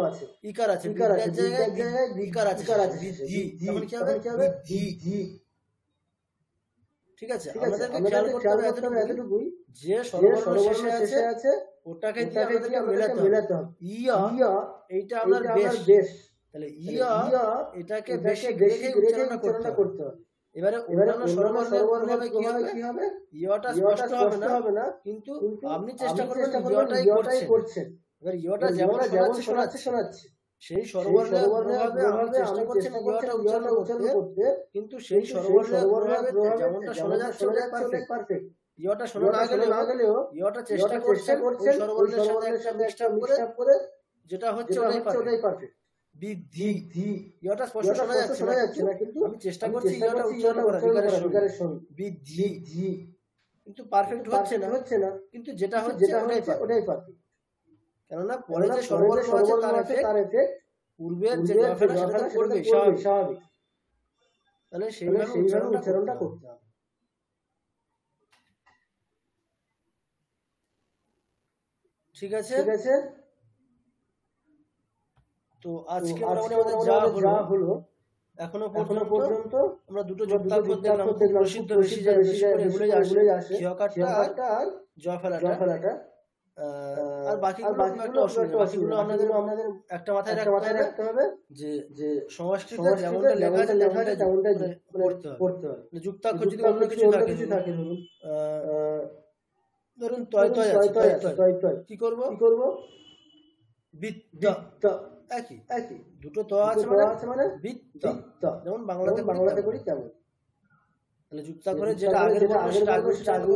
আছে, ইকার আছে, বিদ্যার জায়গায় ইকার আছে, বিদ্ধি, তখন কি হবে? বিদ্ধি। ঠিক আছে? আমাদেরকে খেয়াল করতে হবে এতটুকুই, যে স্বরবর্ণ শেষে আছে ওটাকে দিয়ে আমাদেরকে মেলাতে হবে। ইয়া এইটা আপনার বেশ, তাহলে ইয়া এটাকে বেশি দেখে উচ্চারণটা করতে হবে। এবারে অন্যান্য স্বরবর্ণে কি হবে? ইয়াটা স্পষ্ট হবে না, কিন্তু আপনি চেষ্টা করবেন ইয়াটাই করছেন। এবার ইয়াটা যেমন শোনাচ্ছে সেই স্বরবর্ণের প্রভাবে আপনি চেষ্টা করছেন ইয়াটা উচ্চারণ করতে, কিন্তু সেই স্বরবর্ণের প্রভাবে যেমনটা শোনা যাচ্ছে ওটাই পারফেক্ট। ইয়াটা শোনা না গেলেও ইয়াটা চেষ্টা করছেন ওই স্বরবর্ণের সাথে একটা মিক্সড করে যেটা হচ্ছে ওটাই পারফেক্ট। বিদ্ধি, ইয়াটা স্পষ্ট শোনা যাচ্ছে না, কিন্তু আমি চেষ্টা করছি ইয়াটা উচ্চারণ করার বিকারের সঙ্গে। বিদ্ধি, কিন্তু পারফেক্ট হচ্ছে না, কিন্তু যেটা হচ্ছে ওটাই পারফেক্ট। কেননা পরে যে স্বরবর্ণ আছে তার এফেক্ট পূর্বের যে জফাটা সেটা করবে স্বাভাবিক। তাহলে সেইভাবে উচ্চারণটা করতে হবে। ঠিক আছে? তো আজকে মোটামুটি আমাদের যা হলো এখনো পর্যন্ত আমরা দুটো যুক্তাক্ষর দেখলাম, প্রসিদ্ধ বেশি এগুলোই আসে, ঝকারটা আর জফলাটা। আর বাকিগুলো একটা অসুবিধা, বাকিগুলো আপনাদের একটা মাথায় রাখতে হবে যে সংস্কৃতে যেমনটা লেখা আছে তেমনটা পড়তে হবে। যুক্তাক্ষর যদি অন্য কিছু থাকে, ধরুন তয় কি করব? বিত্ত, একই দুটো ত আছে মানে বিত্ত, যেমন বাংলাতে করি তেমন। তাহলে যুক্তাক্ষরের যেটা আগের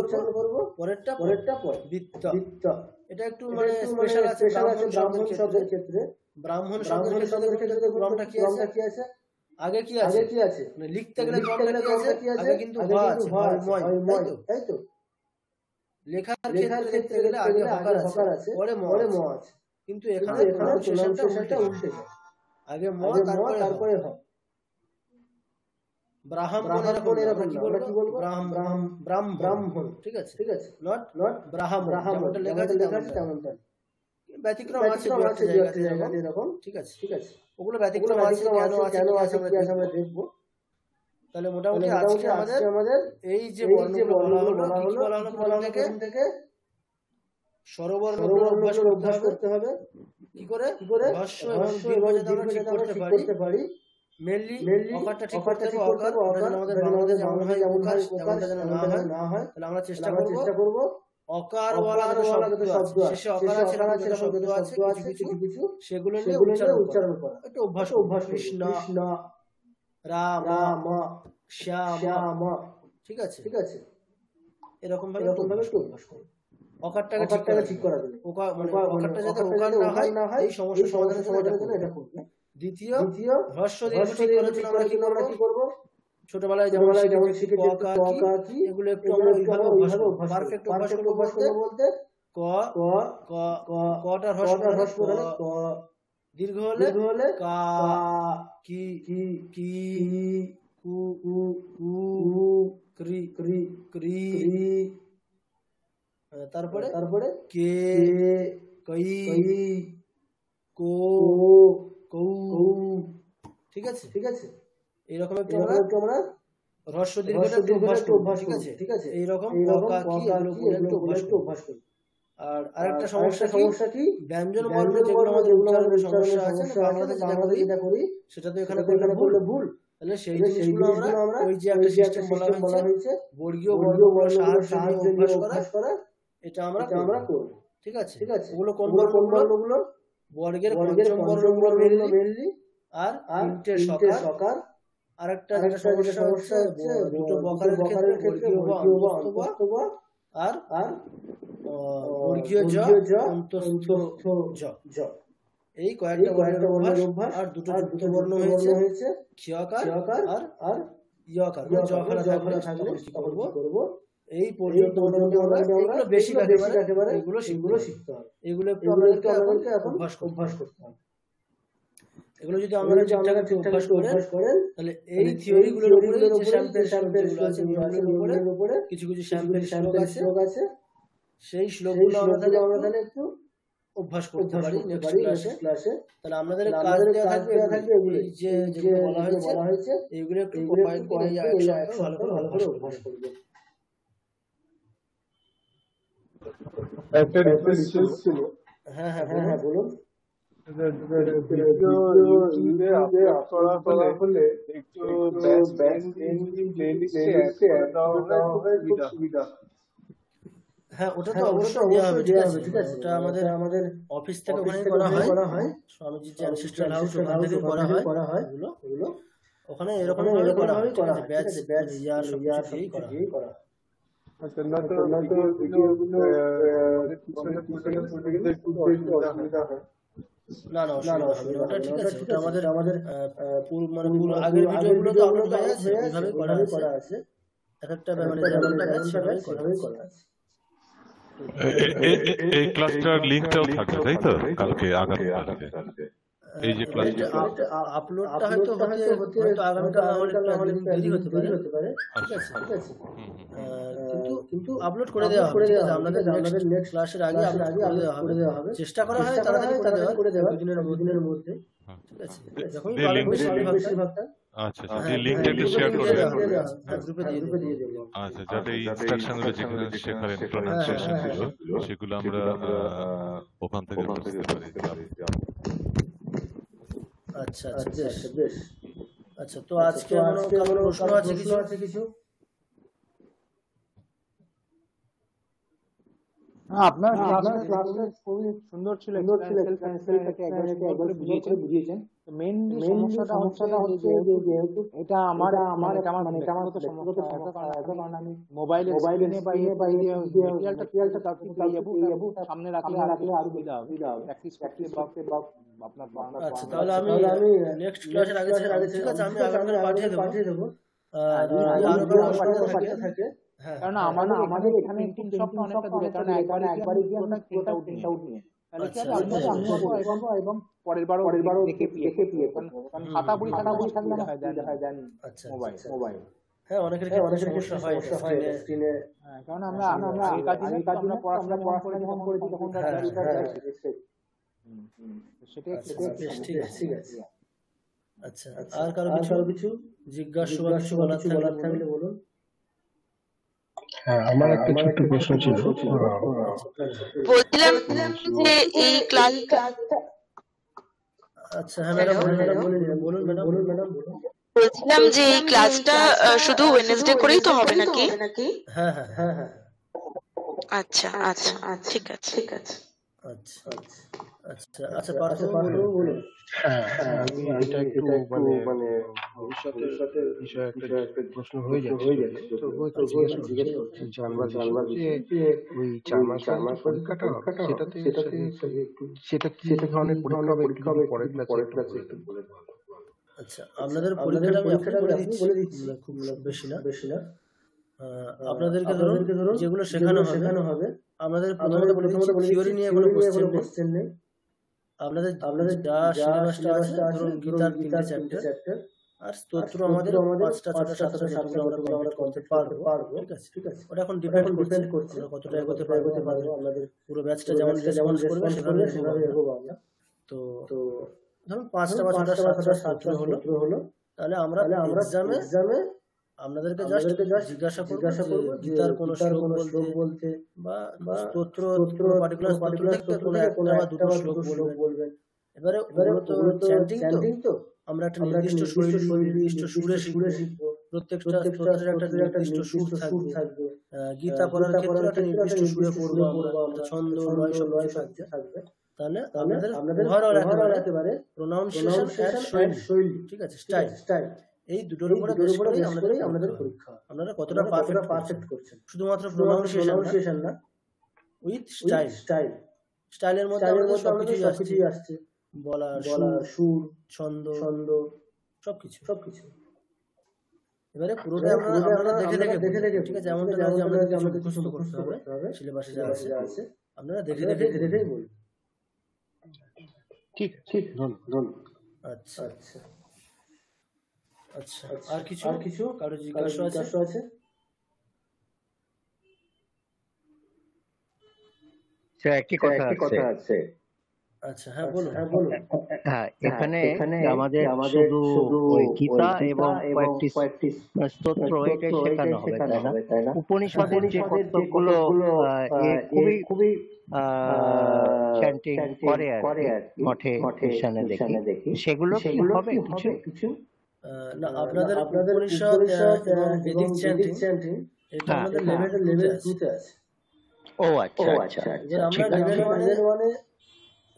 উচ্চারণ করবো, পরেরটা পর বিত্ত। এটা একটু মানে স্পেশাল আছে ব্রাহ্মণ শব্দের ক্ষেত্রে। ব্রাহ্মণ শব্দের ক্ষেত্রে ক্রমটা কি আছে? আগে কি আছে? মানে লিখতে গেলে ক্রমটা কি আছে? আগে কিন্তু ভ আছে, তাই তো? লেখার ক্ষেত্রে গেলে আগে হকার আছে, পরে ম আছে। কিন্তু এখানে প্রনাউন্সিয়েশনটা উল্টে যায়, আগে ম তারপরে হ। ব্রাহ্মণ এরকম আমরা কি বলবো? ব্রাহ্মণ। ঠিক আছে? নট ব্রাহ্মণ, লেখা আছে তেমনটা। ব্যতিক্রম আছে এরকম। ঠিক আছে? ওগুলো ব্যতিক্রম আছে, কেন আছে আমরা দেখবো। তাহলে মোটামুটি আজকে আমাদের এই যে বলা হলো প্রথম থেকে স্বরবর্ণগুলোর অভ্যাস করতে হবে। কি করে হ্রস্ব এবং দীর্ঘ যাতে আমরা ঠিক করতে পারি। মেনলি অকারটা ঠিক করতে হবে, অকার আমাদের বাংলাতে যেমন হয় উকার তেমনটা যেন না হয়। তাহলে আমরা চেষ্টা করব অকার ওয়ালা যত শব্দ আছে, শেষে অকার আছে শব্দ আছে কিছু, সেগুলো নিয়ে উচ্চারণ করা, একটু অভ্যাস। কৃষ্ণ, রাম, শ্যাম। ঠিক আছে? এরকম ভাবে একটু অভ্যাস করো। অকারটাকে ঠিক করা যাবে, অকারটা যাতে ওকার না হয় এই সমস্যা সমাধানের জন্য এটা করবে। দ্বিতীয় হ্রস্ব দীর্ঘ ঠিক করার জন্য আমরা কি করব? ছোটবেলায় যেমন শিখেছি ক কা কি, এগুলো একটু আমরা ওইভাবে পারফেক্ট অভ্যাস করবো বলতে ক ক কটা হ্রস্ব হলে ক, দীর্ঘ হলে কা, কি কি, কু কু, ক্রি ক্রি ক্রি, তারপরে কে, কই, কো কৌ। ঠিক আছে, এইরকম একটু আমরা হ্রস্ব দীর্ঘটা একটু অভ্যাস করবো। ঠিক আছে, এইরকম ক কা কি এগুলো একটু অভ্যাস করি। আর আরেকটা সমস্যা কি, ব্যঞ্জন বর্ণ যেগুলো আমাদের উচ্চারণের সমস্যা আছে বাংলাতে যেটা করি সেটা তো এখানে করলে ভুল। তাহলে সেই জিনিসগুলো আমরা ওই যে একটা সিস্টেম বলা হয়েছে বর্গীয় বর্ণগুলোর সাহায্যে অভ্যাস করা, এটা আমরা করব। ঠিক আছে, ওগুলো কোন বর্ণগুলো? বর্গের পঞ্চম বর্ণগুলো মেইনলি, আর তিনটে সকার, আরেকটা যেটা সমস্যা হচ্ছে দুটো বকারের ক্ষেত্রে বর্গীয় বা অন্তস্থ ব, আর বর্গীয় জ অন্তস্থ জ। এই কয়েকটা বর্ণের অভ্যাস। আর দুটো বর্ণ হয়েছে ক্ষয়কার আর ইয়কার, জখানা থাকলে করব। এই পর্যন্ত এগুলো বেশি একেবারে এগুলো শিখতে হবে। এগুলো একটু আমাদেরকে এখন অভ্যাস করতে হবে। এগুলো যদি আমরা ঠিকঠাক অভ্যাস করেন তাহলে এই থিওরিগুলোর উপরে যে স্যাম্পল আছে এগুলোর উপরে কিছু স্যাম্পল শ্লোক আছে, সেই শ্লোকগুলো আমরা তাহলে একটু অভ্যাস করতে পারি নেক্সট ক্লাসে। তাহলে আমাদের কাজ দেওয়া থাকবে এগুলো যে যেগুলো বলা হয়েছে এইগুলো একটু ভালো করে অভ্যাস করবে। একটা রিকোয়েস্ট ছিল। হ্যাঁ বলুন। ইউটিউবে আপলোড করা হলে একটু প্লেলিস্টে অ্যাড করে দেওয়া হবে, খুব সুবিধা। হ্যাঁ, ওটা তো অবশ্যই দেওয়া হবে। ঠিক আছে, ওটা আমাদের অফিস থেকে ওখানে করা হয় স্বামীজি যে অ্যানসেস্ট্রাল হাউস ওখান থেকে করা হয় এগুলো ওখানে এরকম ভাবে করা হয়। ঠিক আছে, ব্যাচ ইয়ার সব কিছুই করা হয়। আচ্ছা, না তো ভিডিওগুলো একটু অসুবিধা হয়। না ওটা ঠিক আছে। ওটা আমাদের পুরো আগের ভিডিওগুলো তো আপলোড হয়ে আছে, এইভাবে করা আছে। একটা সেভাবে করা আছে। এই ক্লাসটার লিংকটাও থাকবে তাই তো কালকে, আগামী কালকে এই যে ক্লাসটা আপলোডটা হয়তো আগামীকাল না হলে দেরি হতে পারে। ঠিক আছে, কিন্তু আপলোড করে দেওয়া হবে। ঠিক আছে, আমাদের নেক্সট ক্লাসের আগে আপলোড করে দেওয়া হবে। চেষ্টা করা হয় তাড়াতাড়ি করে দেওয়ার দুদিনের মধ্যে। ঠিক আছে, যখনই পাবেন বেশিরভাগটা। আচ্ছা, এই লিংকটা একটু শেয়ার করবেন গ্রুপে দিয়ে দেব। আচ্ছা, যাতে এই ইনস্ট্রাকশনগুলো যেখানে শেখালেন প্রনাউন্সিয়েশন গুলো সেগুলো আমরা ওখান থেকে বুঝতে পারি। আচ্ছা বেশ। আচ্ছা, তো আজকে কারো প্রশ্ন আছে কিছু? আপনার ক্লাসটা খুবই সুন্দর ছিল, বুঝিয়েছেন। মেইনলি সমস্যাটা হচ্ছে যেহেতু এটা আমার ব্যক্তিগত সমস্যা, কারণ আমি মোবাইলে ম্যাটেরিয়ালটা সামনে রাখলে আরো সুবিধা হবে প্র্যাকটিস করতে বা আপনার। আচ্ছা, তাহলে আমি নেক্সট ক্লাসের আগে ঠিক আছে, আমি আগামীকাল পাঠিয়ে দেবো। থাকে কারণ আমাদের এখানে প্রিন্টিং শপটা অনেকটা দূরে, কারণ একবারে গিয়ে আমরা প্রিন্ট আউট নিয়ে তাহলে কি হবে, এবং পরের বারও দেখে পিয়ে কারণ খাতা বই থাকলে দেখা যায় মোবাইল। হ্যাঁ, অনেকের সমস্যা হয় স্ক্রিনে। কারণ আমরা পড়াশোনা যখন করেছি তখন সেটাই ঠিক আছে। আচ্ছা, আর কারো কিছু জিজ্ঞাসা বলার থাকলে বলুন। হ্যাঁ, আমার একটা ছোট্ট প্রশ্ন ছিল। বলছিলাম যে এই ক্লাসটা, আচ্ছা হ্যাঁ ম্যাডাম বলুন ম্যাডাম। বলছিলাম যে এই ক্লাসটা শুধু ওয়েডনেসডে করেই তো হবে নাকি? হ্যাঁ। আচ্ছা, ঠিক আছে। আচ্ছা বলুন। হ্যাঁ, আমি এটা একটু মানে ভবিষ্যতের বিষয়ে একটা প্রশ্ন হয়ে যাচ্ছে, তো জিজ্ঞেস করছি জানবার যে ওই 4 মাস পরীক্ষাটা সেটা কি ধরনের পরীক্ষা হবে, পরের ক্লাসে একটু বলে দাও। আচ্ছা, আপনাদের পরীক্ষাটা আমি এখনই বলে দিচ্ছি, খুব বেশি না। আপনাদেরকে ধরুন যেগুলো শেখানো হবে, আপনাদের প্রথমত বলে দিচ্ছি থিওরি নিয়ে কোনো কোশ্চেন নেই। আপনাদের যা সিলেবাসটা আছে, ধরুন গীতার 3টে চ্যাপ্টার আর স্তোত্র আমাদের 5টা 6টা 7টা আমরা কমপ্লিট করতে পারবো। ঠিক আছে, ওটা এখন ডিপেন্ড করছে আমরা কতটা এগোতে পারবো। আমাদের পুরো ব্যাচটা যেমন রেসপন্স করবে সেভাবে এগোবো আমরা। তো ধরুন 5টা বা 6টা 7টা স্তোত্র হলো, তাহলে আমরা এক্সামে আপনাদেরকে জাস্ট জিজ্ঞাসা করবো গীতার কোন শ্লোক বলতে বা স্তোত্র পার্টিকুলার স্তোত্র থেকে কোনো একটা বা দুটো শ্লোক বলবেন। এবারে ওগুলো তো চ্যান্টিং, তো আমরা একটা নির্দিষ্ট নির্দিষ্ট সুরে শিখবো। প্রত্যেকটা স্তোত্রের একটা নির্দিষ্ট সুর থাকবে। গীতা পড়ার ক্ষেত্রে একটা নির্দিষ্ট সুরে পড়বো আমরা, ছন্দ লয় সব থাকবে। তাহলে আপনাদের ওভারঅল একেবারে প্রোনাউন্সিয়েশন আর শৈলী, ঠিক আছে, স্টাইল, এই দুটোর উপরে বেশ করে আমাদের পরীক্ষা। আপনারা কতটা পারফেক্ট করছেন, শুধুমাত্র প্রোনাউন্সিয়েশন না, উইথ স্টাইলের মধ্যে আমাদের সবকিছুই আসছে, বলা, সুর, ছন্দ সবকিছু। এবারে পুরোটা আপনারা দেখে, ঠিক আছে, এমনটা না যে আপনাদের কিছু মুখস্থ করতে হবে, সিলেবাসে যা আছে আপনারা দেখে বলবেন। ঠিক, আচ্ছা, আর কিছু কারো জিজ্ঞাসা আছে? একটি কথা আছে। আচ্ছা, হ্যাঁ বলুন। হ্যাঁ, এখানে আমাদের শুধু গীতা এবং কয়েকটি স্তোত্র এটাই শেখানো হবে, তাই না? উপনিষদের যে কতগুলো খুবই চ্যান্টিং করে আর মঠে মিশনে দেখি, সেগুলো কি হবে কিছু? না, আপনাদের উপনিষদ এবং বেদিক চ্যান্টিং এটা আমাদের লেভেল 2 আছে। ও আচ্ছা, আমরা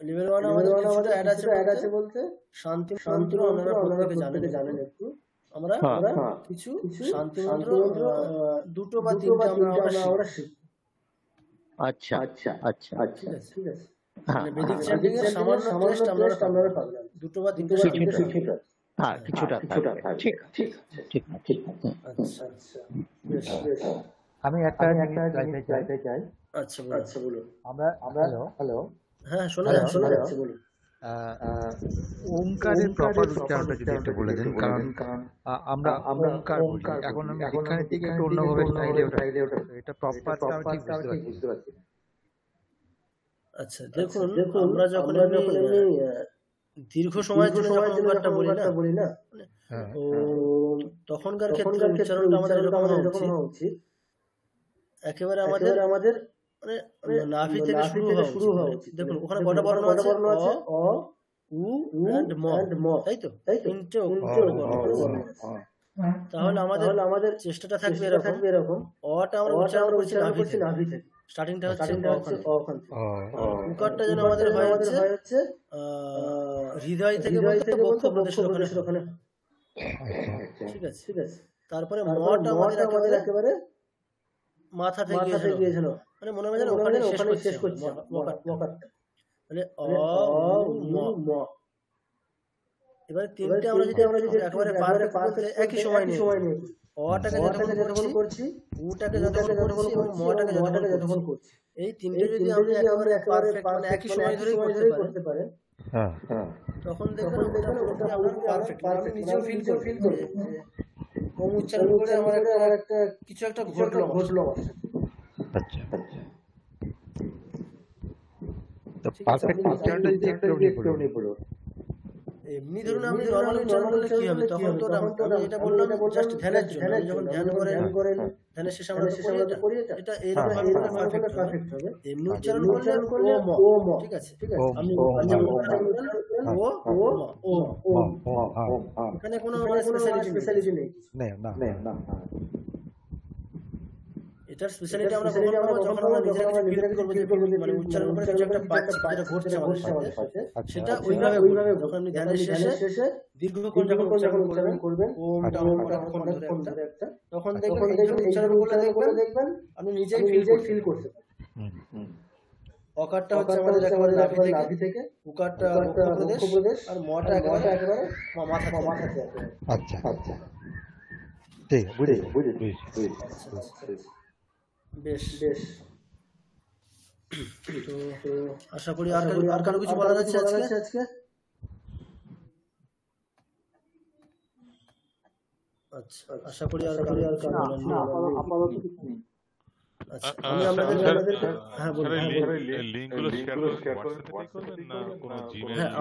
লেভেল 1 আমাদের কিছুটা অ্যাড আছে বলতে শান্তি মন্ত্র আপনারা প্রত্যেকে জানেন একটু। আমরা কিছু শান্তি মন্ত্র দুটো বা তিনটা আমরা শিখব। আচ্ছা, ঠিক আছে। মানে বেদিক চ্যান্টিং এর সামান্য টেস্ট আপনারা পাবেন, দুটো বা তিনটা শিখব। হ্যাঁ, কিছুটা ঠিক আছে। আচ্ছা, বেশ। আমি একটা জিনিস জানতে চাই। আচ্ছা, বলুন। আমরা হ্যালো, হ্যাঁ, শোনা যাচ্ছে, বলুন। ওমকারের প্রপার উচ্চারণটা যদি একটু বলে দেন, কারণ আমরা ওমকার বলি, এখন আমি এখানের দিকে একটু অন্যভাবে স্টাইলে ওটা, এটা প্রপারটা আমি ঠিক বুঝতে পারছি। আচ্ছা, দেখুন, আমরা যখন দীর্ঘ সময়ের জন্য ওমকারটা বলি না, তো তখনকার ক্ষেত্রে উচ্চারণটা আমাদের এরকম হওয়া উচিত, একেবারে আমাদের মানে নাভি থেকে শুরু হওয়া উচিত। দেখুন ওখানে কটা বর্ণ আছে, অ, উ এন্ড ম, তাই তো, তিনটে বর্ণ। তাহলে আমাদের চেষ্টাটা থাকবে এরকম, অটা আমরা উচ্চারণ করছি নাভি থেকে, স্টার্টিংটা হচ্ছে ওখান থেকে। উকারটা যেন আমাদের হয়ে যাচ্ছে হৃদয় থেকে বলতে বক্ষ প্রদেশের ওখানে। ঠিক আছে। তারপরে মটা আমাদের একেবারে মাথা থেকে গিয়েছিল, মানে মনে হয় যেন ওখানে শেষ করছি মকারটা, মানে অ ম। এবারে তিনটে আমরা যদি একেবারে পারফেক্ট একই সময় নিয়ে অটাকে যতক্ষণ করছি, উটাকে যতক্ষণ করছি এবং মটাকে যতক্ষণ করছি, এই তিনটে যদি আমরা একেবারে পারফেক্ট মানে একই সময় ধরেই করতে পারেন, তখন দেখবেন আপনার পারফেক্ট। আমি নিজেও ফিল করি ওম উচ্চারণ করে আমার একটা কিছু একটা ঘটলো। আচ্ছা, তো পারফেক্ট উচ্চারণটা যদি একটু বলুন। এমনি ধরুন আপনি নরমাল উচ্চারণ করলে কি হবে, তখন তো আমি এটা বললাম জাস্ট ধ্যানের জন্য, যখন ধ্যান করেন ধ্যানের শেষে আমরা পড়ি এটা এরকম ভাবে পারফেক্ট হবে। এমনি উচ্চারণ করলে ও ম, ঠিক আছে। আমি এখানে কোনো স্পেশালিটি নেই। এটার স্পেশালিটি আমরা যখন আমরা নিজেরা কিছু ফিল করব, মানে উচ্চারণ করে কিছু একটা পাচ্ছি, যেটা ঘটছে আমাদের সাথে, সেটা ওইভাবে যখন আপনি ধ্যানের শেষে দীর্ঘক্ষণ যখন উচ্চারণ করবেন ওমটা অনেকক্ষণ ধরে একটা, তখন দেখবেন উচ্চারণ করলে দেখবেন আপনি নিজেই ফিল করতে পারেন। অকারটা হচ্ছে আমাদের একেবারে নাভি থেকে, উকারটা মুখ্যপ্রদেশ, আর মটা একেবারে মাথাতে। আচ্ছা আচ্ছা, ঠিক বুঝেছি। বেশ বেশ। তো আশা করি আর কারো কিছু বলা যাচ্ছে আজকে? আচ্ছা, আশা করি আর কারো আপাতত কিছু নেই। আচ্ছা, আমি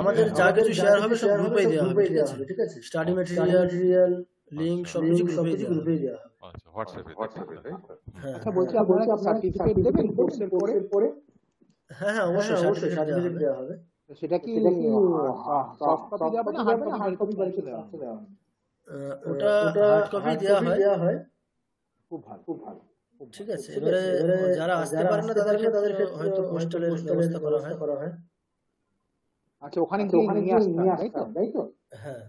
আমাদের যা কিছু শেয়ার হবে সব গ্রুপেই দেওয়া হবে, ঠিক আছে? স্টাডি ম্যাটেরিয়াল, লিংক সবকিছু গ্রুপেই দেওয়া হবে। আচ্ছা, হোয়াটসঅ্যাপে। হ্যাঁ, আচ্ছা, বলছি আপনারা সার্টিফিকেট দেবেন কোর্সের পরে? হ্যাঁ, অবশ্যই সার্টিফিকেট দেওয়া হবে। সেটা কি সফট কপি যাবে না হার্ড কপি বাড়িতে দেওয়া হবে? ওটা হার্ড কপি দেওয়া হয়। খুব ভালো। ঠিক আছে, এবারে যারা আসতে পারে না তাদেরকে হয়তো পোস্টালের ব্যবস্থা করা হয়। আচ্ছা, ওখানে নিয়ে আসতাম, তাই তো? হ্যাঁ,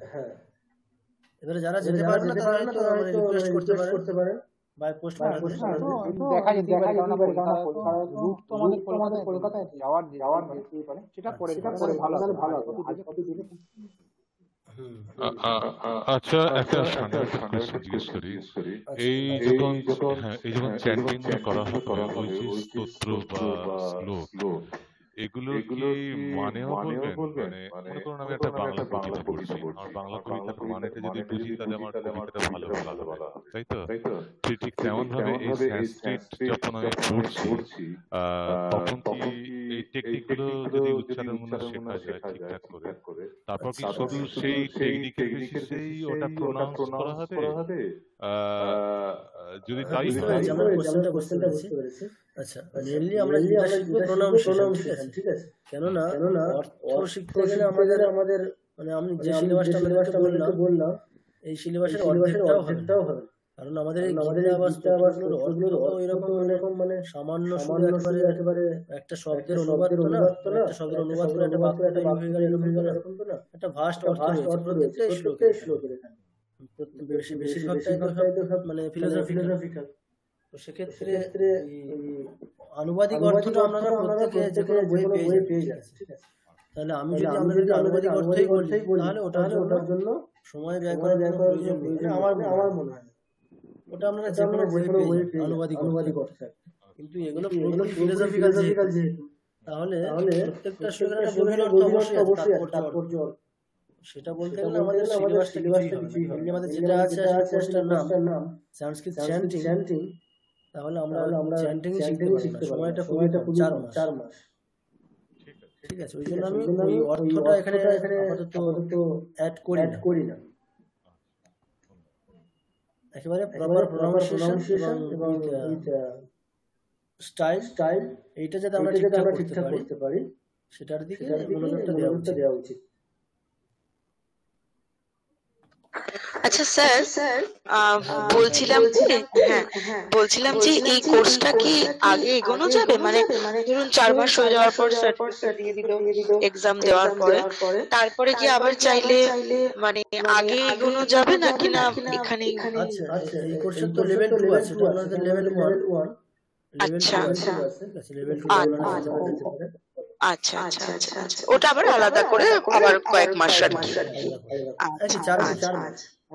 এবারে যারা যেতে পারে না তারা হয়তো রিকোয়েস্ট করতে পারে বাই পোস্ট দেখা যেতে পারে, কারণ রুট তো আমাদের কলকাতায় যাওয়ার যেতেই পারে, সেটা করে ভালো হবে। আচ্ছা, একটা সাধারণ কোয়েশ্চেন জিজ্ঞেস করি। এই যখন চ্যান্টিং করা হয়, ওই যে স্তোত্র বা শ্লোক, এগুলো কি মানেও বলবেন? মানে মনে করুন আমি একটা বাংলা কবিতা পড়ছি, আর বাংলা কবিতার মানেটা যদি বুঝি তাহলে আমার কবিতাটা ভালো হবে, তাই তো? ঠিক তেমন ভাবে এই সংস্কৃত যখন আমি পড়ছি তখন কি এই টেকনিক গুলো যদি উচ্চারণ মনে শেখা যায় ঠিকঠাক করে, তারপর কি শুধু সেই টেকনিকের বেসিসেই ওটা প্রনাউন্স করা হবে? যদি তাই হয়, কোশ্চেনটা বুঝতে পেরেছি। আচ্ছা, মেইনলি আমরা যেটা শিখবো প্রনাউন্সিয়েশন, ঠিক আছে? কেননা অর্থ শিখতে গেলে আমাদের মানে আমি যে সিলেবাসটা বললাম, এই সিলেবাসের অর্ধেকটাও হবে। কারণ আমাদের এরকম মানে সামান্য একেবারে একটা শব্দের অনুবাদ তো না, একটা শব্দের অনুবাদ করে একটা বাক্য এরকম তো না, একটা ভাস্ট অর্থ প্রত্যেকটাই শ্লোকের এখানে বেশিরভাগটাই মানে ফিলোসফিক্যাল। তো সেক্ষেত্রে আনুবাদিক অর্থটা আপনারা প্রত্যেকে যে কোনো বই পেয়ে যাচ্ছে, ঠিক আছে? তাহলে আমি যদি আপনাদেরকে আনুবাদিক অর্থই বলি তাহলে ওটার জন্য সময় ব্যয় করার প্রয়োজন নেই আমার মনে হয়। ওটা আপনারা যে কোনো বই পেয়ে আনুবাদিক অর্থ। কিন্তু এগুলো ফিলোসফিক্যাল যেহেতু, তাহলে প্রত্যেকটা শ্লোকের একটা গভীর অর্থ অবশ্যই তাৎপর্য। সেটা বলতে গেলে আমাদের সিলেবাসটা কিছুই হবে। আমাদের যেটা আছে কোর্সটার নাম সংস্কৃত চ্যান্টিং, তাহলে আমরা চ্যান্টিং শিখতে পারবো। সময়টা খুবই 4 মাস। ঠিক আছে, ওই জন্য আমি ওই অর্থটা এখানে আপাতত অ্যাড করি না। একেবারে প্রপার প্রনাউন্সিয়েশন এবং স্টাইল এইটা যাতে আমরা ঠিকঠাক করতে পারি সেটার দিকে মনোযোগটা দেওয়া উচিত। আচ্ছা স্যার, বলছিলাম যে এই কোর্সটা কি আগে এগোনো যাবে? মানে ধরুন 4 মাস হয়ে যাওয়ার পর সার্টিফিকেট দিয়ে দিল এক্সাম দেওয়ার পরে, তারপরে কি আবার চাইলে মানে আগে এগোনো যাবে নাকি না এখানেই? আচ্ছা, এই কোর্সের তো লেভেল 2 আছে, তো আমাদের লেভেল 1। আচ্ছা, ওটা আবার আলাদা করে আবার কয়েক মাস আর কি।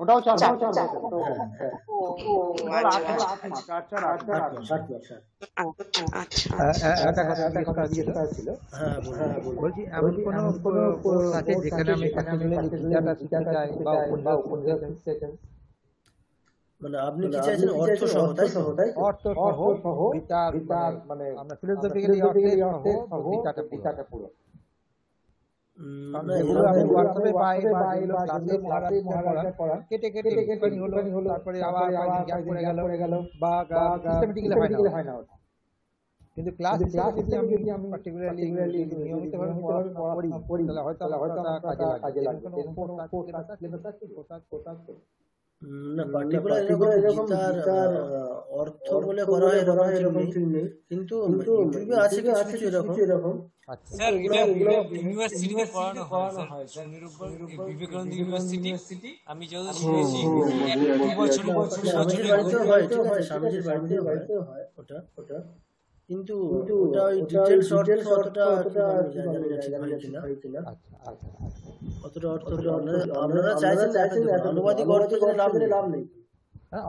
ওটাও 4 মাস। বলছি এমন কোনো কোর্স আছে যেখানে আমি লিটারেচারটা শিখতে চাই বা উপন্যাস? মানে আপনি কি চাইছেন অর্থ সহ, তাই? অর্থ সহ বিচার মানে আমরা ফিলোসফিক্যালি অর্থ বিচারটা পুরো। এগুলো আমি হোয়াটসঅ্যাপে পাই বা এলো ক্লাসে মহারাজা পড়ান কেটে হলো, তারপরে আবার গ্যাপ পড়ে গেল বা সিস্টেমেটিক্যালি হয় না ওটা। কিন্তু ক্লাস যদি আমি পার্টিকুলারলি নিয়মিতভাবে পড়াশোনা করি তাহলে হয়তো কাজে লাগবে। না, পার্টিকুলার এরকম গীতার অর্থ বলে করা হয় এরকম ঠিক নেই, কিন্তু ইউটিউবে আছে কিছু এরকম। স্যার এটা ইউনিভার্সিটিতে পড়ানো হয় স্যার, বিবেকানন্দ ইউনিভার্সিটি। আমি যত শুনেছি 2 বছর স্বামীজির বাড়িতেও হয়, ঠিক আছে? স্বামীজির বাড়িতেও হয় ওটা। কিন্তু ওটা ওই ডিটেলস অর্থ অতটা জানি না ঠিক হয় কিনা, অতটা অর্থ আপনারা চাইছেন দেখার জন্য। আনুবাদিক অর্থ জেনে লাভ নেই।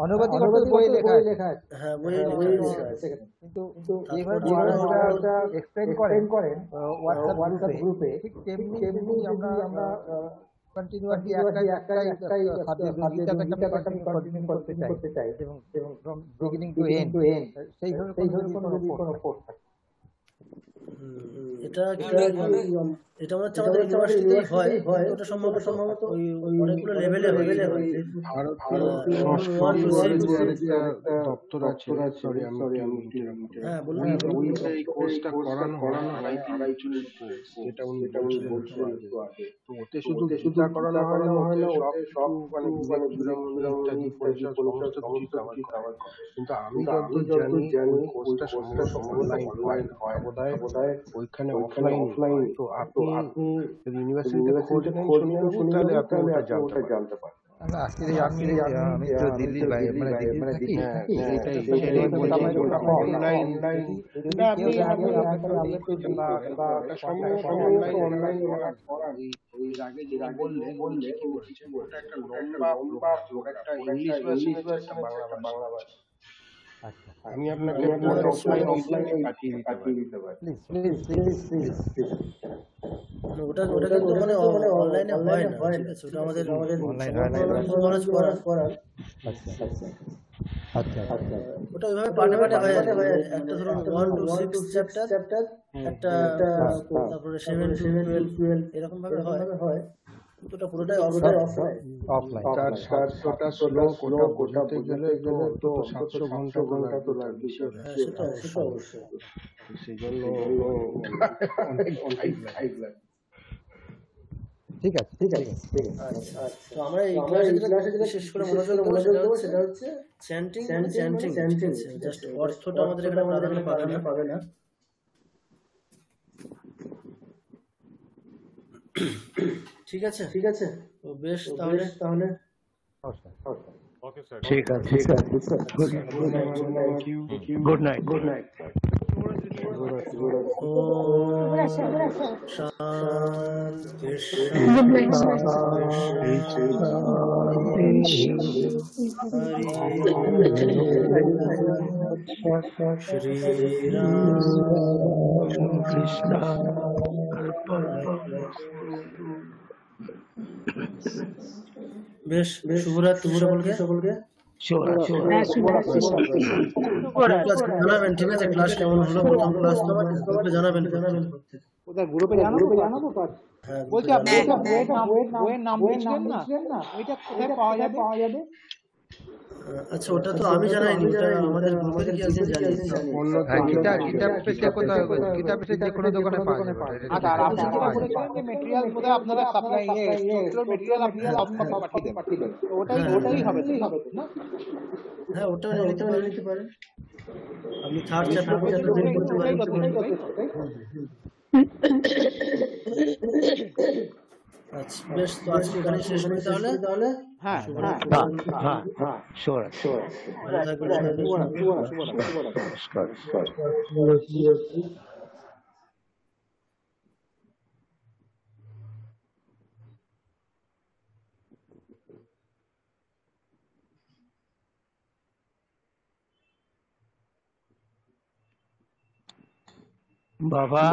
অনুবাদিক অর্থ বইয়ে লেখা আছে। হ্যাঁ, বইয়ে লেখা আছে। কিন্তু যেভাবে মহারাজরা এক্সপ্লেইন করেন হোয়াটসঅ্যাপ গ্রুপে, ঠিক তেমনি আমরা কন্টিনিউয়াসলি একটাই সাবজেক্ট কন্টিনিউ করতে চাই এবং ফ্রম বিগিনিং টু এন্ড সেইভাবে কোনো পোস্ট থাকে। এটা হচ্ছে আমাদের ইউনিভার্সিটিতেই হয়, ওটা সম্ভবত ওই অনেকগুলো লেভেলে হয়। দপ্তর আছে, সরি আমি হ্যাঁ বলুন। এই কোর্সটা করানো হয় আড়াইচল্লিশ কোর্স, যেটা উনি বলছিলেন একটু আগে। তো ওতে শুধু গীতা করানো হয় না, সব মানে ইত্যাদি পরিচয় সমস্ত কিছু কভার করে। কিন্তু আমি যতদূর জানি কোর্সটা অনলাইন হয় বোধহয়, ওইখানে অফলাইন। তো আপনি যদি ইউনিভার্সিটিতে খোঁজ নেন তাহলে আপনি ওটা জানতে পারেন। আজকে আমি তো দিল্লির বাইরে মানে থাকি, আমি আপনাকে অফলাইন পাঠিয়ে দিতে পারি। ওটা কিন্তু মানে অনলাইনে হয় না, ঠিক আছে? ওটা আমাদের করার ওটা ওইভাবে পাঠে হয়। একটা ধরুন 1 to 6 চ্যাপ্টার, একটা তারপরে 7 to 12 এরকম ভাবে হয়। ওটা পুরোটাই অফলাইন। তার 700টা শ্লোক ওটা বোঝাতে গেলে তো 700 ঘন্টা তো লাগবে। সেটা অবশ্যই। সেই জন্য অনেক টাইম লাগে। ঠিক আছে। তো আমরা এই ক্লাসে বিশেষ করে মনোযোগ দেবো, সেটা হচ্ছে চ্যান্টিং। জাস্ট অর্থটা আমাদের এখানে প্রাধান্য পাবে না। ঠিক আছে। তো বেশ, তাহলে ঠিক আছে। Good night. বেশ, শুভরাত্রি সকলকে। জানাবেন, ঠিক আছে? ক্লাস কেমন হলো, প্রথম ক্লাস তো জানাবেন। গ্রুপে জানাবো। বলছি আপনি বইয়ের নাম লিখলেন না, ওইটা কোথায় পাওয়া যাবে? আচ্ছা, ওটা তো আমি জানাইনি, ওটা আমাদের গ্রুপে কি আছে জানি। কিতাব যে কোনো দোকানে পাওয়া যাবে। আচ্ছা, আর আপনি যেটা বলেছিলেন যে ম্যাটেরিয়াল বোধহয় আপনারা সাপ্লাই ম্যাটেরিয়াল আপনি পাঠিয়ে দেন, ওটাই হবে না? হ্যাঁ, ওটা নিতে পারেন। আপনি থার্ড চ্যাপ্টার বের করতে পারেন। আচ্ছা, বেশ, তো আজকে এখানে শেষ করি তাহলে। হ্যাঁ, শিওর। বাবা